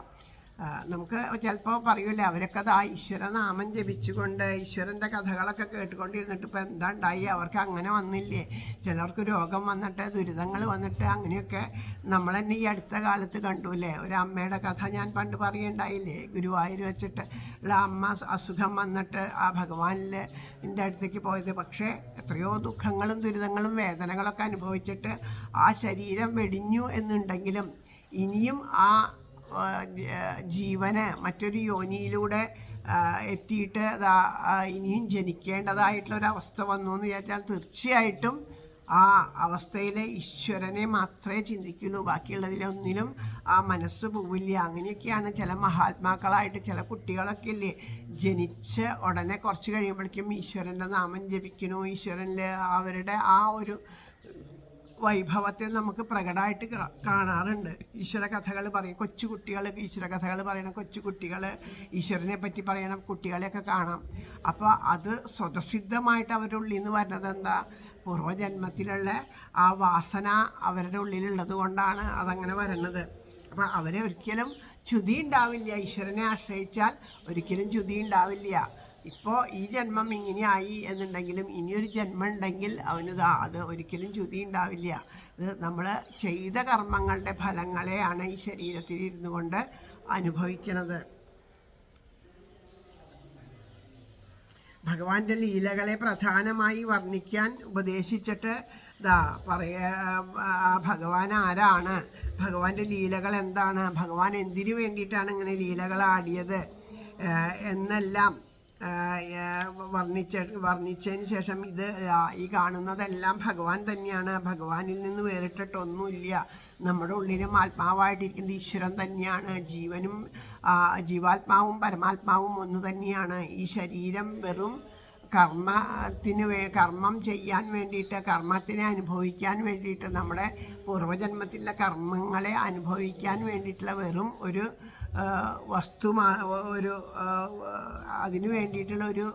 നമുക്ക് ചിലപ്പോൾ പറയൂലേ, അവരൊക്കെ ഈശ്വരനാമം ജപിച്ചുകൊണ്ട് ഈശ്വരൻ്റെ കഥകളൊക്കെ കേട്ടുകൊണ്ടിരുന്നിട്ട് ഇപ്പോൾ എന്താ ഉണ്ടായി, അവർക്ക് അങ്ങനെ വന്നില്ലേ, ചിലർക്ക് രോഗം വന്നിട്ട് ദുരിതങ്ങൾ വന്നിട്ട് അങ്ങനെയൊക്കെ നമ്മൾ തന്നെ ഈ അടുത്ത കാലത്ത് കണ്ടുല്ലേ. ഒരു അമ്മയുടെ കഥ ഞാൻ പണ്ട് പറയുണ്ടായില്ലേ, ഗുരുവായൂർ വെച്ചിട്ട് ഉള്ള അമ്മ അസുഖം വന്നിട്ട് ആ ഭഗവാനിൽ എൻ്റെ അടുത്തേക്ക് പോയത്. പക്ഷേ എത്രയോ ദുഃഖങ്ങളും ദുരിതങ്ങളും വേദനകളൊക്കെ അനുഭവിച്ചിട്ട് ആ ശരീരം വെടിഞ്ഞു എന്നുണ്ടെങ്കിലും ഇനിയും ആ ജീവന് മറ്റൊരു യോനിയിലൂടെ എത്തിയിട്ട് ഇനിയും ജനിക്കേണ്ടതായിട്ടുള്ളൊരവസ്ഥ വന്നു എന്ന് വിചാരിച്ചാൽ തീർച്ചയായിട്ടും ആ അവസ്ഥയിൽ ഈശ്വരനെ മാത്രമേ ചിന്തിക്കുള്ളൂ, ബാക്കിയുള്ളതിലൊന്നിലും ആ മനസ്സ് പോവില്ല. അങ്ങനെയൊക്കെയാണ് ചില മഹാത്മാക്കളായിട്ട് ചില കുട്ടികളൊക്കെ ഇല്ലേ, ജനിച്ച് ഉടനെ കുറച്ച് കഴിയുമ്പോഴേക്കും ഈശ്വരൻ്റെ നാമം ജപിക്കുന്നു. ഈശ്വരനിൽ അവരുടെ ആ ഒരു വൈഭവത്തെ നമുക്ക് പ്രകടമായിട്ട് കാണാറുണ്ട്. ഈശ്വര കഥകൾ പറയും കൊച്ചുകുട്ടികൾ, ഈശ്വര കഥകൾ പറയണ കൊച്ചുകുട്ടികൾ, ഈശ്വരനെ പറ്റി പറയണ കുട്ടികളെയൊക്കെ കാണാം. അപ്പോൾ അത് സ്വതസിദ്ധമായിട്ട് അവരുടെ ഉള്ളിൽ നിന്ന് വരുന്നത് എന്താ, പൂർവ്വജന്മത്തിലുള്ള ആ വാസന അവരുടെ ഉള്ളിലുള്ളത് കൊണ്ടാണ് അതങ്ങനെ വരുന്നത്. അപ്പം അവരെ ഒരിക്കലും ച്യുതി ഉണ്ടാവില്ല, ഈശ്വരനെ ആശ്രയിച്ചാൽ ഒരിക്കലും ച്യുതി ഉണ്ടാവില്ല. ഇപ്പോൾ ഈ ജന്മം ഇങ്ങനെയായി എന്നുണ്ടെങ്കിലും ഇനിയൊരു ജന്മം ഉണ്ടെങ്കിൽ അവന് അത് ഒരിക്കലും ച്യുതി ഉണ്ടാവില്ല. ഇത് നമ്മൾ ചെയ്ത കർമ്മങ്ങളുടെ ഫലങ്ങളെയാണ് ഈ ശരീരത്തിൽ ഇരുന്നു കൊണ്ട് അനുഭവിക്കുന്നത്. ഭഗവാന്റെ ലീലകളെ പ്രധാനമായി വർണ്ണിക്കാൻ ഉപദേശിച്ചിട്ട് ഭഗവാൻ ആരാണ്, ഭഗവാന്റെ ലീലകൾ എന്താണ്, ഭഗവാൻ എന്തിനു വേണ്ടിയിട്ടാണ് ഇങ്ങനെ ലീലകൾ ആടിയത് എന്നെല്ലാം വർണ്ണിച്ചതിന് ശേഷം ഈ കാണുന്നതെല്ലാം ഭഗവാൻ തന്നെയാണ്, ഭഗവാനിൽ നിന്ന് വേറിട്ടിട്ടൊന്നുമില്ല, നമ്മുടെ ഉള്ളിലും ആത്മാവായിട്ടിരിക്കുന്ന ഈശ്വരൻ തന്നെയാണ്, ജീവാത്മാവും പരമാത്മാവും ഒന്ന് തന്നെയാണ്. ഈ ശരീരം വെറും കർമ്മം ചെയ്യാൻ വേണ്ടിയിട്ട്, കർമ്മത്തിനെ അനുഭവിക്കാൻ വേണ്ടിയിട്ട്, നമ്മുടെ പൂർവ്വജന്മത്തിലെ കർമ്മങ്ങളെ അനുഭവിക്കാൻ വേണ്ടിയിട്ടുള്ള വെറും ഒരു അതിനു വേണ്ടിയിട്ടുള്ള ഒരു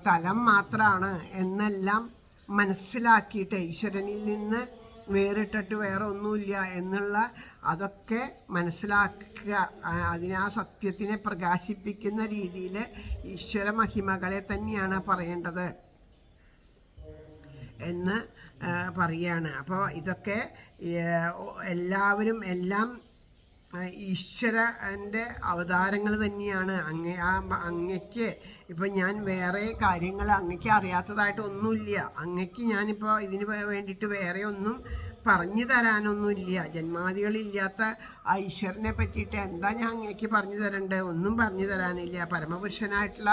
തലം മാത്രമാണ് എന്നെല്ലാം മനസ്സിലാക്കിയിട്ട് ഈശ്വരനിൽ നിന്ന് വേറിട്ടിട്ട് വേറെ ഒന്നുമില്ല എന്നുള്ള അതൊക്കെ മനസ്സിലാക്കുക, അതിനെ ആ സത്യത്തിനെ പ്രകാശിപ്പിക്കുന്ന രീതിയിൽ ഈശ്വര മഹിമകളെ തന്നെയാണ് പറയേണ്ടത് എന്ന് പറയുകയാണ്. അപ്പോൾ ഇതൊക്കെ എല്ലാവരും എല്ലാം ഈശ്വരൻ്റെ അവതാരങ്ങൾ തന്നെയാണ്. അങ്ങയ്ക്ക് ഇപ്പം ഞാൻ വേറെ കാര്യങ്ങൾ അങ്ങയ്ക്ക് അറിയാത്തതായിട്ടൊന്നുമില്ല. അങ്ങയ്ക്ക് ഞാനിപ്പോൾ ഇതിന് വേണ്ടിയിട്ട് വേറെ ഒന്നും പറഞ്ഞു തരാനൊന്നുമില്ല. ജന്മാദികളില്ലാത്ത ആ ഈശ്വരനെ പറ്റിയിട്ട് എന്താ ഞാൻ അങ്ങേക്ക് പറഞ്ഞു തരണ്ടേ? ഒന്നും പറഞ്ഞു തരാനില്ല. പരമപുരുഷനായിട്ടുള്ള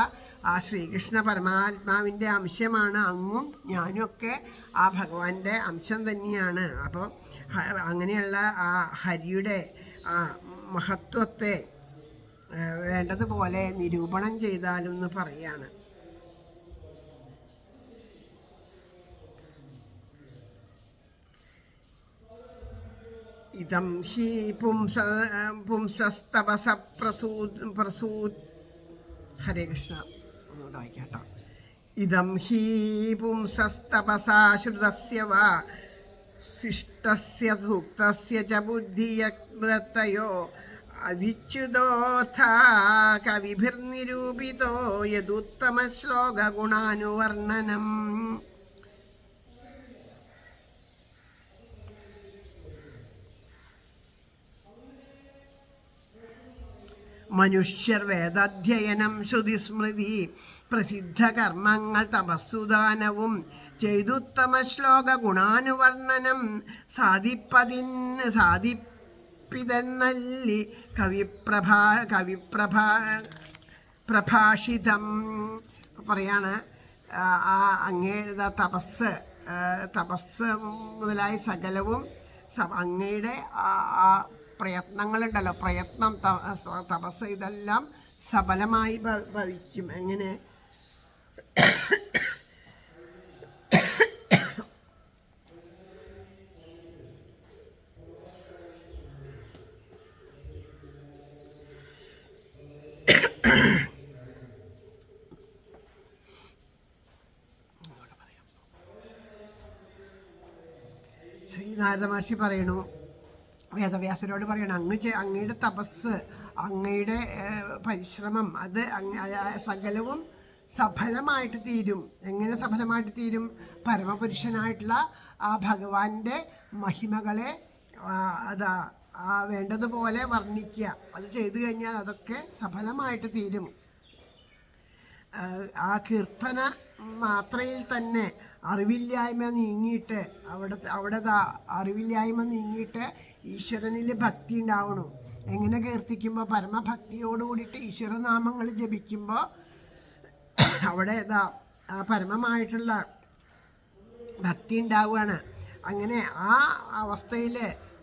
ആ ശ്രീകൃഷ്ണ പരമാത്മാവിൻ്റെ അംശമാണ് അങ്ങും ഞാനും ഒക്കെ ആ ഭഗവാന്റെ അംശം തന്നെയാണ്. അപ്പോൾ അങ്ങനെയുള്ള ആ ഹരിയുടെ ആ മഹത്വത്തെ വേണ്ടതുപോലെ നിരൂപണം ചെയ്താലെന്ന് പറയാണ്. ഇതം ഹി പുംസസ്തപസ ഹരേ കൃഷ്ണ ഒന്നുകൂടെ വായിക്കാട്ടോ. ഇതം ഹി പുംസസ്തപസാശ്രുതസ്യ വാ ശിഷ്ടസ്യ സൂക്തസ്യ ച ബുദ്ധിയത്തയോ അവിച്യുതോഥ കവിഭിർനിരൂപിതോ യദുത്തമ ശ്ലോക ഗുണാനുവർണ്ണനം. മനുഷ്യർ വേദാധ്യയനം ശ്രുതിസ്മൃതി പ്രസിദ്ധ കർമ്മങ്ങൾ തപസ്സുദാനവും ചെയ്തുത്തമ ശ്ലോക ഗുണാനുവർണ്ണനം സാധിപ്പിതെന്നല്ലി പ്രഭാഷിതം പറയാണ്. ആ അങ്ങയുടെ തപസ് മുതലായ സകലവും അങ്ങയുടെ ആ പ്രയത്നങ്ങളുണ്ടല്ലോ, തപസ് ഇതെല്ലാം സഫലമായി ഭവിക്കും. എങ്ങനെ? ശ്രീനാരദ മഹർഷി പറയണു, വേദവ്യാസരോട് പറയണം, അങ്ങയുടെ തപസ്, അങ്ങയുടെ പരിശ്രമം അത് സകലവും സഫലമായിട്ട് തീരും. എങ്ങനെ സഫലമായിട്ട് തീരും? പരമപുരുഷനായിട്ടുള്ള ആ ഭഗവാന്റെ മഹിമകളെ വേണ്ടതുപോലെ വർണ്ണിക്കുക. അത് ചെയ്തു കഴിഞ്ഞാൽ അതൊക്കെ സഫലമായിട്ട് തീരും. ആ കീർത്തന മാത്രയിൽ തന്നെ അറിവില്ലായ്മ നീങ്ങിയിട്ട് അവിടെ അറിവില്ലായ്മ നീങ്ങിയിട്ട് ഈശ്വരനിൽ ഭക്തി ഉണ്ടാവണം. എങ്ങനെ കീർത്തിക്കുമ്പോൾ? പരമഭക്തിയോട് കൂടിയിട്ട് ഈശ്വരനാമങ്ങൾ ജപിക്കുമ്പോൾ അവിടെ ആ പരമമായിട്ടുള്ള ഭക്തി ഉണ്ടാവുകയാണ്. അങ്ങനെ ആ അവസ്ഥയിൽ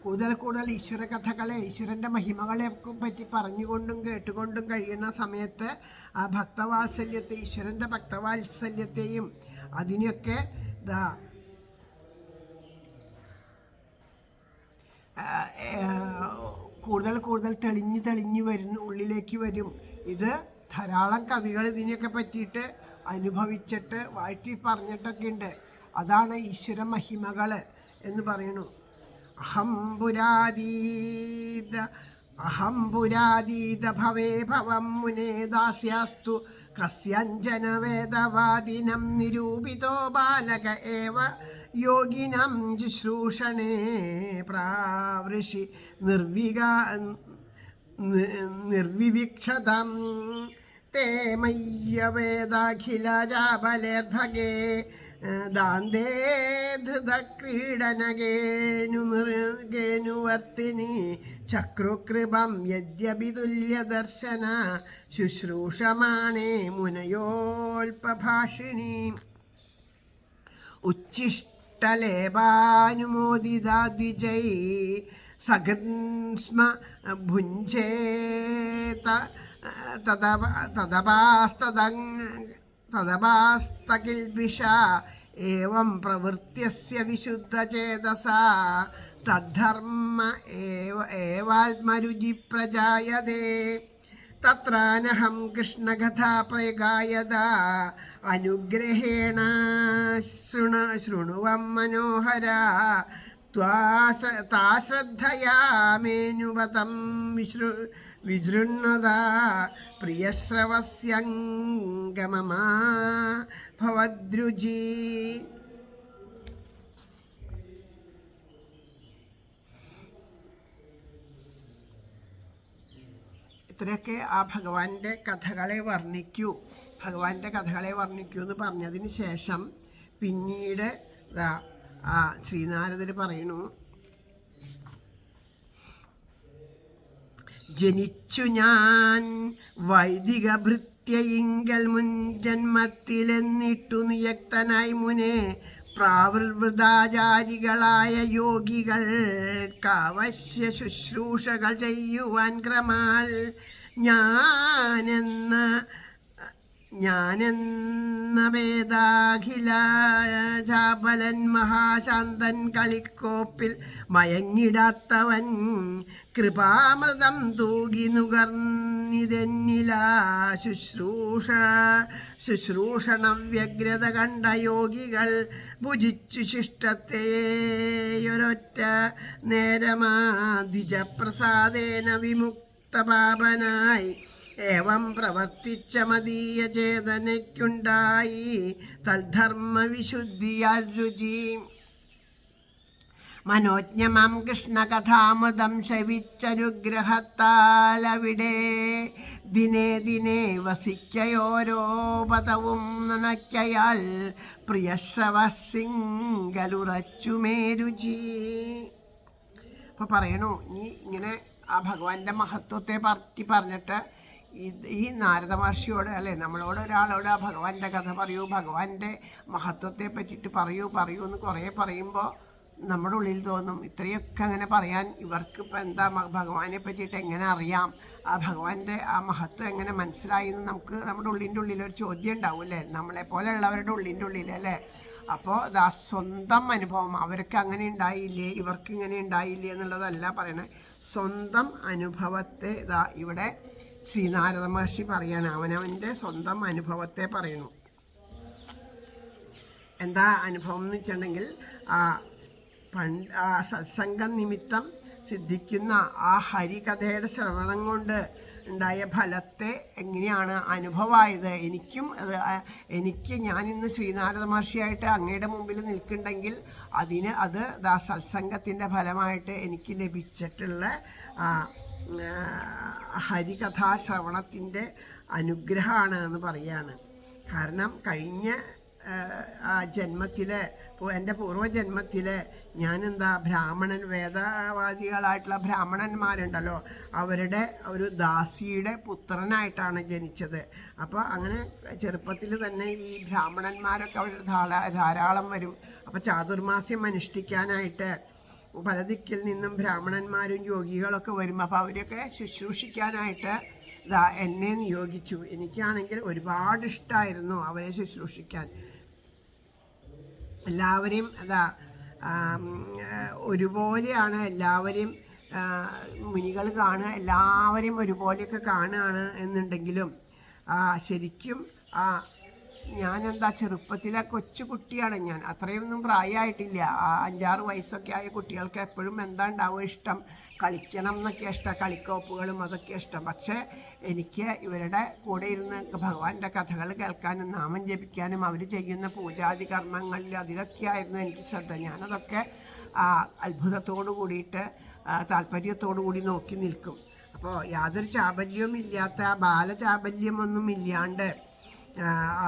കൂടുതൽ ഈശ്വര കഥകളെ, ഈശ്വരൻ്റെ മഹിമകളെ പറ്റി പറഞ്ഞുകൊണ്ടും കേട്ടുകൊണ്ടും കഴിയുന്ന സമയത്ത് ആ ഭക്തവാത്സല്യത്തെ, ഈശ്വരൻ്റെ ഭക്തവാത്സല്യത്തെയും അതിനെയൊക്കെ കൂടുതൽ തെളിഞ്ഞു ഉള്ളിലേക്ക് വരും. ഇത് ധാരാളം കവികൾ ഇതിനെയൊക്കെ പറ്റിയിട്ട് അനുഭവിച്ചിട്ട് വാഴ്ത്തി പറഞ്ഞിട്ടൊക്കെ ഉണ്ട്. അതാണ് ഈശ്വര മഹിമകൾ എന്ന് പറയണു. അഹം പുരാതീത ഭവേ ഭവം മുനേ ദാസ്യാസ്തു കസ്യഞ്ജന വേദവാദിനം നിരൂപിതോ ബാലക ഏവ യോഗിനം ശുശ്രൂഷണേ പ്രാവൃഷി നിർവിവിക്ഷതം തേ മയ്യ വേദാഖില ജാബലേർഭഗേ ദാന്തേ ധൃതക്രീഡനഗേനുവർത്തിനി ചക്രുകൃപം യദ്യപി തുല്യദർശന ശുശ്രൂഷമാണേ മുനയോൽപഭാഷിണി ഉച്ഛിഷ്ടലേപാനുമോദിതാദ്വിജൈ സഗന്സ്മ ഭുഞ്ചേത തദപാസ്തകിൽബിഷ ഏവം പ്രവൃത്യസ്യ വിശുദ്ധചേതസാ തദ്ധർമ്മ ഏവാത്മരുചി പ്രജായതേ. തത്രാനഹം കൃഷ്ണകഥാ പ്രഗായത അനുഗ്രഹേണ ശൃണുവം മനോഹര താശ്രദ്ധയാ മേനുവതം വിജൃണ്ണത പ്രിയശ്രവസ്യംഗമമാ ഭവദ്രുചി. ഇത്രയൊക്കെ ആ ഭഗവാന്റെ കഥകളെ വർണ്ണിക്കൂ എന്ന് പറഞ്ഞതിന് ശേഷം പിന്നീട് ശ്രീനാരദർ പറയുന്നു, ജനിച്ചു ഞാൻ വൈദിക ഭൃത്യയിങ്കൽ മുൻജന്മത്തിലെന്നിട്ടു നിയക്തനായി മുനെ പ്രാവൃതാചാരികളായ യോഗികൾക്കവശ്യ ശുശ്രൂഷകൾ ചെയ്യുവാൻ ക്രമാൽ ഞാനെന്ന വേദാഖില ചാപലൻ മഹാശാന്തൻ കളിക്കോപ്പിൽ മയങ്ങിടാത്തവൻ കൃപാമൃതം തൂകി നുകർന്നിതെന്നില ശുശ്രൂഷണം വ്യഗ്രത കണ്ട യോഗികൾ ഭുജിച്ചു ശിഷ്ടത്തെയൊരൊറ്റ നേരമാ ദ്വിജപ്രസാദേന വിമുക്തപാപനായി ഏവം പ്രവർത്തിച്ച മദീയ ചേതനയ്ക്കുണ്ടായി തൽധർമ്മ വിശുദ്ധിയാൽ രുചി. മനോജ്ഞമാം കൃഷ്ണകഥാമൃതം ശവിച്ചനുഗ്രഹത്താലവിടെ ദിനേ ദിനേ വസിക്കയോരോ പദവും നനയ്ക്കയാൽ പ്രിയശ്രവസിംഗലുറച്ചുമേ രുചി. അപ്പോൾ പറയണു, നീ ഇങ്ങനെ ആ ഭഗവാന്റെ മഹത്വത്തെ പറ്റി പറഞ്ഞിട്ട് ഈ നാരദ മഹർഷിയോട് അല്ലേ, നമ്മളോട് ഒരാളോട് ആ ഭഗവാന്റെ കഥ പറയൂ, ഭഗവാന്റെ മഹത്വത്തെ പറ്റിയിട്ട് പറയൂ എന്ന് കുറേ പറയുമ്പോൾ നമ്മുടെ ഉള്ളിൽ തോന്നും, ഇത്രയൊക്കെ അങ്ങനെ പറയാൻ ഇവർക്ക് ഇപ്പം എന്താ ഭഗവാനെ പറ്റിയിട്ട് എങ്ങനെ അറിയാം, ആ ഭഗവാന്റെ ആ മഹത്വം എങ്ങനെ മനസ്സിലായി എന്ന് നമുക്ക് നമ്മുടെ ഉള്ളിൻ്റെ ഉള്ളിലൊരു ചോദ്യം ഉണ്ടാവും അല്ലേ, നമ്മളെപ്പോലെയുള്ളവരുടെ ഉള്ളിൻ്റെ ഉള്ളിൽ അല്ലേ. അപ്പോൾ സ്വന്തം അനുഭവം, അവർക്ക് അങ്ങനെ ഉണ്ടായില്ലേ ഇവർക്ക് ഇങ്ങനെ ഉണ്ടായില്ലേ എന്നുള്ളതല്ല പറയണേ, സ്വന്തം അനുഭവത്തെ ഇവിടെ ശ്രീനാരദ മഹർഷി പറയാണ്, അവനവൻ്റെ സ്വന്തം അനുഭവത്തെ പറയുന്നു. എന്താ അനുഭവം എന്ന് വെച്ചിട്ടുണ്ടെങ്കിൽ ആ സത്സംഗം നിമിത്തം സിദ്ധിക്കുന്ന ആ ഹരികഥയുടെ ശ്രവണം കൊണ്ട് ഉണ്ടായ ഫലത്തെ എങ്ങനെയാണ് അനുഭവമായത്. ഞാനിന്ന് ശ്രീനാരദ മഹർഷിയായിട്ട് അങ്ങയുടെ മുമ്പിൽ നിൽക്കുന്നുണ്ടെങ്കിൽ അത് സത്സംഗത്തിൻ്റെ ഫലമായിട്ട് എനിക്ക് ലഭിച്ചിട്ടുള്ള ഹരികഥാശ്രവണത്തിൻ്റെ അനുഗ്രഹമാണ് എന്ന് പറയാണ്. കാരണം കഴിഞ്ഞ ജന്മത്തിൽ, എൻ്റെ പൂർവ്വജന്മത്തിൽ വേദവാദികളായിട്ടുള്ള ബ്രാഹ്മണന്മാരുണ്ടല്ലോ, അവരുടെ ഒരു ദാസിയുടെ പുത്രനായിട്ടാണ് ജനിച്ചത്. അപ്പോൾ അങ്ങനെ ചെറുപ്പത്തിൽ തന്നെ ഈ ബ്രാഹ്മണന്മാരൊക്കെ അവിടെ ധാരാളം വരും. അപ്പോൾ ചാതുർമാസ്യം അനുഷ്ഠിക്കാനായിട്ട് പല ദിക്കിൽ നിന്നും ബ്രാഹ്മണന്മാരും യോഗികളൊക്കെ വരും. അപ്പോൾ അവരെയൊക്കെ ശുശ്രൂഷിക്കാനായിട്ട് എന്നെ നിയോഗിച്ചു. എനിക്കാണെങ്കിൽ ഒരുപാട് ഇഷ്ടമായിരുന്നു അവരെ ശുശ്രൂഷിക്കാൻ. എല്ലാവരെയും ഒരുപോലെയാണ് എല്ലാവരെയും മുനികൾ കാണുക, എല്ലാവരെയും ഒരുപോലെയൊക്കെ കാണുകയാണ് എന്നുണ്ടെങ്കിലും ശരിക്കും ചെറുപ്പത്തിലെ കൊച്ചുകുട്ടിയാണ് ഞാൻ, അത്രയൊന്നും പ്രായമായിട്ടില്ല. 5-6 വയസ്സൊക്കെ ആയ കുട്ടികൾക്ക് എപ്പോഴും ഉണ്ടാവുക, ഇഷ്ടം കളിക്കണം എന്നൊക്കെ ഇഷ്ടം, കളിക്കോപ്പുകളും അതൊക്കെ ഇഷ്ടം. പക്ഷേ എനിക്ക് ഇവരുടെ കൂടെ ഇരുന്ന് ഭഗവാന്റെ കഥകൾ കേൾക്കാനും നാമം ജപിക്കാനും അവർ ചെയ്യുന്ന പൂജാതി കർമ്മങ്ങളിൽ അതിലൊക്കെയായിരുന്നു എനിക്ക് ശ്രദ്ധ. ഞാനതൊക്കെ അത്ഭുതത്തോടു കൂടിയിട്ട് താല്പര്യത്തോടു കൂടി നോക്കി നിൽക്കും. അപ്പോൾ യാതൊരു ചാബല്യവും ഇല്ലാത്ത ബാലചാബല്യമൊന്നും ഇല്ലാണ്ട്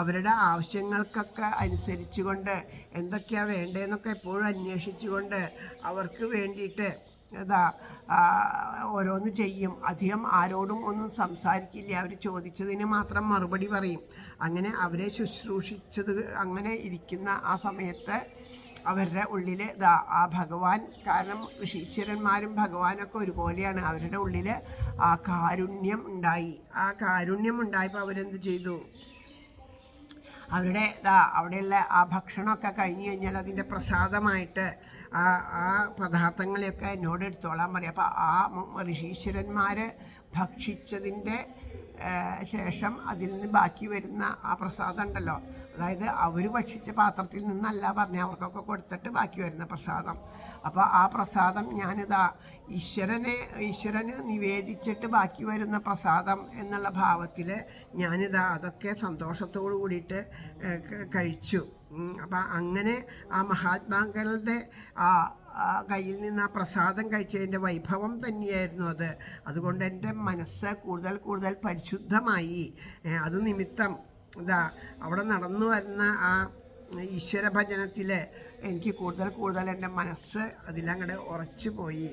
അവരുടെ ആവശ്യങ്ങൾക്കൊക്കെ അനുസരിച്ചുകൊണ്ട് എന്തൊക്കെയാണ് വേണ്ടതെന്നൊക്കെ എപ്പോഴും അന്വേഷിച്ചുകൊണ്ട് അവർക്ക് വേണ്ടിയിട്ട് ഓരോന്ന് ചെയ്യും. അധികം ആരോടും ഒന്നും സംസാരിക്കില്ല, അവർ ചോദിച്ചതിന് മാത്രം മറുപടി പറയും. അങ്ങനെ അവരെ ശുശ്രൂഷിച്ചത് അങ്ങനെ ഇരിക്കുന്ന ആ സമയത്ത് അവരുടെ ഉള്ളിൽ ആ ഭഗവാൻ, കാരണം ഋഷീശ്വരന്മാരും ഭഗവാനൊക്കെ ഒരുപോലെയാണ്, അവരുടെ ഉള്ളിൽ ആ കാരുണ്യം ഉണ്ടായി. ആ കാരുണ്യം ഉണ്ടായപ്പോൾ അവരെന്ത് ചെയ്തു, അവരുടെ അവിടെയുള്ള ആ ഭക്ഷണമൊക്കെ കഴിഞ്ഞ് കഴിഞ്ഞാൽ അതിൻ്റെ പ്രസാദമായിട്ട് ആ പദാർത്ഥങ്ങളെയൊക്കെ എന്നോട് എടുത്തോളാൻ പറയും. അപ്പോൾ ആ ഋഷീശ്വരന്മാർ ഭക്ഷിച്ചതിൻ്റെ ശേഷം അതിൽ നിന്ന് ബാക്കി വരുന്ന ആ പ്രസാദം ഉണ്ടല്ലോ, അതായത് അവർ ഭക്ഷിച്ച പാത്രത്തിൽ നിന്നല്ല പറഞ്ഞ അവർക്കൊക്കെ കൊടുത്തിട്ട് ബാക്കി വരുന്ന പ്രസാദം. അപ്പോൾ ആ പ്രസാദം ഈശ്വരന് നിവേദിച്ചിട്ട് ബാക്കി വരുന്ന പ്രസാദം എന്നുള്ള ഭാവത്തിൽ അതൊക്കെ സന്തോഷത്തോടു കൂടിയിട്ട് കഴിച്ചു. അപ്പം അങ്ങനെ ആ മഹാത്മാക്കളുടെ കയ്യിൽ നിന്ന് ആ പ്രസാദം കഴിച്ചതിൻ്റെ വൈഭവം തന്നെയായിരുന്നു അത്. അതുകൊണ്ട് എൻ്റെ മനസ്സ് കൂടുതൽ കൂടുതൽ പരിശുദ്ധമായി. അത് നിമിത്തം ഇതാ അവിടെ നടന്നു വരുന്ന ആ ഈശ്വര ഭജനത്തിൽ എനിക്ക് കൂടുതൽ കൂടുതൽ എൻ്റെ മനസ്സ് അതിലങ്ങോട്ട് ഉറച്ചു പോയി.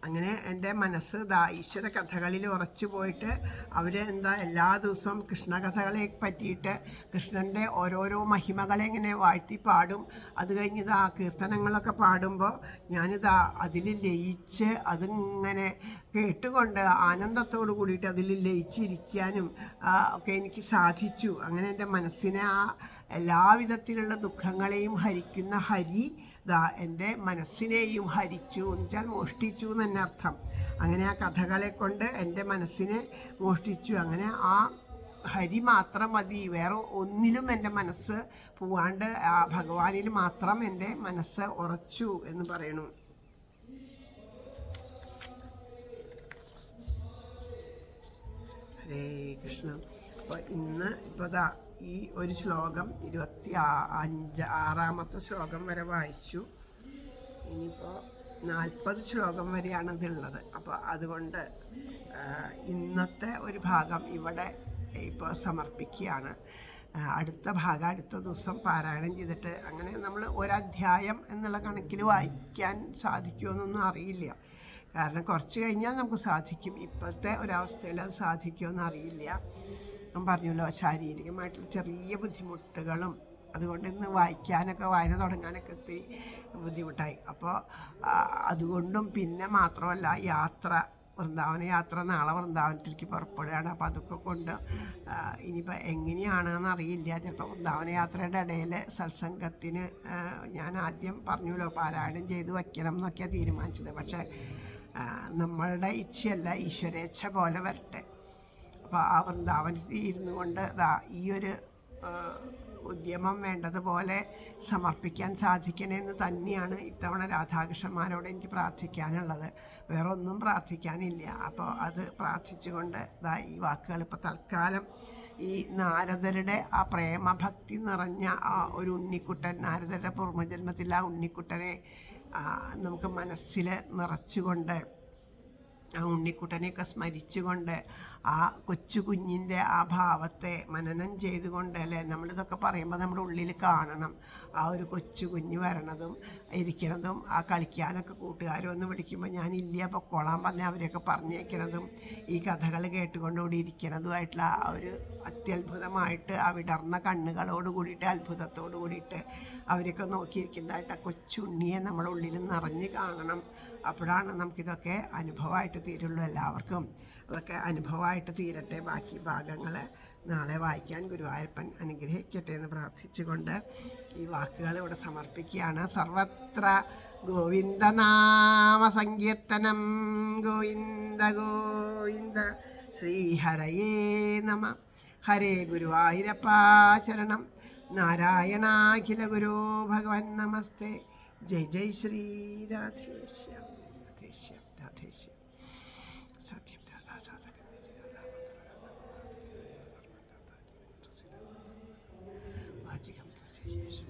അങ്ങനെ എൻ്റെ മനസ്സ് ഈശ്വര കഥകളിൽ ഉറച്ചു പോയിട്ട് അവർ എല്ലാ ദിവസവും കൃഷ്ണകഥകളെ പറ്റിയിട്ട് കൃഷ്ണൻ്റെ ഓരോരോ മഹിമകളെ ഇങ്ങനെ വാഴ്ത്തി പാടും. അത് കഴിഞ്ഞ് കീർത്തനങ്ങളൊക്കെ പാടുമ്പോൾ അതിൽ ലയിച്ച് അതിങ്ങനെ കേട്ടുകൊണ്ട് ആനന്ദത്തോടു കൂടിയിട്ട് അതിൽ ലയിച്ചിരിക്കാനും ഒക്കെ എനിക്ക് സാധിച്ചു. അങ്ങനെ എൻ്റെ മനസ്സിനെ എല്ലാവിധത്തിലുള്ള ദുഃഖങ്ങളെയും ഹരിക്കുന്ന ഹരി എൻ്റെ മനസ്സിനെയും ഹരിച്ചു എന്ന് വെച്ചാൽ മോഷ്ടിച്ചു എന്ന് തന്നെ അർത്ഥം. അങ്ങനെ ആ കഥകളെ കൊണ്ട് എൻ്റെ മനസ്സിനെ മോഷ്ടിച്ചു. അങ്ങനെ ആ ഹരി മാത്രം മതി, വേറെ ഒന്നിലും എൻ്റെ മനസ്സ് പോവാണ്ട് ആ ഭഗവാനിൽ മാത്രം എൻ്റെ മനസ്സ് ഉറച്ചു എന്ന് പറയണു. ഹരേ കൃഷ്ണ. അപ്പോൾ ഇന്ന് ഇപ്പോൾ ഈ ഒരു ശ്ലോകം 26ാമത്തെ ശ്ലോകം വരെ വായിച്ചു. ഇനിയിപ്പോൾ 40 ശ്ലോകം വരെയാണ് ഇതുള്ളത്. അപ്പോൾ അതുകൊണ്ട് ഇന്നത്തെ ഒരു ഭാഗം ഇവിടെ ഇപ്പോൾ സമർപ്പിക്കുകയാണ്. അടുത്ത ഭാഗം അടുത്ത ദിവസം പാരായണം ചെയ്തിട്ട് അങ്ങനെ നമ്മൾ ഒരധ്യായം എന്നുള്ള കണക്കിൽ വായിക്കാൻ സാധിക്കുമെന്നൊന്നും അറിയില്ല. കാരണം കുറച്ച് കഴിഞ്ഞാൽ നമുക്ക് സാധിക്കും. ഇപ്പോഴത്തെ ഒരവസ്ഥയിൽ അത് സാധിക്കുമെന്ന് അറിയില്ല. ഞാൻ പറഞ്ഞല്ലോ, ശാരീരികമായിട്ടുള്ള ചെറിയ ബുദ്ധിമുട്ടുകളും അതുകൊണ്ട് ഇന്ന് വായന തുടങ്ങാനൊക്കെ ഒത്തിരി ബുദ്ധിമുട്ടായി. അപ്പോൾ അതുകൊണ്ടും പിന്നെ മാത്രമല്ല വൃന്ദാവന യാത്ര നാളെ വൃന്ദാവനത്തിലേക്ക് പുറപ്പെടുകയാണ്. അപ്പോൾ അതൊക്കെ കൊണ്ട് ഇനിയിപ്പോൾ എങ്ങനെയാണെന്ന് അറിയില്ല. ചിലപ്പോൾ വൃന്ദാവന യാത്രയുടെ ഇടയിൽ സത്സംഗത്തിന് ഞാൻ ആദ്യം പറഞ്ഞല്ലോ പാരായണം ചെയ്ത് വയ്ക്കണം എന്നൊക്കെയാണ് തീരുമാനിച്ചത്. പക്ഷേ നമ്മളുടെ ഇച്ഛയല്ല, ഈശ്വരേച്ഛ പോലെ വരട്ടെ. അപ്പോൾ ആ വൃന്ദാവനത്തിൽ ഇരുന്നു കൊണ്ട് ഈ ഒരു ഉദ്യമം വേണ്ടതുപോലെ സമർപ്പിക്കാൻ സാധിക്കണമെന്ന് തന്നെയാണ് ഇത്തവണ രാധാകൃഷ്ണന്മാരോട് എനിക്ക് പ്രാർത്ഥിക്കാനുള്ളത്. വേറെ ഒന്നും പ്രാർത്ഥിക്കാനില്ല. അപ്പോൾ അത് പ്രാർത്ഥിച്ചുകൊണ്ട് ഈ വാക്കുകൾ ഇപ്പോൾ തൽക്കാലം ഈ നാരദരുടെ ആ പ്രേമഭക്തി നിറഞ്ഞ ആ ഒരു ഉണ്ണിക്കുട്ടൻ, നാരദരുടെ പൂർവ്വജന്മത്തിൽ ആ ഉണ്ണിക്കുട്ടനെ നമുക്ക് മനസ്സിൽ നിറച്ചുകൊണ്ട് ആ ഉണ്ണിക്കുട്ടനെയൊക്കെ സ്മരിച്ചുകൊണ്ട് ആ കൊച്ചു കുഞ്ഞിൻ്റെ ആ ഭാവത്തെ മനനം ചെയ്തുകൊണ്ട് അല്ലേ നമ്മളിതൊക്കെ പറയുമ്പോൾ നമ്മുടെ ഉള്ളിൽ കാണണം. ആ ഒരു കൊച്ചു കുഞ്ഞ് വരണതും ഇരിക്കണതും ആ കളിക്കാനൊക്കെ കൂട്ടുകാരും ഒന്ന് വിളിക്കുമ്പോൾ ഞാനില്ല പൊക്കോളാൻ പറഞ്ഞാൽ അവരെയൊക്കെ പറഞ്ഞേക്കണതും ഈ കഥകൾ കേട്ടുകൊണ്ടുകൂടി ഇരിക്കണതുമായിട്ടുള്ള ആ ഒരു അത്യത്ഭുതമായിട്ട് ആ വിടർന്ന കണ്ണുകളോട് കൂടിയിട്ട് അത്ഭുതത്തോടു കൂടിയിട്ട് അവരൊക്കെ നോക്കിയിരിക്കുന്നതായിട്ട് ആ കൊച്ചുണ്ണിയെ നമ്മുടെ ഉള്ളിൽ നിറഞ്ഞ് കാണണം. അപ്പോഴാണ് നമുക്കിതൊക്കെ അനുഭവമായിട്ട് തീരുള്ളൂ. എല്ലാവർക്കും അതൊക്കെ അനുഭവമായിട്ട് തീരട്ടെ. ബാക്കി ഭാഗങ്ങൾ നാളെ വായിക്കാൻ ഗുരുവായൂരപ്പൻ അനുഗ്രഹിക്കട്ടെ എന്ന് പ്രാർത്ഥിച്ചുകൊണ്ട് ഈ വാക്കുകൾ ഇവിടെ സമർപ്പിക്കുകയാണ്. സർവത്ര ഗോവിന്ദനാമ സങ്കീർത്തനം. ഗോവിന്ദ ഗോവിന്ദ ശ്രീഹരയേ നമ. ഹരേ ഗുരുവായൂരപ്പ ശരണം. നാരായണാഖില ഗുരോ ഭഗവൻ നമസ്തേ. ജയ് ജയ് ശ്രീ രാധേശ്യാം രാധേശ്യാം രാധേശ്യാം. സത്യം രാധാ സാധന വാചികം ശേഷം